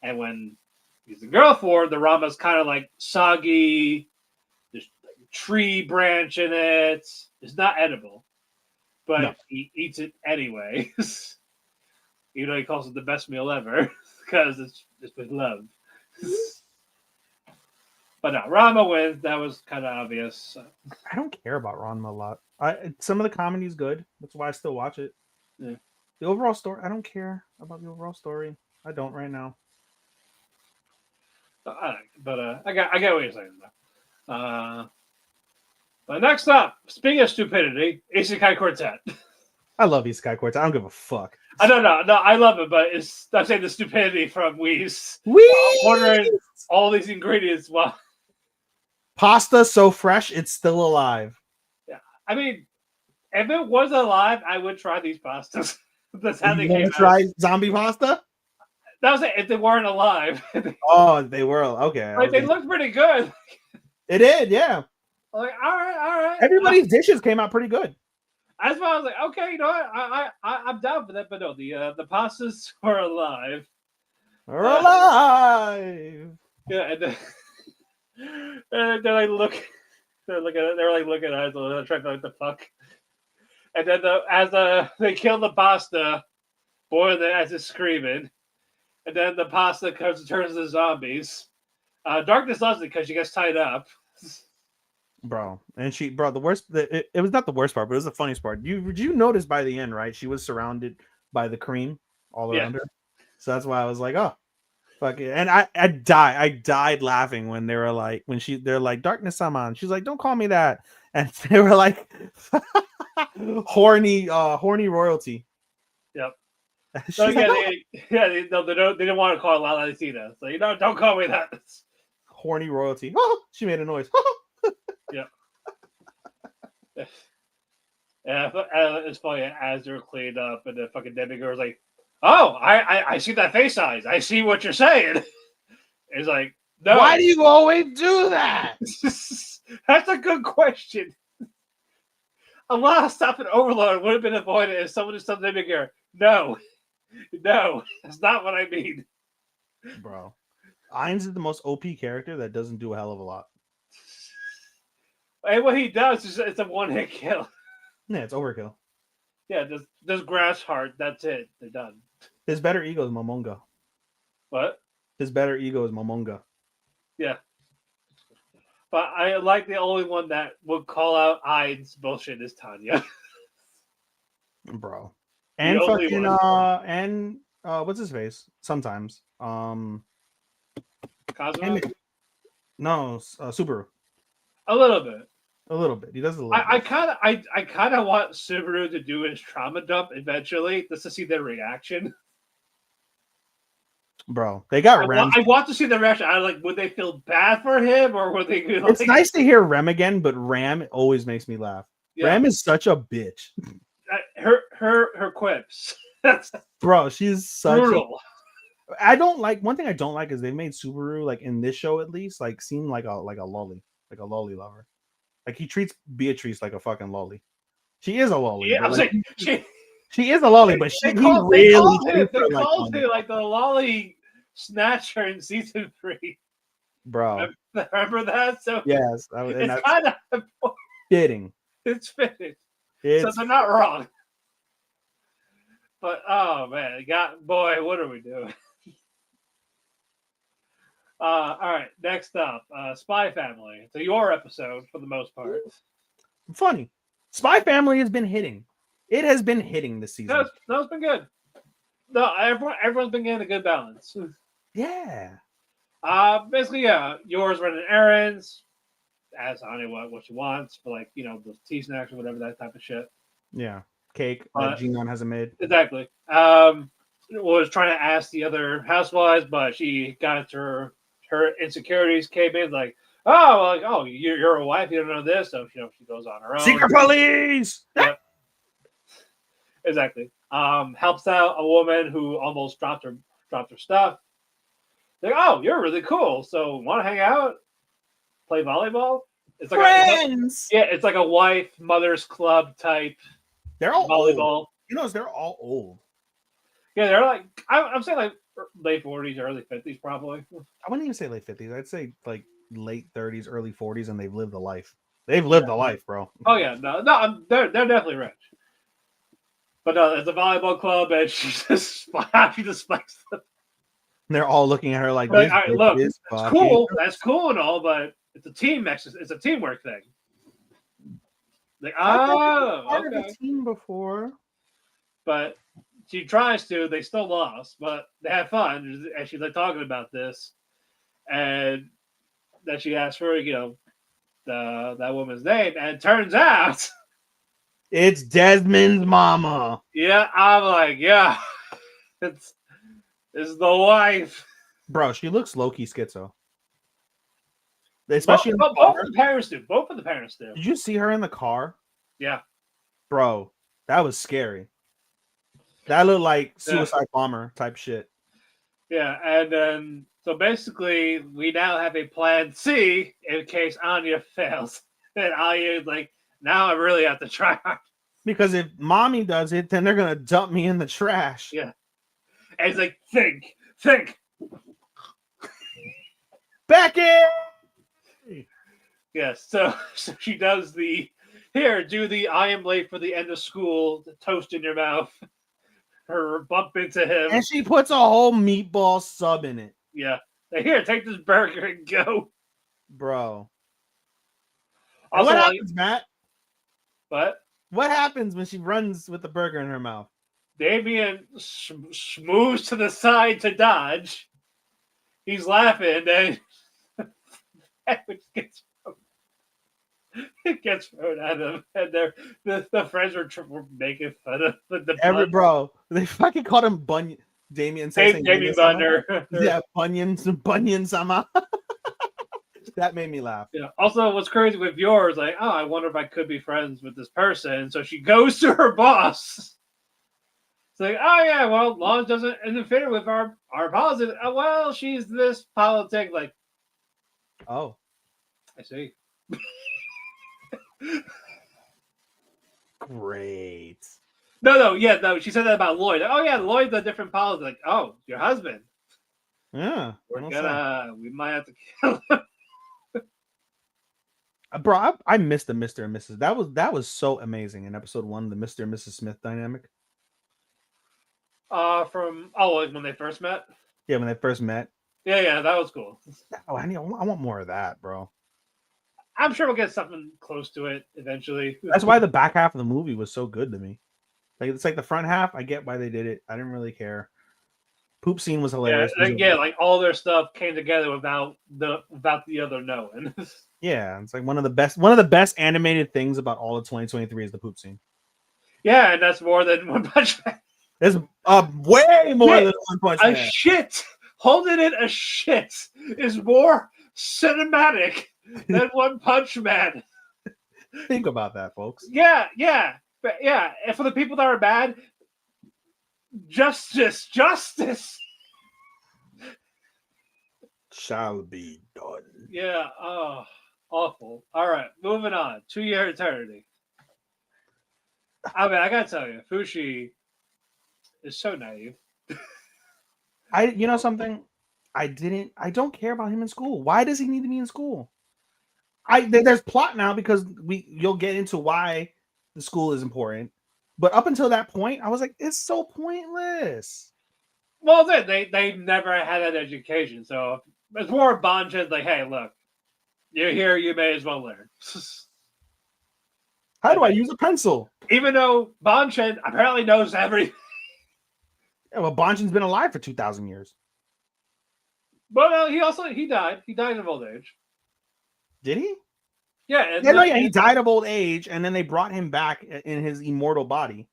And when he's in girl form, the Rama's kind of like soggy, there's like a tree branch in it. It's not edible, but No. he eats it anyway. Even though he calls it the best meal ever, because it's with love. But no, Rama wins. That was kind of obvious. I don't care about Ranma a lot. Some of the comedy is good. That's why I still watch it. Yeah. The overall story, I don't care about the overall story. I don't right now. But I get what you're saying though. But next up, speaking of stupidity, Isekai Quartet. I love Isekai Quartet. I don't give a fuck. I don't know. No, I love it, but I'm saying the stupidity from Whis. Ordering all these ingredients while Pasta so fresh, it's still alive. yeah. I mean, if it was alive, I would try these pastas. That's how they came out. Try zombie pasta? That was it. If they weren't alive. Oh, they were okay. Like they looked pretty good. It did, yeah. Like, all right. Everybody's dishes came out pretty good. That's why I was like, okay, you know what? I'm down for that, but no, the pastas were alive. We're alive. Yeah, and they're like looking at us, trying to like the fuck. And then as they kill the pasta, boy, as it's screaming, and then the pasta comes and turns into zombies. Darkness loves it because she gets tied up. Bro, and the worst. It was not the worst part, but it was the funniest part. Did you notice by the end, right? She was surrounded by the cream all around her, so that's why I was like, oh, fuck it. And I died laughing when they're like, Darkness Saman. She's like, don't call me that, and they were like, horny royalty. Yep. So they didn't want to call it La Latina. So don't call me that. Horny royalty. Oh, she made a noise. Yeah. Yeah, it's funny as they're cleaned up, and the fucking Debbie girl's like, "Oh, I see that face size. I see what you're saying." It's like, no. Why do you always do that? That's a good question. A lot of stuff in Overload would have been avoided if someone just told Debbie girl, "No, that's not what I mean." Bro, Ainz is the most OP character that doesn't do a hell of a lot. And what he does is it's a one-hit kill. Yeah, it's overkill. Yeah, this grass heart. That's it. They're done. His better ego is Momonga. What? His better ego is Momonga. Yeah. But I like the only one that would call out Ainz bullshit is Tanya. Bro. And fucking what's his face? Sometimes. Cosmo? No, Subaru. A little bit. A little bit. He does a little I bit. kind of want Subaru to do his trauma dump eventually, just to see their reaction. Bro, they got Rem. I want to see the reaction. I like, would they feel bad for him, or would they? Like... It's nice to hear Rem again, but Ram always makes me laugh. Yeah. Ram is such a bitch. Her quips. Bro, she's such brutal. I don't like. One thing I don't like is they made Subaru, like in this show at least, like seem like a lolly, like a lolly lover. Like he treats Beatrice like a fucking lolly. She is a lolly. Yeah, I'm like, saying she is a lolly, but they called him like the lolly snatcher in season 3. Bro, remember that? So yes, it's kind of fitting. It's fitting. So they're not wrong. But oh man, boy, what are we doing? All right, next up, Spy Family. It's your episode for the most part. Funny. Spy Family has been hitting. It has been hitting this season. No, it's been good. No, everyone's been getting a good balance. Yeah. Basically, yeah, yours running errands, ask Anya what she wants for, like, those tea snacks or whatever, that type of shit. Yeah. Cake that Jinon hasn't made. Exactly. Was trying to ask the other housewives, but she got into her insecurities came in like, you're a wife, you don't know this, so she goes on her own. Secret police. Yep. Exactly. Helps out a woman who almost dropped her stuff. Like, oh, you're really cool. So want to hang out, play volleyball? Friends. It's like a wife mother's club type They're all volleyball. old. You know, they're all old. Yeah, they're like I'm saying like late 40s, early 50s, probably. I wouldn't even say late 50s. I'd say like late 30s, early 40s, and they've lived a life. They've lived a life, bro. Oh yeah, no, they're definitely rich. But no, it's a volleyball club, and she just likes them. They're all looking at her like, Like, this all right, look, is that's fucking cool. That's cool and all, but it's a team exercise. It's a teamwork thing. Like, part of okay. a team before. But she tries to. They still lost, but they have fun. And she's like talking about this, and then she asks for that woman's name, and it turns out It's Desmond's mama. yeah, I'm like, yeah, it's the wife. Bro, she looks low-key schizo. Especially in the both car. of the parents do. Both of the parents do. Did you see her in the car? Yeah. Bro, that was scary. That looked like suicide bomber type shit. Yeah, and then so basically we now have a plan C in case Anya fails. And Anya is like, now I really have to try hard. Because if mommy does it, then they're gonna dump me in the trash. Yeah. And he's like, think. Becky! Yes, so she does do the I am late for the end of school, the toast in your mouth, her bump into him. And she puts a whole meatball sub in it. Yeah. Like, here, take this burger and go. Bro. Also, what happens, Matt? What? What happens when she runs with the burger in her mouth? Damien moves to the side to dodge. He's laughing, and it gets thrown at him, and the friends were making fun of the bro. They fucking called him Bunyan. Damien says Damien Bunner. Yeah, Bunyan sama. That made me laugh. Yeah. Also, what's crazy with yours, like, oh, I wonder if I could be friends with this person. So she goes to her boss. It's like, oh yeah, well, law doesn't interfere with our policy. Oh, well, she's this politic. Like, oh, I see. Great. No. She said that about Lloyd. Oh yeah, Lloyd's a different policy. Like, oh, your husband. Yeah, we might have to kill him. Bro, I missed the Mr. and Mrs. That was so amazing in episode 1, the Mr. and Mrs. Smith dynamic. When they first met. Yeah, when they first met. Yeah, that was cool. Oh, I want more of that, bro. I'm sure we'll get something close to it eventually. That's why the back half of the movie was so good to me. Like, it's like the front half, I get why they did it. I didn't really care. Poop scene was hilarious. Yeah, like all their stuff came together without the other knowing. Yeah, it's like one of the best animated things about all of 2023 is the poop scene. Yeah, and that's more than One Punch Man. There's way more than One Punch Man. Holding it a shit is more cinematic than One Punch Man. Think about that, folks. Yeah. But yeah, and for the people that are bad, justice shall be done. Yeah, awful. All right, moving on. 2 Year Eternity. I mean, I gotta tell you, Fushi is so naive. You know something? I don't care about him in school. Why does he need to be in school? There's plot now because you'll get into why the school is important. But up until that point, I was like, it's so pointless. Well, they never had an education, so it's more Banchan's like, hey, look, you're here, you may as well learn. How do I use a pencil? Even though Banchan apparently knows everything. Yeah, well, Banchan's been alive for 2,000 years. But he died. He died of old age. Did he? Yeah. He died of old age, and then they brought him back in his immortal body.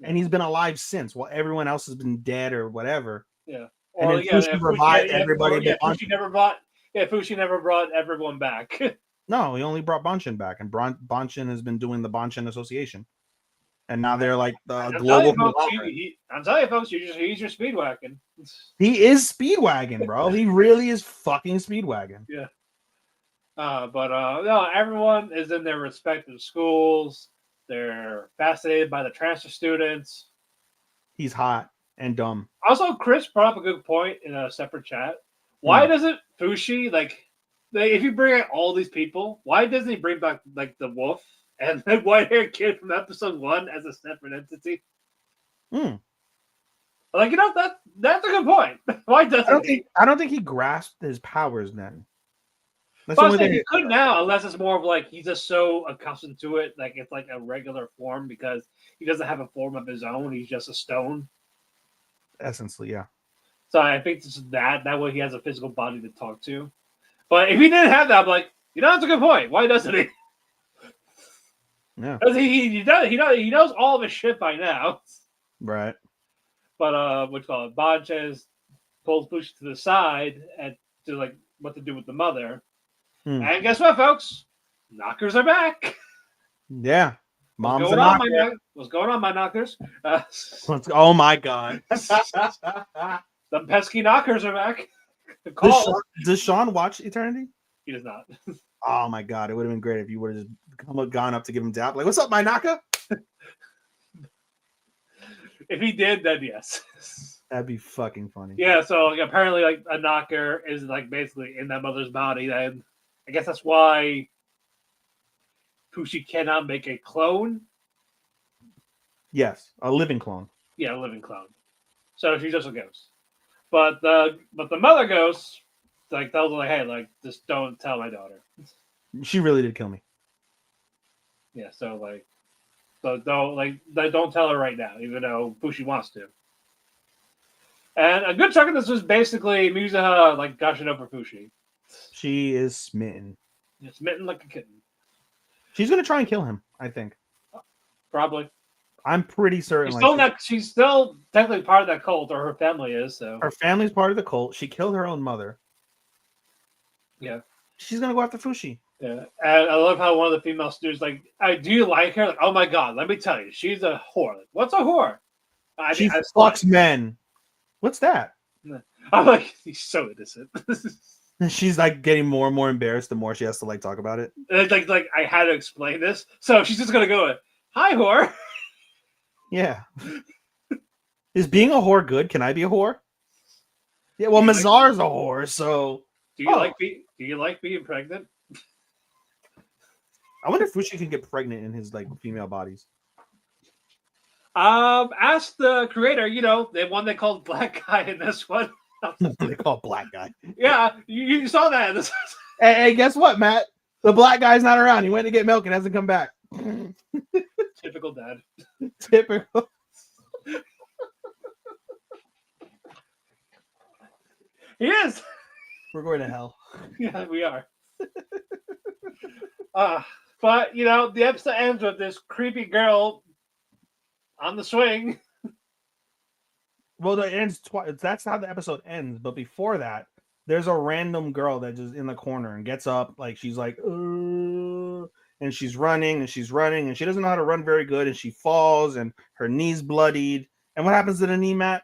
And he's been alive since, while everyone else has been dead or whatever. Yeah. And then Fushi revived everybody. Fushi never brought everyone back. No, he only brought Banchan back, and Banchan has been doing the Banchan Association. and now they're like the I'm global. I'm telling you, folks, he's your speedwagon. He is Speedwagon, bro. He really is fucking Speedwagon. Yeah. No, everyone is in their respective schools. They're fascinated by the transfer students. He's hot and dumb. Also, Chris brought up a good point in a separate chat. Why doesn't Fushi if you bring out all these people, why doesn't he bring back like the wolf and the white-haired kid from episode 1 as a separate entity? Like, that's a good point. Why doesn't he? I don't think he grasped his powers then. That's But he could now, unless it's more of like he's just so accustomed to it, like it's like a regular form because he doesn't have a form of his own. He's just a stone. Essentially, yeah. So I think it's that way he has a physical body to talk to. But if he didn't have that, I'm like, that's a good point. Why doesn't he? Yeah. Because he knows all of his shit by now. Right. But Bonches pulls Bush to the side and to like what to do with the mother. And guess what, folks? Knockers are back. Yeah. Mom's a knocker. What's going on, my knockers? Oh my god. The pesky knockers are back. Does Sean watch Eternity? He does not. Oh my god, it would have been great if you would have just gone up to give him dap. Like, what's up, my knocker? If he did, then yes. That'd be fucking funny. Yeah, so apparently like a knocker is like basically in that mother's body. And I guess that's why Fushi cannot make a clone. Yes, a living clone. Yeah, a living clone. So she's just a ghost. But the mother ghost like tells her like, hey, like just don't tell my daughter. She really did kill me. Yeah, so like don't tell her right now, even though Fushi wants to. And a good chunk of this was basically Mizuha like gushing over Fushi. She is smitten. Yeah, smitten like a kitten. She's gonna try and kill him, I think. Probably. I'm pretty certain. She's still technically part of that cult, or her family is. So her family's part of the cult. She killed her own mother. Yeah. She's gonna go after Fushi. Yeah, and I love how one of the female students like, do you like her? Like, oh my god, let me tell you, she's a whore. Like, what's a whore? She fucks men. What's that? I'm like, he's so innocent. She's like getting more and more embarrassed the more she has to like talk about it. Like I had to explain this, so she's just gonna go, hi whore. Yeah. Is being a whore good? Can I be a whore? Yeah. Well, Mazar's a whore, so. Do you like being pregnant? I wonder if Fushi can get pregnant in his like female bodies. Ask the creator. The one they called Black Guy in this one. They call Black Guy. Yeah, you saw that. Hey, guess what, Matt? The black guy's not around. He went to get milk and hasn't come back. Typical dad. Typical. He is. We're going to hell. Yeah, we are. But the episode ends with this creepy girl on the swing. Well, it ends twice. That's how the episode ends. But before that, there's a random girl that just in the corner and gets up, like she's like, and she's running and she's running and she doesn't know how to run very good and she falls and her knee's bloodied. And what happens to the knee, Matt?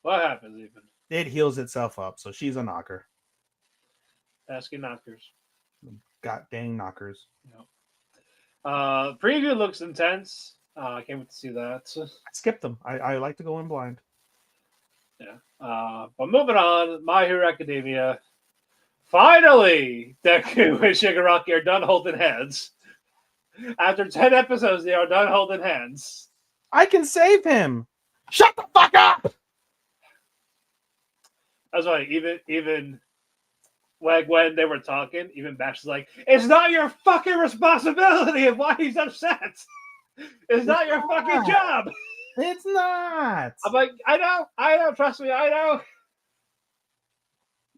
What happens even? It heals itself up. So she's a knocker. Asking knockers. God dang knockers. Yep. Preview looks intense. I can't wait to see that. I skipped them. I like to go in blind. Yeah. But moving on, My Hero Academia. Finally, Deku and Shigaraki are done holding hands. After 10 episodes, they are done holding hands. I can save him. Shut the fuck up. That's why even like when they were talking, even Bash is like, it's not your fucking responsibility of why he's upset. It's not your fucking job. It's not. I'm like, I know, trust me, I know.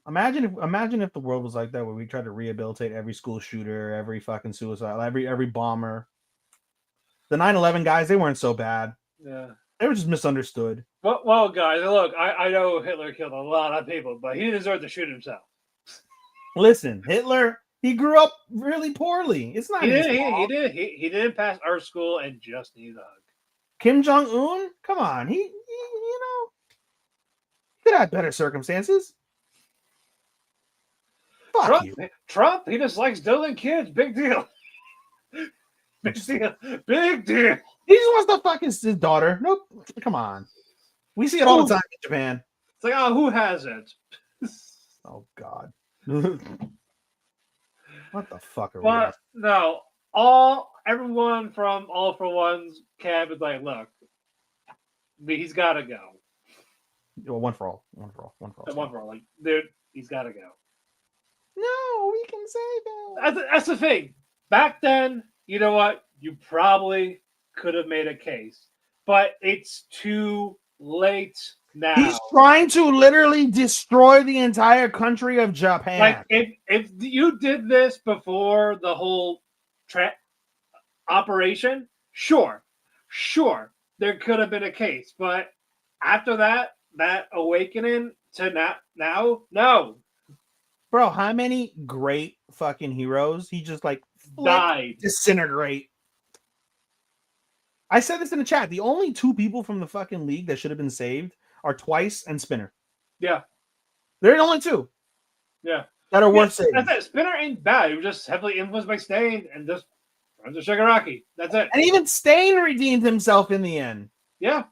Imagine if the world was like that, where we tried to rehabilitate every school shooter, every fucking suicide, every bomber. The 9/11 guys, they weren't so bad. Yeah. They were just misunderstood. Well, guys, look, I know Hitler killed a lot of people, but he deserved to shoot himself. Listen, Hitler He grew up really poorly. It's not He his did. fault. He didn't pass art school and just needs a hug. Kim Jong Un, come on, he you know could have better circumstances. Fuck you. Trump, he just likes doing kids. Big deal. Big deal. Big deal. He just wants to fuck his daughter. Nope. Come on. We see it all the time in Japan. It's like, oh, who hasn't? Oh God. What the fuck are we? But no, everyone from All for One's camp is like, look, he's got to go. Well, one for all. One for all. One for all. One for all. Like, dude, he's got to go. No, we can save him. That's the thing. Back then, you know what? You probably could have made a case, but it's too late now. He's trying to literally destroy the entire country of Japan. Like, if you did this before the whole operation, sure, there could have been a case, but after that awakening to now, no. Bro, how many great fucking heroes he just like died, disintegrate? I said this in the chat. The only two people from the fucking league that should have been saved are Twice and Spinner. Yeah. They're the only two. Yeah. That are worth saving. That's it. Spinner ain't bad. He was just heavily influenced by Stain and just runs to Shigaraki. That's it. And even Stain redeemed himself in the end. Yeah.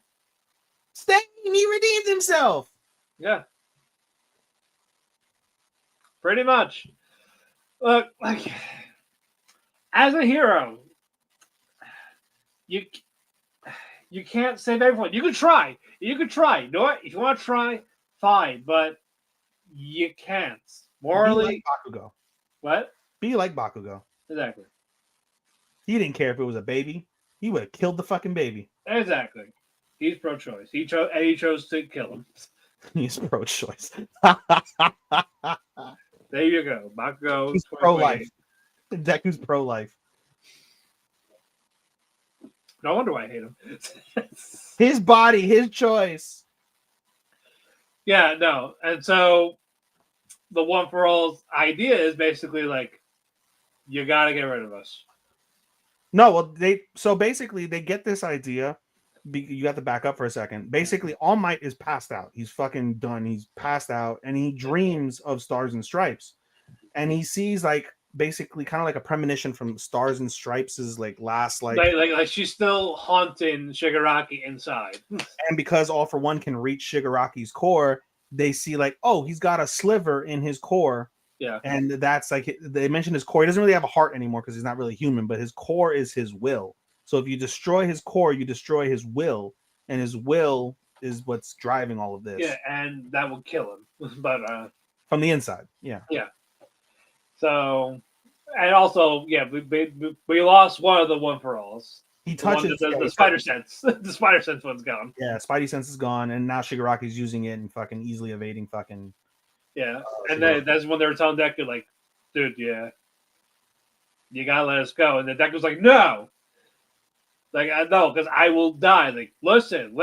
Stain, he redeemed himself. Yeah. Pretty much. Look, like, as a hero, you can't save everyone. You could try. You know what? If you want to try, fine. But you can't. Morally. Be like Bakugo. What? Be like Bakugo. Exactly. He didn't care if it was a baby. He would have killed the fucking baby. Exactly. He's pro-choice. He chose to kill him. He's pro-choice. There you go. Bakugo. He's pro-life. Deku's pro-life. No wonder why I hate him. His body, his choice. Yeah, no. And so the One for All's idea is basically like, you got to get rid of us. No, well, they get this idea. You have to back up for a second. Basically, All Might is passed out. He's fucking done. He's passed out, and he dreams of Stars and Stripes, and he sees like basically kind of like a premonition from Stars and Stripes' like last like she's still haunting Shigaraki inside. And because All for One can reach Shigaraki's core, they see like, oh, he's got a sliver in his core. Yeah. And that's like, they mentioned his core. He doesn't really have a heart anymore because he's not really human, but his core is his will. So if you destroy his core, you destroy his will, and his will is what's driving all of this. Yeah, and that will kill him. But from the inside, yeah. Yeah. So, and also, yeah, we lost one of the One for Alls. He touches the spider sense. The spider sense one's gone. Yeah, Spidey sense is gone, and now Shigaraki's using it and fucking easily evading fucking. Yeah, and then that's when they were telling Deku, like, dude, yeah, you gotta let us go. And then Deku's like, no. Like, I know, because I will die. Like, listen.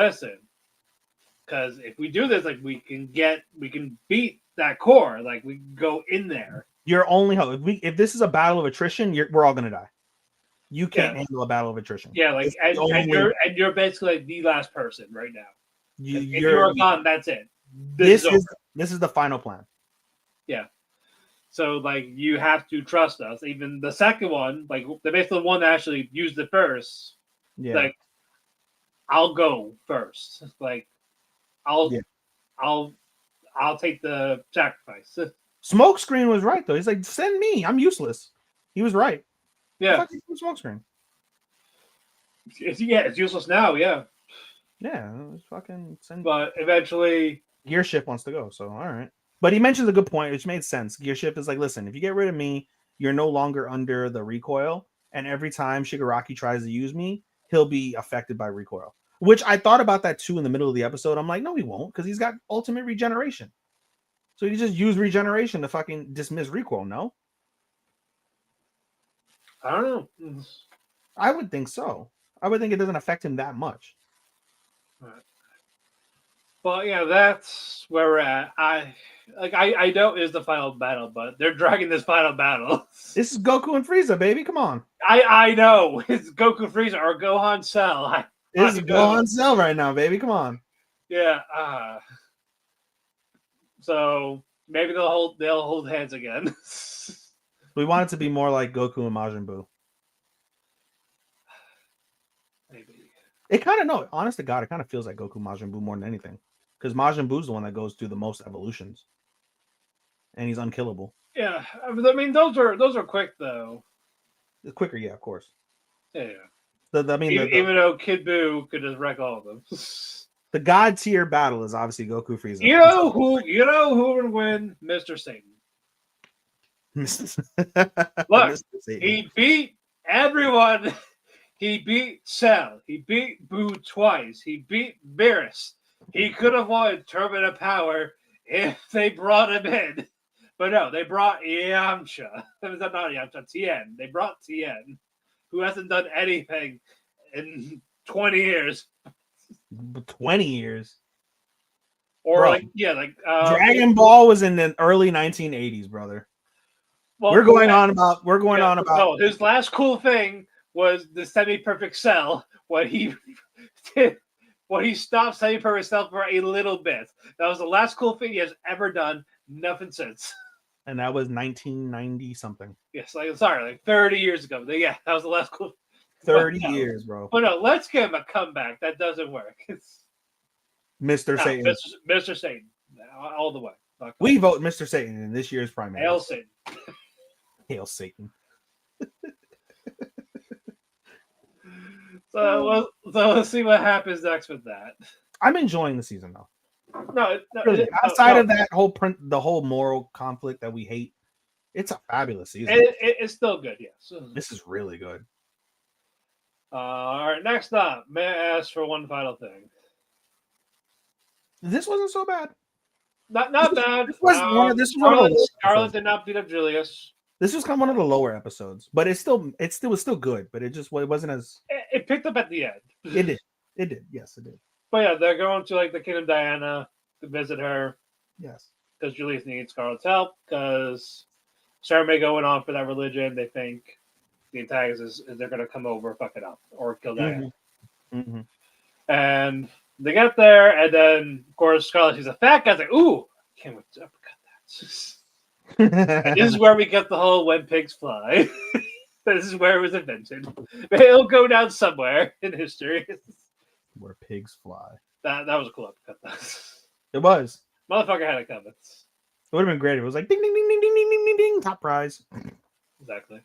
Because if we do this, like, we can beat that core. Like, we can go in there. Your only hope. If this is a battle of attrition, we're all gonna die. You can't handle a battle of attrition. Yeah, like, and you're basically like the last person right now. If you're gone, that's it. This is the final plan. Yeah. So, like, you have to trust us. Even the second one, like, basically the one that actually used it first. Yeah. Like, I'll go first. Like, I'll take the sacrifice. Smokescreen was right though. He's like, send me. I'm useless. He was right. Yeah. Smokescreen. It's useless now. Yeah. Yeah. Fucking send. But eventually, Gearshift wants to go. So all right. But he mentions a good point, which made sense. Gearshift is like, listen, if you get rid of me, you're no longer under the recoil, and every time Shigaraki tries to use me, he'll be affected by recoil. Which I thought about that too in the middle of the episode. I'm like, no, he won't, because he's got ultimate regeneration. So he just used regeneration to fucking dismiss recoil, no? I don't know. I would think so. I would think it doesn't affect him that much. Right. But yeah, that's where we're at. I know it is the final battle, but they're dragging this final battle. This is Goku and Frieza, baby. Come on. I know it's Goku Frieza or Gohan Cell. This is Gohan Cell right now, baby. Come on. Yeah. So maybe they'll hold hands again. We want it to be more like Goku and Majin Buu. Maybe. It kind of no, honest to God, it kind of feels like Goku Majin Buu more than anything, because Majin Buu's the one that goes through the most evolutions, and he's unkillable. Yeah, I mean those are quick though. The quicker, yeah, of course. Yeah. Even though Kid Buu could just wreck all of them. The god tier battle is obviously Goku Frieza. You know who would win? Mr. Satan. Look, he beat everyone. He beat Cell. He beat Buu twice. He beat Beerus. He could have won Tournament of Power if they brought him in. But no, they brought Yamcha. Not Yamcha, Tien. They brought Tien, who hasn't done anything in 20 years. 20 years? Or Bro, Dragon Ball was in the early 1980s, brother. Well, we're going on about. No, his last cool thing was the semi-perfect Cell. What he did, he stopped semi-perfect Cell for a little bit. That was the last cool thing he has ever done. Nothing since. And that was 1990 something. Yes, 30 years ago. But yeah, that was the last cool. 30 years, bro. But no, let's give him a comeback. That doesn't work. It's Mr. Satan. Mr. Satan, all the way. We vote Mr. Satan in this year's primary. Hail Satan. Hail Satan. So let's see what happens next with that. I'm enjoying the season though. Really, outside of that the whole moral conflict that we hate, it's a fabulous season. It's still good, yes. This is really good. All right, next up, may I ask for one final thing? This wasn't so bad. Not bad. This was one of the Scarlet did not beat up Julius. This was kind of one of the lower episodes, but it was still good. But it wasn't as. It picked up at the end. It did. Yes, it did. But yeah, they're going to the Kingdom Diana to visit her. Yes, because Julius needs Scarlet's help. Because Sarah going on for that religion, they think the antagonist is they're going to come over, fuck it up, or kill Diana. Mm-hmm. And they get there, and then of course Scarlet sees a fat guy. Like, ooh, can't wait to uppercut that. This is where we get the whole "when pigs fly." This is where it was invented. It'll go down somewhere in history. Where pigs fly. That was a cool uppercut. It was. Motherfucker had it coming. It would have been great. It was like ding ding ding ding ding ding ding ding ding, top prize. Exactly.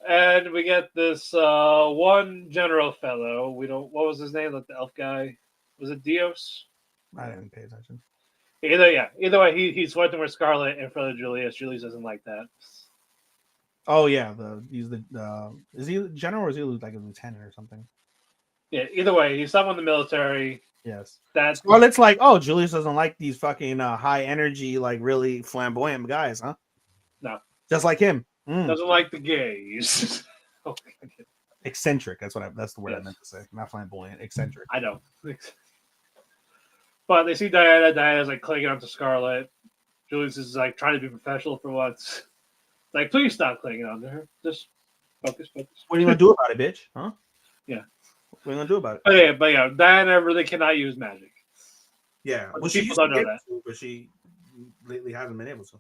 And we get this one general fellow. What was his name? Like the elf guy. Was it Dios? I didn't pay attention. Either way, he's fighting with Scarlet in front of Julius. Julius doesn't like that. Oh yeah, is he the general or is he like a lieutenant or something? Yeah, either way, he's someone in the military. Yes. Scarlet's like, oh, Julius doesn't like these fucking high energy, like really flamboyant guys, huh? No. Just like him. Doesn't like the gays. Eccentric. That's the word I meant to say. Not flamboyant. Eccentric. I know. But they see Diana. Diana's like clinging onto Scarlet. Julius is like trying to be professional for once. Like, please stop clinging onto her. Just focus. What are you gonna do about it, bitch? Huh? Yeah. What are you gonna do about it? But yeah, Diana really cannot use magic. Yeah. Well, people don't know that. But she lately hasn't been able to.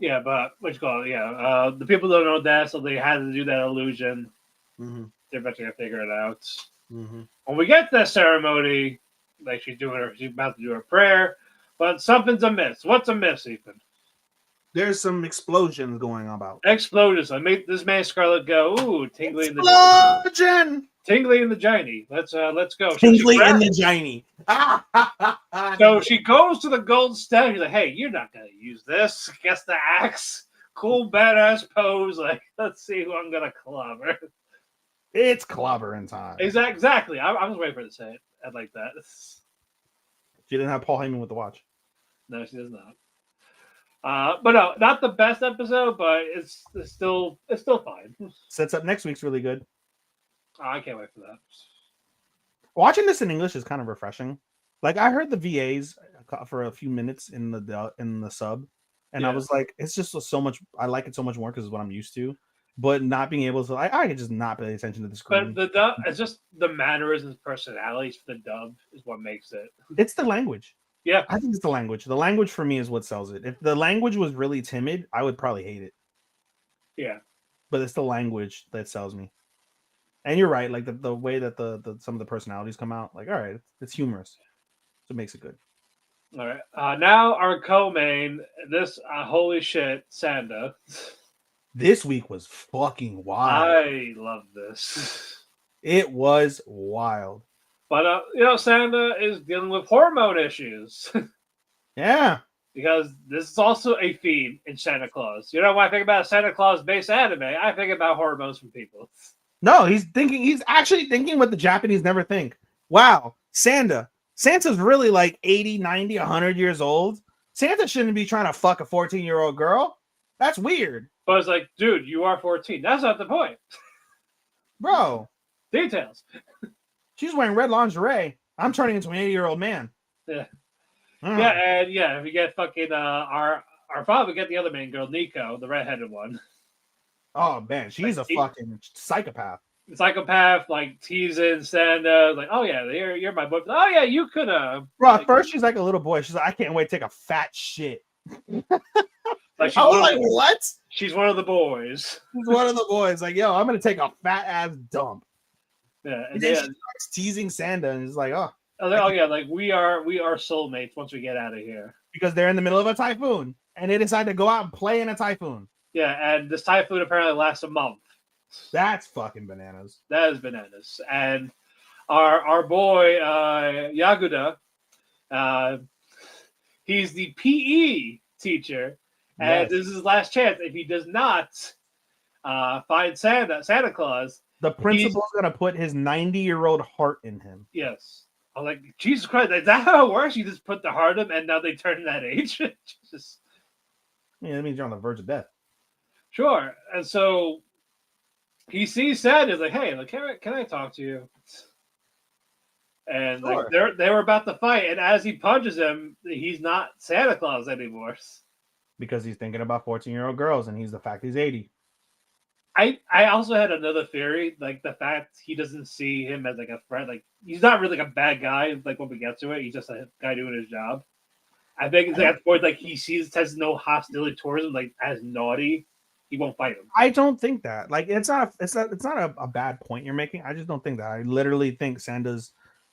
Yeah, but what you call it? Yeah, the people don't know that, so they had to do that illusion. Mm-hmm. They're eventually gonna figure it out. Mm-hmm. When we get to that ceremony, like she's about to do her prayer, but something's amiss. What's amiss, Ethan? There's some explosions going on about. Explosions. I made this man Scarlet go, ooh, tingly explosion! in the tingly in the giny. Let's go. Tingly in the giny. So she goes to the gold stone. She's like, hey, you're not gonna use this. Guess the axe. Cool badass pose. Like, let's see who I'm gonna clobber. It's clobbering time. Exactly. I was waiting for her to say it. I'd like that. She didn't have Paul Heyman with the watch. No, she does not. But no, not the best episode, but it's still fine. Sets up next week's really good. I can't wait for that. Watching this in English is kind of refreshing Like I heard the VAs for a few minutes in the sub, and I Yeah. was like, it's just so much. I like it so much more because it's what I'm used to. But not being able to, I could just not pay attention to the But screen. the dub, it's just the mannerisms, personalities for the dub is what makes it. It's the language. Yeah. I think it's the language. The language for me is what sells it. If the language was really timid, I would probably hate it. Yeah. But it's the language that sells me. And you're right, like the way that the some of the personalities come out, like all right, it's humorous, so it makes it good. All right. Now our co-main. This holy shit, Sanda. This week was fucking wild. I love this. It was wild. But Sanda is dealing with hormone issues Yeah. because this is also a theme in Santa Claus. You know, when I think about a Santa Claus-based anime, I think about hormones from people. No, he's actually thinking what the Japanese never think. Wow, Santa's really like 80, 90, 100 years old. Santa shouldn't be trying to fuck a 14-year-old girl. That's weird. But it's like, dude, you are 14. That's not the point. Bro, Details. she's wearing red lingerie. I'm turning into an 80-year-old man. Yeah. Mm. Yeah, and if we get fucking our father, we get the other main girl, Nico, the redheaded one. Oh man, she's a fucking psychopath. Psychopath, like teasing Santa, like, oh yeah, you're my boyfriend. Oh yeah, you could have. Bro, at first she's like a little boy. She's like, I can't wait to take a fat shit. Like I was like, what? She's one of the boys. She's one of the boys. Like, yo, I'm gonna take a fat ass dump. Yeah, And then she starts teasing Santa, and it's like, oh yeah, like we are soulmates once we get out of here. Because they're in the middle of a typhoon, and they decide to go out and play in a typhoon. Yeah, and this typhoon apparently lasts a month. That's fucking bananas. That is bananas. And our boy Yaguda, he's the PE teacher, and this is his last chance. If he does not find Santa Claus, the principal's gonna put his 90-year-old heart in him. Yes. I was like, Jesus Christ, is that how it works? You just put the heart in, and now they turn that age. Jesus. Yeah, that means you're on the verge of death. Sure. And so he sees Santa. He's like, hey, like, can I talk to you? And Sure. like they were about to fight, and as he punches him, he's not Santa Claus anymore. Because he's thinking about 14-year-old girls, and he's the fact he's 80. I also had another theory, like the fact he doesn't see him as like a friend. Like he's not really like a bad guy. Like when we get to it, he's just a guy doing his job. I think it's at the point like he has no hostility towards him, like as naughty. He won't fight him. I don't think that. Like it's not a bad point you're making. I just don't think that. I literally think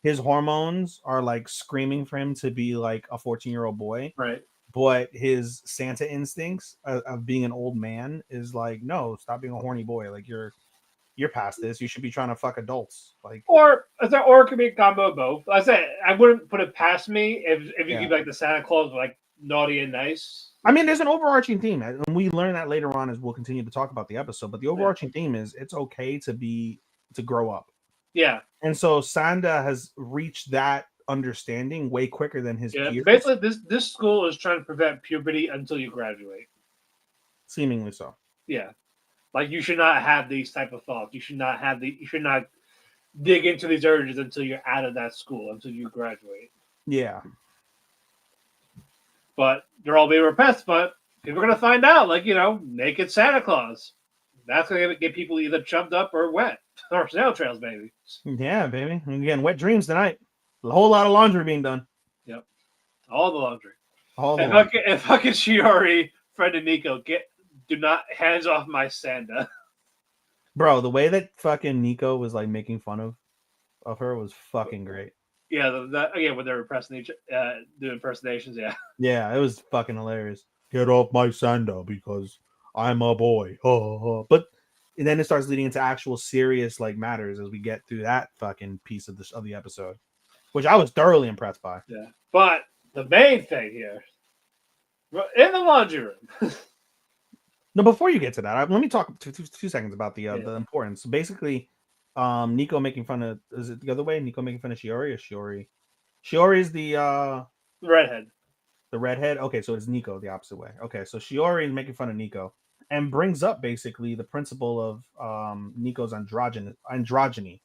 his hormones are like screaming for him to be like a 14-year-old boy. Right. But his Santa instincts of being an old man is like, no, stop being a horny boy. Like you're past this. You should be trying to fuck adults. Like or it could be a combo of both. I said I wouldn't put it past me if you keep like the Santa Claus like naughty and nice. I mean, there's an overarching theme, and we learn that later on as we'll continue to talk about the episode. But the overarching theme is it's okay to grow up. Yeah. And so Sanda has reached that understanding way quicker than his peers. Basically, this school is trying to prevent puberty until you graduate. Seemingly so. Yeah. Like you should not have these type of thoughts. You should not dig into these urges until you're out of that school, until you graduate. Yeah. But they're all being repressed, but people are going to find out, like, naked Santa Claus. That's going to get people either chummed up or wet. Or snail trails, maybe. Yeah, baby. We're getting wet dreams tonight. A whole lot of laundry being done. Yep. All the laundry. If fucking Shiori, Fred and Nico, do not hands off my Santa. Bro, the way that fucking Nico was like making fun of her was fucking great. Yeah, when they're doing impersonations, yeah. Yeah, it was fucking hilarious. Get off my Santa because I'm a boy. But and then it starts leading into actual serious like matters as we get through that fucking piece of the episode, which I was thoroughly impressed by. Yeah, but the main thing here, in the laundry room. No, before you get to that, let me talk 2 seconds about the importance. So basically, Nico making fun of, is it the other way? Nico making fun of Shiori or Shiori? Shiori is the redhead. The redhead? Okay, so it's Nico the opposite way. Okay, so Shiori is making fun of Nico and brings up basically the principle of Nico's androgyny.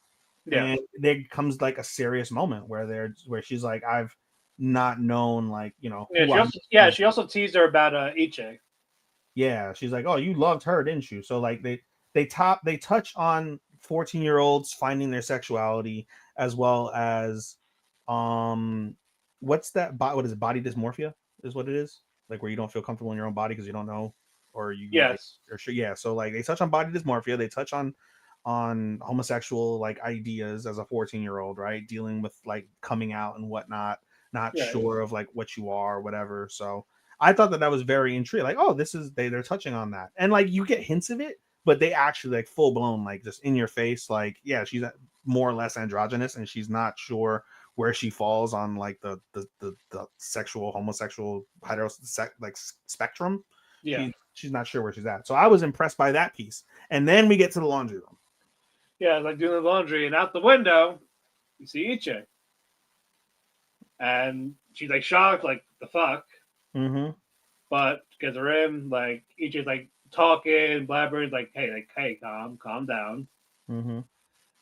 Yeah. And there comes like a serious moment where she's like, I've not known like, Yeah, who I'm. she also teased her about Iche. Yeah, she's like, oh, you loved her, didn't you? So like they touch on 14-year-olds finding their sexuality, as well as what's that what is it, body dysmorphia is what it is, like where you don't feel comfortable in your own body because you don't know, or you like, Yes. or sure, yeah. So like they touch on body dysmorphia, they touch on homosexual like ideas as a 14-year-old, right? Dealing with like coming out and whatnot, not Yeah. sure of like what you are or whatever. So I thought that was very intriguing. Like, oh, this is they're touching on that, and like you get hints of it, but they actually like full blown, like just in your face, like, yeah, she's more or less androgynous, and she's not sure where she falls on like the sexual, homosexual, like spectrum. Yeah. She's not sure where she's at. So I was impressed by that piece, and then we get to the laundry room. Yeah, like doing the laundry, and out the window, you see Iche. And she's like shocked, like, the fuck. Mm-hmm. But gets her in, like, Iche's like talking, blabbering, like, hey, calm down. Mm-hmm.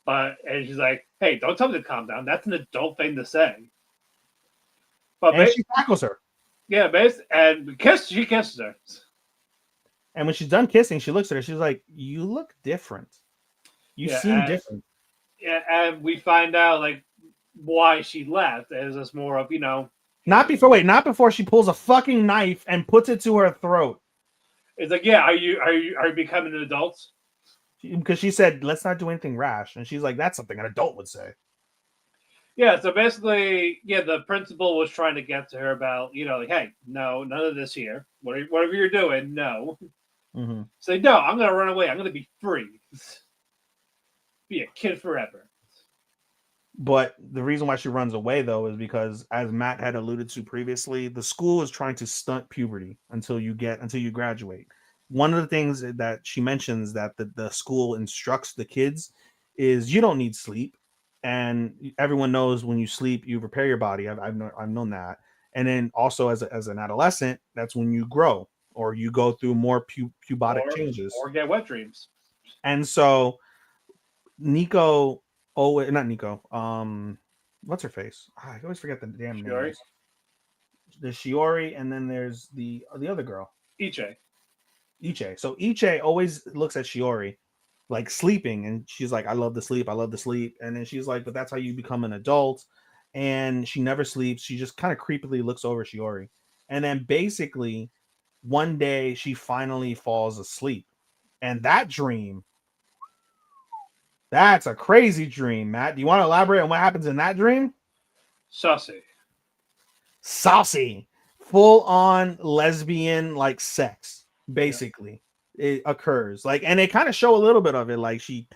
And she's like, hey, don't tell me to calm down. That's an adult thing to say. But And she tackles her. Yeah, and she kisses her. And when she's done kissing, she looks at her. She's like, you look different. You seem different. Yeah, and we find out like why she left. It's just more of, not before she pulls a fucking knife and puts it to her throat. It's like, yeah, are you becoming an adult? Because she said, let's not do anything rash, and she's like, that's something an adult would say. Yeah, so basically, yeah, the principal was trying to get to her about, like, hey, no, none of this here. Whatever you're doing, no. Mm-hmm. Say, no, I'm gonna run away. I'm gonna be free. Be a kid forever. But the reason why she runs away, though, is because, as Matt had alluded to previously, the school is trying to stunt puberty until you graduate. One of the things that she mentions that the school instructs the kids is you don't need sleep, and everyone knows when you sleep you repair your body. I've known that. And then also as an adolescent, that's when you grow or you go through more pubertic changes or get wet dreams. And so Nico, not Nico, what's her face? I always forget the damn name. There's Shiori, and then there's the other girl, Iche. So Iche always looks at Shiori like sleeping, and she's like, I love the sleep, and then she's like, but that's how you become an adult. And she never sleeps. She just kind of creepily looks over Shiori, and then basically one day she finally falls asleep, and that dream, that's a crazy dream. Matt, do you want to elaborate on what happens in that dream? Saucy, full on lesbian like sex, basically. It occurs like, and they kind of show a little bit of it, like she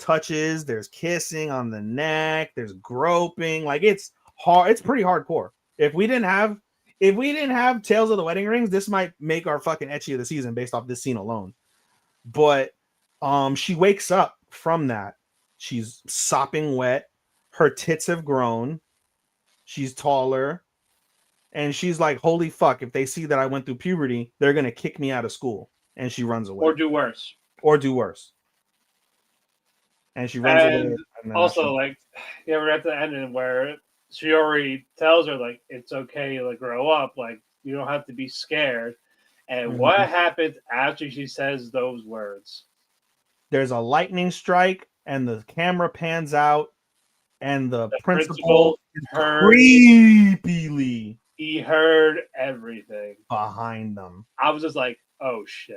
touches, there's kissing on the neck, there's groping, like it's hard, it's pretty hardcore. If we didn't have Tales of the Wedding Rings, this might make our fucking ecchi of the season based off this scene alone. But she wakes up from that, she's sopping wet, her tits have grown, she's taller, and she's like, holy fuck, if they see that I went through puberty, they're gonna kick me out of school. And she runs away. Or do worse. And she runs away. And also, like, yeah, we're at the ending where Shiori tells her, like, it's okay to grow up. Like, you don't have to be scared. And what happens after she says those words? There's a lightning strike, and the camera pans out, and the principal creepily. He heard everything behind them. I was just like, oh shit.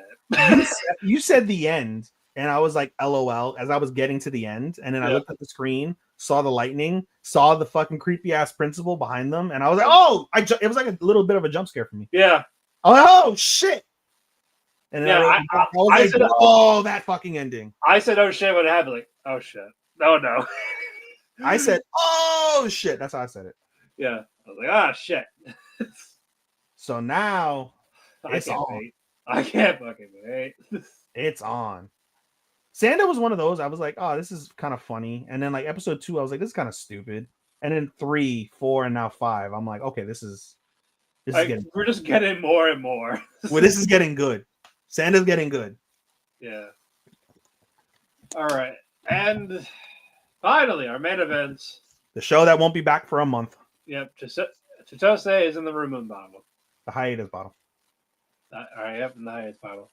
You said the end, and I was like, LOL, as I was getting to the end, and then I looked at the screen, saw the lightning, saw the fucking creepy ass principal behind them, and I was like, oh, it was like a little bit of a jump scare for me. Yeah. I was like, oh shit. And then I was like, said, oh, that fucking ending. I said, oh shit, when it happened, like, oh shit. Oh no. I said, oh shit. That's how I said it. Yeah. I was like, ah, shit. So now it's on. I can't fucking wait. It's on. Sanda was one of those. I was like, oh, this is kind of funny. And then like episode 2, I was like, this is kind of stupid. And then 3, 4, and now 5, I'm like, okay, this is getting. We're just getting more and more. Well, this is getting good. Sanda's getting good. Yeah. All right. And Finally, our main event. The show that won't be back for a month. Yep, Chitose is in the Ramune bottle. The hiatus bottle. All right, yep, in the hiatus bottle.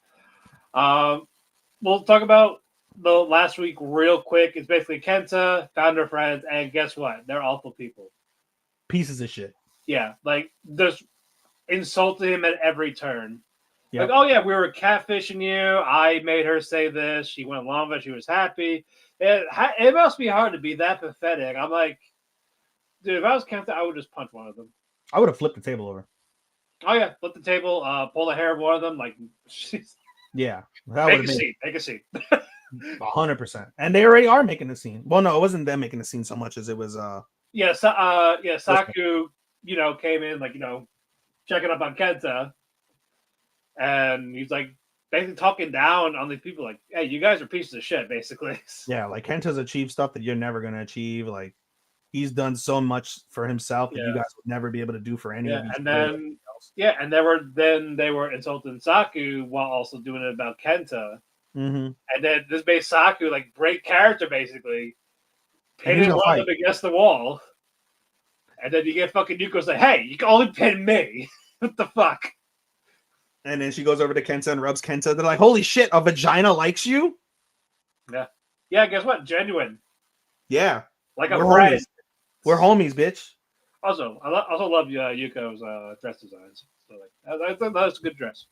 We'll talk about the last week real quick. It's basically Kenta found her friends, and guess what? They're awful people. Pieces of shit. Yeah, like just insulted him at every turn. Yep. Like, oh yeah, we were catfishing you. I made her say this. She went along with it. She was happy. It must be hard to be that pathetic. I'm like, dude, if I was Kenta, I would just punch one of them. I would have flipped the table over. Oh yeah, flip the table, pull the hair of one of them. Like, yeah, make a scene. 100%. And they already are making a scene. Well, no, it wasn't them making a scene so much as it was. Saku, came in like checking up on Kenta, and he's like basically talking down on these people, like, hey, you guys are pieces of shit, basically. Yeah, like Kenta's achieved stuff that you're never gonna achieve. Like, he's done so much for himself that you guys would never be able to do for any of these. And then they were insulting Saku while also doing it about Kenta. Mm-hmm. And then this made Saku like break character, basically pinning one of them against the wall. And then you get fucking Yuko say, "Hey, you can only pin me." What the fuck? And then she goes over to Kenta and rubs Kenta. They're like, "Holy shit, a vagina likes you?" Yeah. Guess what? Genuine. Yeah, like a friend. Homies. We're homies, bitch. Also, I also love Yuko's dress designs. So I thought that was a good dress.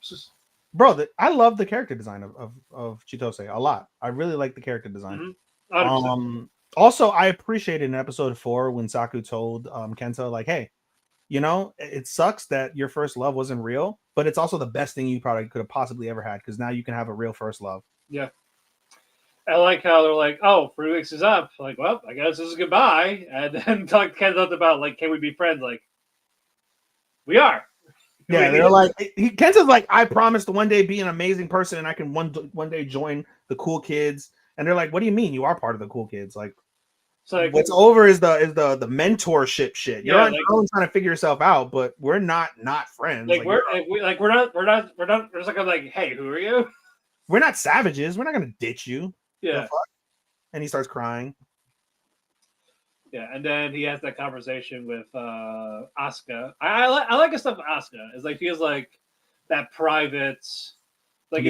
Bro, I love the character design of Chitose a lot. I really like the character design. Mm-hmm. Also, I appreciated in episode 4 when Saku told Kenta, like, hey, it sucks that your first love wasn't real, but it's also the best thing you probably could have possibly ever had because now you can have a real first love. Yeah. I like how they're like, oh, 3 weeks is up. Like, well, I guess this is goodbye. And then talk Kenta about, like, can we be friends? Like, we are. Yeah, they're like, Kenta's like, I promise to one day be an amazing person and I can one day join the cool kids. And they're like, what do you mean you are part of the cool kids? Like, so what's over is the mentorship shit. You're on your own trying to figure yourself out, but we're not friends. We're not. There's like, hey, who are you? We're not savages. We're not gonna ditch you. Yeah. And he starts crying. Yeah, and then he has that conversation with Asuka. I like his stuff with Asuka. It's like feels like that private, like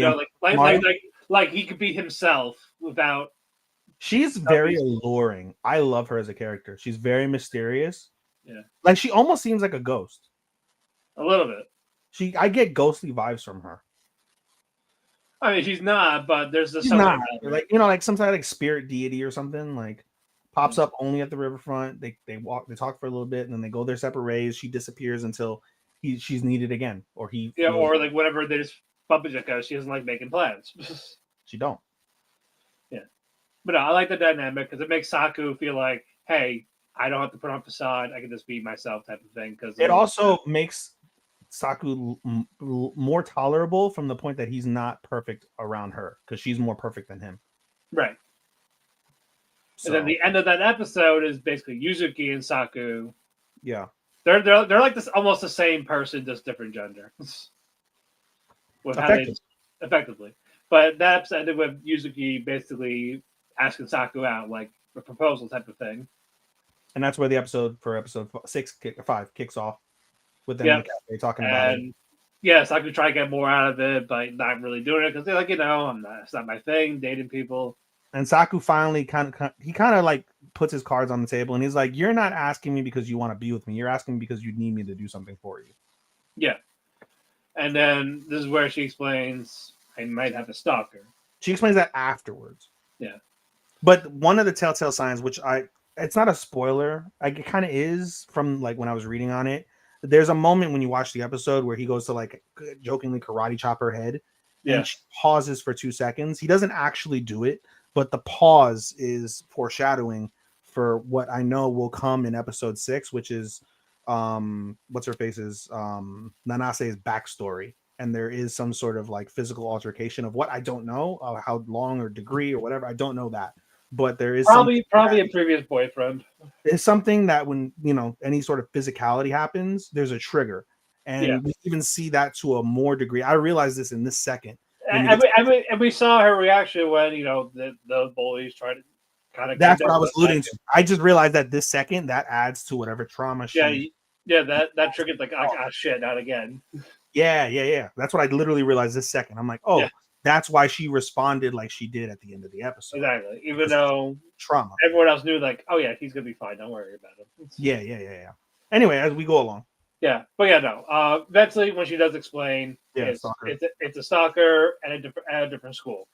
like he could be himself without. She's very alluring. I love her as a character. She's very mysterious. Yeah, like she almost seems like a ghost. A little bit. I get ghostly vibes from her. I mean, she's not, but there's this. She's not like some kind of like spirit deity or something. Like pops up only at the riverfront. They talk for a little bit, and then they go their separate ways. She disappears until she's needed again, or he. Yeah, or like whatever. They just bump each other. She doesn't like making plans. She don't. Yeah, but no, I like the dynamic because it makes Saku feel like, hey, I don't have to put on facade. I can just be myself, type of thing. Because it also makes Saku more tolerable from the point that he's not perfect around her because she's more perfect than him. Right. So. And then the end of that episode is basically Yuzuki and Saku. Yeah. They're like this almost the same person, just different gender. With effectively. But that episode ended with Yuzuki basically asking Saku out, like a proposal type of thing. And that's where the episode 5 kicks off. With them in the cafe talking about it. Yeah, Saku try to get more out of it, but not really doing it because they're like, it's not my thing, dating people. And Saku finally kind of like puts his cards on the table and he's like, you're not asking me because you want to be with me. You're asking me because you need me to do something for you. Yeah. And then this is where she explains, I might have a stalker. She explains that afterwards. Yeah. But one of the telltale signs, which it's not a spoiler, like it kind of is from like when I was reading on it. There's a moment when you watch the episode where he goes to like jokingly karate chop her head. Yeah. And she pauses for 2 seconds. He doesn't actually do it, but the pause is foreshadowing for what I know will come in episode 6, which is what's her face's Nanase's backstory. And there is some sort of like physical altercation of what I don't know, how long or degree or whatever. I don't know that. But there is probably a previous boyfriend. It's something that when any sort of physicality happens, there's a trigger, and we even see that to a more degree. I realized this in this second, and we saw her reaction when the bullies tried to That's what I was alluding to. I just realized that this second that adds to whatever trauma she. Yeah, that triggered like, shit, not again. Yeah. That's what I literally realized this second. I'm like, oh, Yeah. that's why she responded like she did at the end of the episode. Exactly. Even though trauma, everyone else knew, like, oh yeah, he's gonna be fine. Don't worry about him. Yeah. Anyway, as we go along. Yeah, but yeah, no. Eventually, when she does explain, it's a stalker at a different school.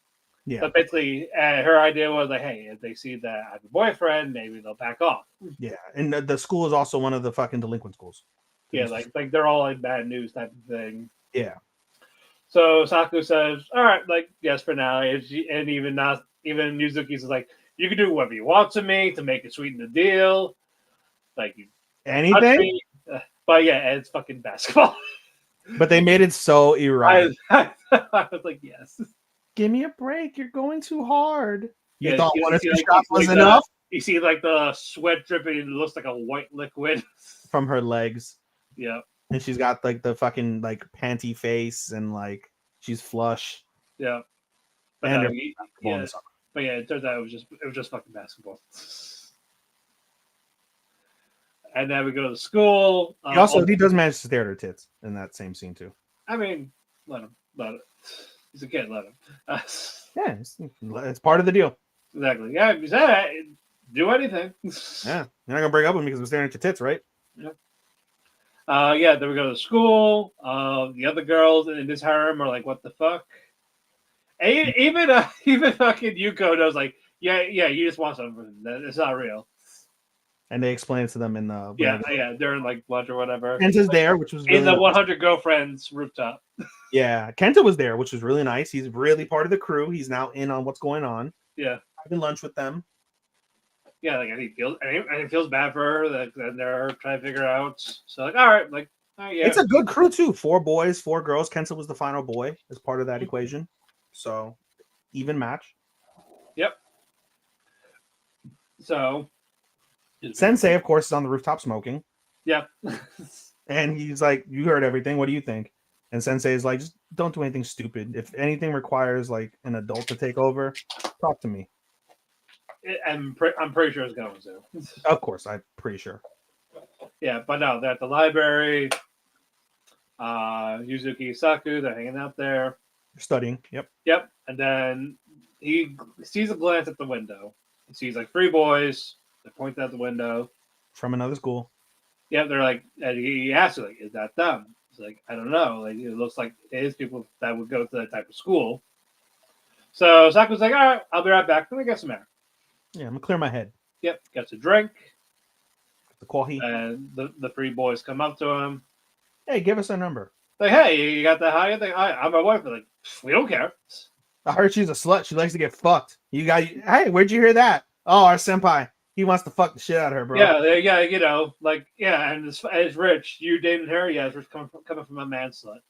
Yeah. So basically, her idea was like, hey, if they see that I have a boyfriend, maybe they'll back off. Yeah, and the school is also one of the fucking delinquent schools. Yeah, like they're all like bad news type of thing. Yeah. So Saku says, all right, like, yes, for now. And even Yuzuki's like, you can do whatever you want to me to make it sweeten the deal. Like, anything? But yeah, it's fucking basketball. But they made it so erotic. I was like, yes. Give me a break. You're going too hard. You Yeah, thought one or two like, shots was enough? You see like the sweat dripping. It looks like a white liquid. From her legs. Yeah. And she's got like the fucking like panty face and like she's flush. Yeah. But and but yeah, it turns out it was just fucking basketball. And then we go to school. He does manage to stare at her tits in that same scene too. I mean, let him. He's a kid. Let him. Yeah, it's part of the deal. Exactly. Yeah, if you say that, do anything. Yeah, you're not gonna break up with me because I'm staring at your tits, right? Yeah. Yeah. Then we go to school. The other girls in this harem are like, "What the fuck?" And even fucking Yuko knows, like, yeah, you just want something. It's not real. And they explain it to them in the during like lunch or whatever. Kenta's there, which was really in the 100 Girlfriends rooftop. Yeah, Kenta was there, which was really nice. He's really part of the crew. He's now in on what's going on. Yeah, having lunch with them. Yeah, like he feels bad for her that they're trying to figure out. So like, all right, yeah, it's a good crew too. 4 boys, 4 girls. Kenta was the final boy as part of that equation. So even match. Yep. So. Sensei, of course, is on the rooftop smoking. Yeah. And he's like, you heard everything. What do you think? And Sensei is like, just don't do anything stupid. If anything requires like an adult to take over, talk to me. I'm pretty sure it's going to. Of course, I'm pretty sure. Yeah, but no, they're at the library. Yuzuki, Saku, they're hanging out there. Studying. Yep. Yep. And then he sees a glance at the window. He sees like 3 boys. They point out the window. From another school. Yeah, they're like, and he asks her, like, is that them? He's like, I don't know. Like, it looks like it is people that would go to that type of school. So Saku's like, all right, I'll be right back. Let me get some air. Yeah, I'm going to clear my head. Yep, gets a drink. The coffee. And the 3 boys come up to him. Hey, give us a number. Like, hey, you got that high? I'm my wife. They're like, we don't care. I heard she's a slut. She likes to get fucked. Hey, where'd you hear that? Oh, our senpai. He wants to fuck the shit out of her, bro. Yeah, you know, like, yeah, and it's rich. You dating her? Yeah, it's rich coming from a man slut.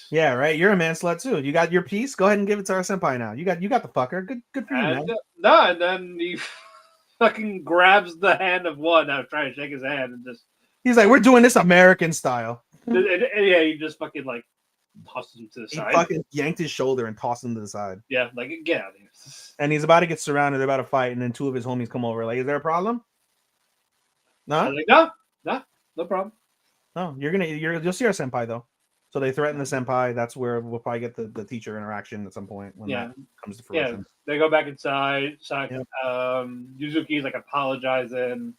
Yeah, right. You're a man slut too. You got your piece. Go ahead and give it to our senpai now. You got the fucker. Good for you, man. And then he fucking grabs the hand of one. I was trying to shake his hand and just. He's like, we're doing this American style. And yeah, he just fucking like tosses him to the side. He fucking yanked his shoulder and tossed him to the side. Yeah, like, get out of here. And he's about to get surrounded. They're about to fight, and then 2 of his homies come over. Like, is there a problem? No, like, no problem. No, you'll see our senpai though. So they threaten the senpai. That's where we'll probably get the teacher interaction at some point when that comes to fruition. Yeah, they go back inside. Yuzuki's like apologizing.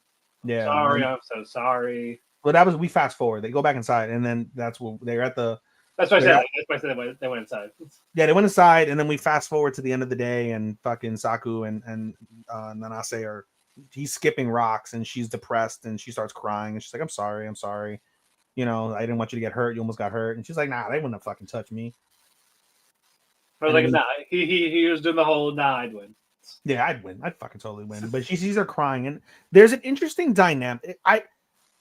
Yeah, sorry, I'm so sorry. Well, we fast forward. They go back inside, and then that's what they're at the. That's why I said. That's why I said they went inside. Yeah, they went inside, and then we fast forward to the end of the day, and fucking Saku and Nanase he's skipping rocks, and she's depressed, and she starts crying, and she's like, I'm sorry. You know, I didn't want you to get hurt. You almost got hurt. And she's like, nah, they wouldn't have fucking touched me. I was like, nah. He was doing the whole, nah, I'd win. Yeah, I'd win. I'd fucking totally win. But she sees her crying, and there's an interesting dynamic. I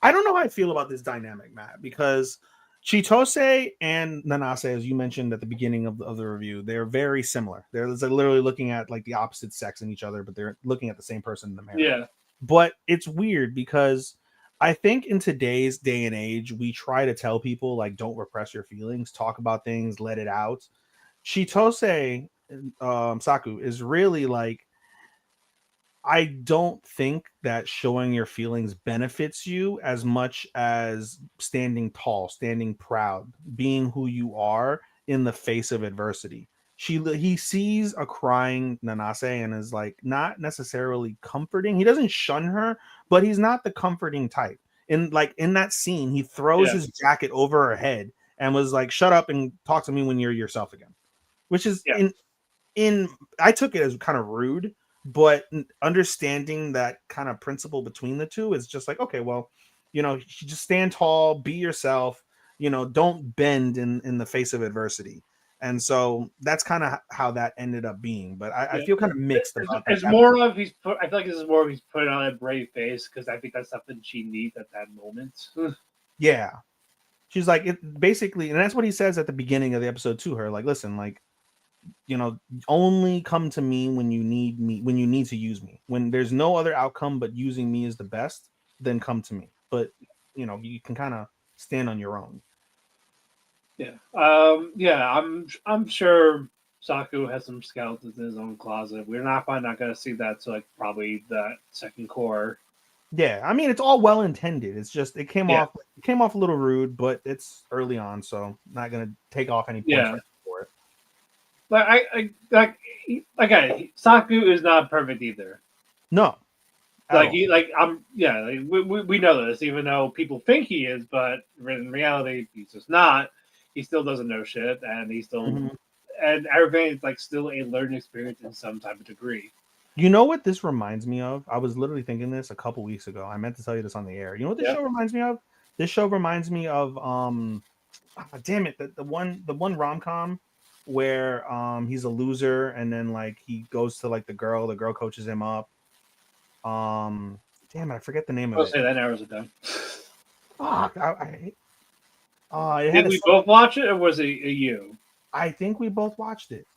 don't know how I feel about this dynamic, Matt, because Chitose and Nanase, as you mentioned at the beginning of the review, they're very similar. They're literally looking at like the opposite sex in each other, but they're looking at the same person in the mirror. Yeah. But it's weird because I think in today's day and age, we try to tell people like, don't repress your feelings, talk about things, let it out. Chitose, Saku is really like, I don't think that showing your feelings benefits you as much as standing tall, standing proud, being who you are in the face of adversity. He sees a crying Nanase and is like not necessarily comforting. He doesn't shun her, but he's not the comforting type. In that scene, he throws Yeah. his jacket over her head and was like, "Shut up and talk to me when you're yourself again," which is Yeah. in I took it as kind of rude, but understanding that kind of principle between the two is just like, okay, well, you just stand tall, be yourself, don't bend in the face of adversity. And so that's kind of how that ended up being. But I Yeah. feel kind of mixed about that. It's more of he's put. I feel like this is more of he's putting on a brave face because I think that's something she needs at that moment. Yeah. She's like, it basically, and that's what he says at the beginning of the episode to her. Like, listen, like, only come to me when you need me, when you need to use me. When there's no other outcome but using me is the best, then come to me. But you can kind of stand on your own. Yeah. Yeah. I'm sure Saku has some skeletons in his own closet. We're probably not going to see that till like probably that second core. Yeah, I mean it's all well intended. It's just it came Yeah. off a little rude, but it's early on, so not gonna take off any points Yeah. for it. Like again, Saku is not perfect either. No, at Like all. he like I'm yeah like, we know this even though people think he is, but in reality he's just not. He still doesn't know shit, and he still Mhm. and everything is like still a learning experience in some type of degree. You know what this reminds me of? I was literally thinking this a couple weeks ago. I meant to tell you this on the air. You know what this Yeah. show reminds me of? This show reminds me of damn it, the one rom-com where he's a loser and then like he goes to like the girl coaches him up. Damn it, I forget the name of I'll it. say that narrows it down. Fuck, it had Did we both watch it, or was it a you? I think we both watched it.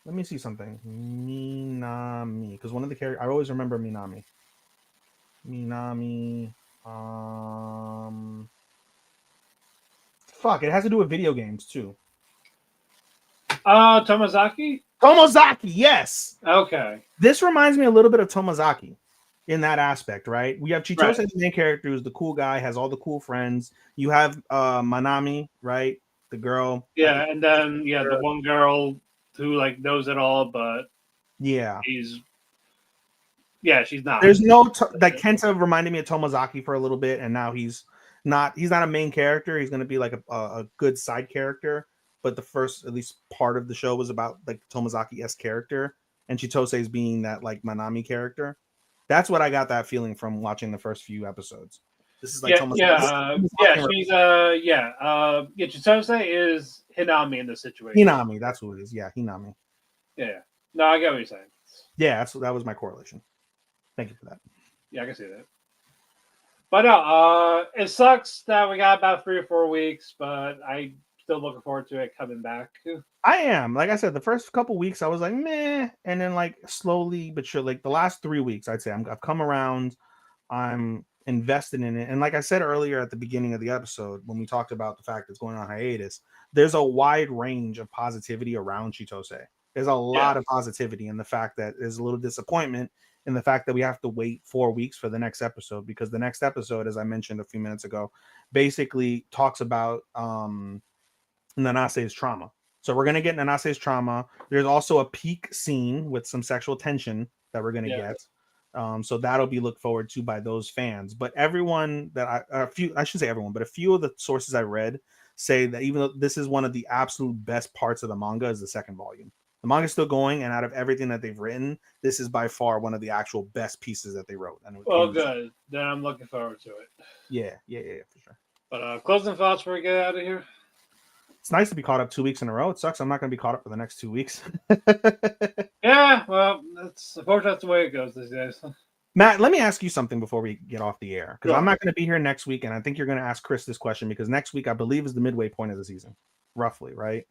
Let me see something. Minami, because one of the characters I always remember Minami. Minami. Fuck, it has to do with video games too. Tomazaki. Tomozaki, yes. Okay. This reminds me a little bit of Tomozaki in that aspect, right? We have Chitose Right. as the main character, who's the cool guy, has all the cool friends. You have Manami, right? The girl. Yeah, and then the one girl who like knows it all, but Yeah. she's not. There's no like Kenta reminded me of Tomozaki for a little bit, and now he's not a main character. He's going to be like a good side character. But the first, at least part of the show, was about like Tomozaki-esque character, and Chitose's being that like Manami character. That's what I got that feeling from watching the first few episodes. This is like She's Chitose is Hinami in this situation. Hinami, that's who it is. Yeah, Hinami. Yeah. No, I get what you're saying. Yeah, that was my correlation. Thank you for that. Yeah, I can see that. But no, it sucks that we got about 3 or 4 weeks, but I still looking forward to it coming back. I am. Like I said, the first couple weeks I was like, meh. And then like slowly but sure, like the last 3 weeks, I'd say I've come around. I'm invested in it. And like I said earlier at the beginning of the episode, when we talked about the fact it's going on hiatus, there's a wide range of positivity around Chitose. There's a lot of positivity in the fact that there's a little disappointment in the fact that we have to wait 4 weeks for the next episode, because the next episode, as I mentioned a few minutes ago, basically talks about Nanase's trauma. So we're gonna get Nanase's trauma. There's also a peak scene with some sexual tension that we're gonna get. So that'll be looked forward to by those fans. But everyone that I shouldn't say everyone, but a few of the sources I read say that even though this is one of the absolute best parts of the manga is the second volume. The manga's still going, and out of everything that they've written, this is by far one of the actual best pieces that they wrote. Well, good. Then I'm looking forward to it. Yeah, for sure. But closing thoughts before we get out of here. It's nice to be caught up 2 weeks in a row. It sucks I'm not going to be caught up for the next 2 weeks. Yeah, well, unfortunately that's the way it goes these days. Matt, let me ask you something before we get off the air, because Sure. I'm not going to be here next week, and I think you're going to ask Chris this question because next week I believe is the midway point of the season, roughly, right?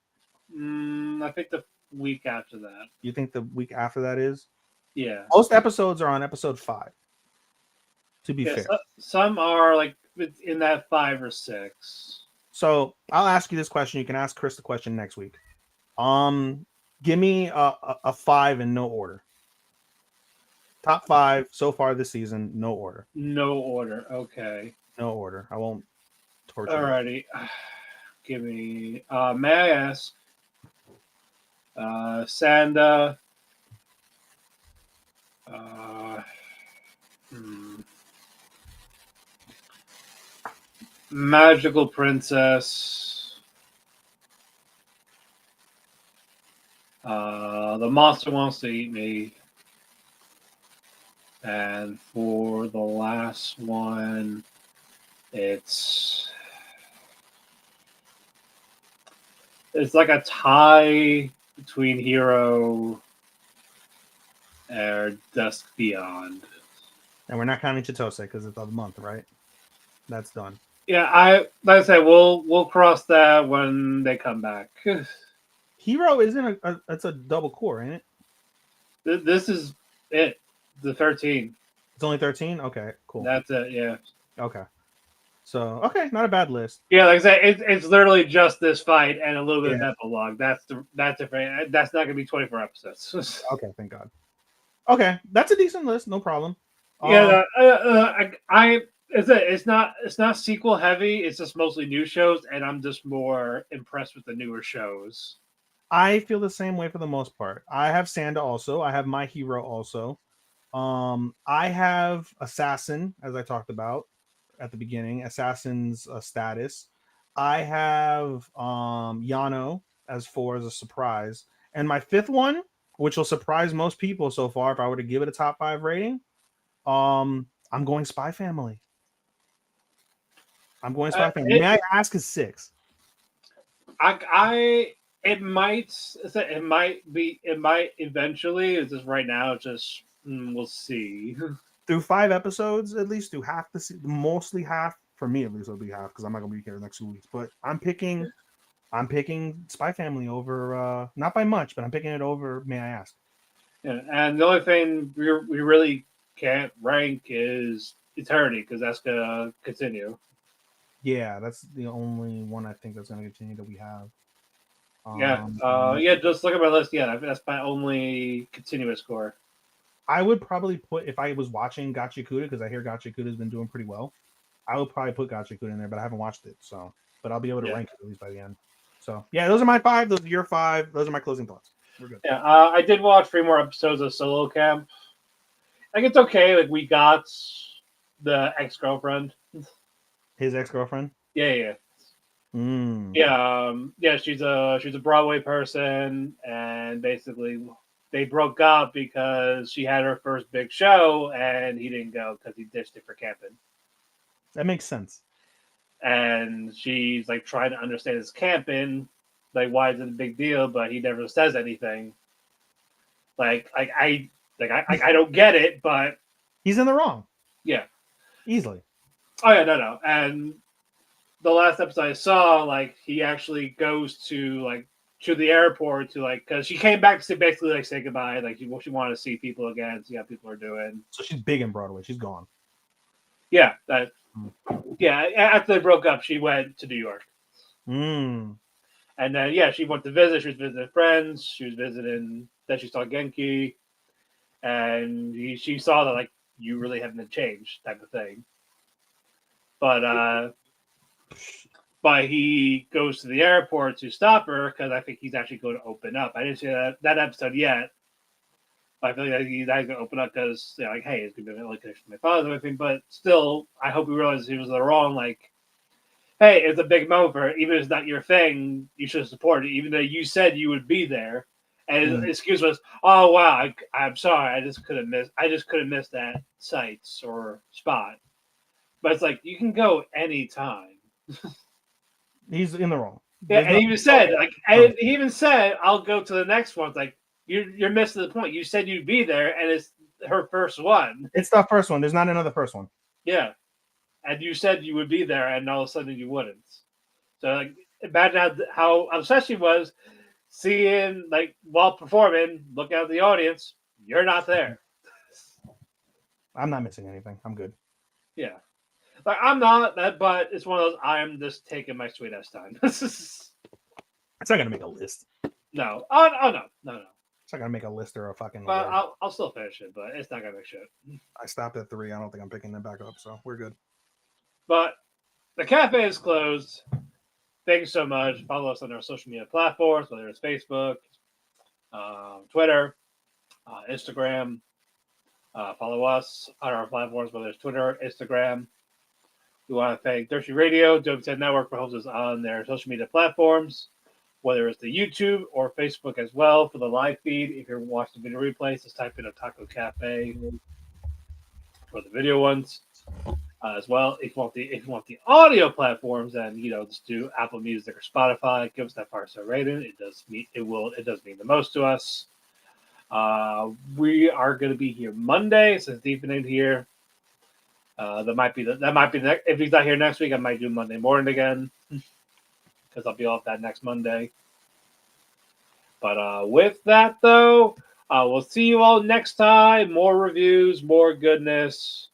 I think the week after that. You think the week after that is? Yeah. Most episodes are on episode 5. To be fair, some are like in that 5 or 6. So I'll ask you this question. You can ask Chris the question next week. Give me a 5 in no order. Top 5 so far this season. No order. No order. Okay. No order. I won't torture you. Alrighty. Give me. May I ask? Sanda. Uh, hmm, Magical Princess. The monster wants to eat me. And for the last one, it's like a tie between Hero and Dusk Beyond. And we're not counting Chitose because it's of the month, right? That's done. Yeah, like I said, we'll cross that when they come back. Hero isn't it's a double core, ain't it? This is it. The 13. It's only 13? Okay, cool. That's it, yeah. Okay. So, okay, not a bad list. Yeah, like I said, it's literally just this fight and a little bit of Yeah. epilogue. That's different. That's not gonna be 24 episodes. Okay, thank God. Okay, that's a decent list, no problem. Yeah, it's not sequel heavy. It's just mostly new shows, and I'm just more impressed with the newer shows. I feel the same way for the most part. I have Sanda also. I have My Hero also. I have Assassin, as I talked about at the beginning. Assassin's status. I have Yano as 4 as a surprise, and my 5th one, which will surprise most people so far, if I were to give it a top 5 rating, I'm going Spy Family. I'm going Spy Family. May I ask is 6? It might eventually. It's just right now. It's just we'll see. Through 5 episodes, at least through half mostly half for me at least. It'll be half because I'm not gonna be here the next 2 weeks. But I'm picking Spy Family over not by much, but I'm picking it over. May I ask? Yeah, and the only thing we really can't rank is Eternity because that's gonna continue. Yeah, that's the only one I think that's gonna continue that we have. Yeah. Just look at my list. Yeah, that's my only continuous score. I would probably put, if I was watching Gachiakuda, because I hear Gachiakuda's been doing pretty well, I would probably put Gachiakuda in there, but I haven't watched it, so but I'll be able to rank it at least by the end. So yeah, those are my 5. Those are your 5. Those are my closing thoughts. We're good. Yeah, I did watch 3 more episodes of Solo Camp. Like it's okay. Like we got the ex-girlfriend. His ex-girlfriend. Yeah. Mm. Yeah. She's a Broadway person, and basically they broke up because she had her first big show, and he didn't go because he ditched it for camping. That makes sense. And she's like trying to understand his camping, like why is it a big deal, but he never says anything. I don't get it, but he's in the wrong. Yeah, easily. Oh yeah, no. And the last episode I saw, like he actually goes to the airport to because she came back to basically say goodbye. Like she wanted to see people again, see how people are doing. So she's big in Broadway. She's gone. Yeah, yeah. After they broke up, she went to New York. Mm. And then she went to visit. She was visiting friends. She was visiting. Then she saw Genki, and she saw that you really haven't changed type of thing. But he goes to the airport to stop her because I think he's actually going to open up. I didn't see that episode yet. I feel like he's going to open up because hey, it's going to be a really connection to my father and everything. But still, I hope he realizes he was in the wrong. Hey, it's a big moment for her. Even if it's not your thing, you should support it. Even though you said you would be there, and his excuse was, "Oh wow, I'm sorry, I just couldn't miss that sites or spot." But it's you can go anytime. He's in the wrong. Yeah, and he even said, "I'll go to the next one." It's you're missing the point. You said you'd be there, and it's her first one. It's the first one. There's not another first one. Yeah. And you said you would be there, and all of a sudden you wouldn't. So, imagine how upset she was seeing, while performing, look out at the audience, you're not there. I'm not missing anything. I'm good. Yeah. I'm not, but it's one of those, I'm just taking my sweet ass time. It's not going to make a list. No. Oh, no. It's not gonna make a list or a fucking. But I'll still finish it, but it's not gonna make shit. I stopped at 3. I don't think I'm picking them back up, so we're good. But the cafe is closed. Thank you so much. Follow us on our social media platforms, whether it's Facebook, Twitter, Instagram. Follow us on our platforms, whether it's Twitter, Instagram. We want to thank Thirsty Radio, WTN Network, for hosting us on their social media platforms, whether it's the YouTube or Facebook as well for the live feed. If you're watching the video replays, just type in Otalku Cafe for the video ones as well. If you want the audio platforms, then just do Apple Music or Spotify. Give us that 5-star rating. It does mean the most to us. We are going to be here Monday since Ethan ain't here. That might be the if he's not here next week, I might do Monday morning again because I'll be off that next Monday. But with that though, we'll see you all next time. More reviews, more goodness.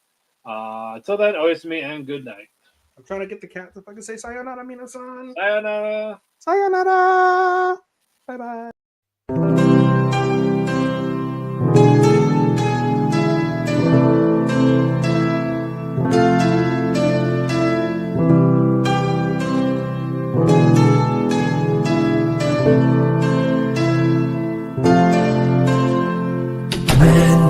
Until then, Oyasu and good night. I'm trying to get the cat to fucking say sayonara, minasan. Sayonara. Sayonara. Bye bye.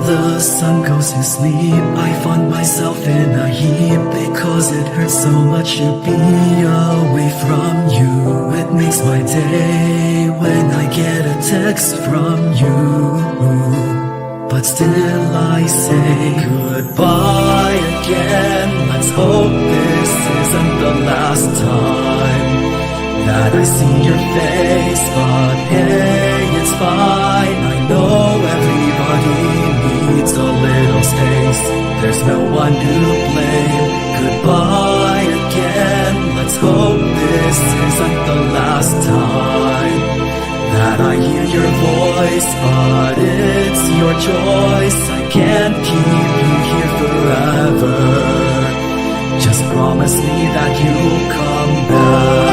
The sun goes to sleep, I find myself in a heap because it hurts so much to be away from you. It makes my day when I get a text from you, but still I say goodbye again. Let's hope this isn't the last time that I see your face, but hey, it's fine. I know everybody needs a little space. There's no one to blame. Goodbye again. Let's hope this isn't the last time that I hear your voice, but it's your choice. I can't keep you here forever. Just promise me that you'll come back.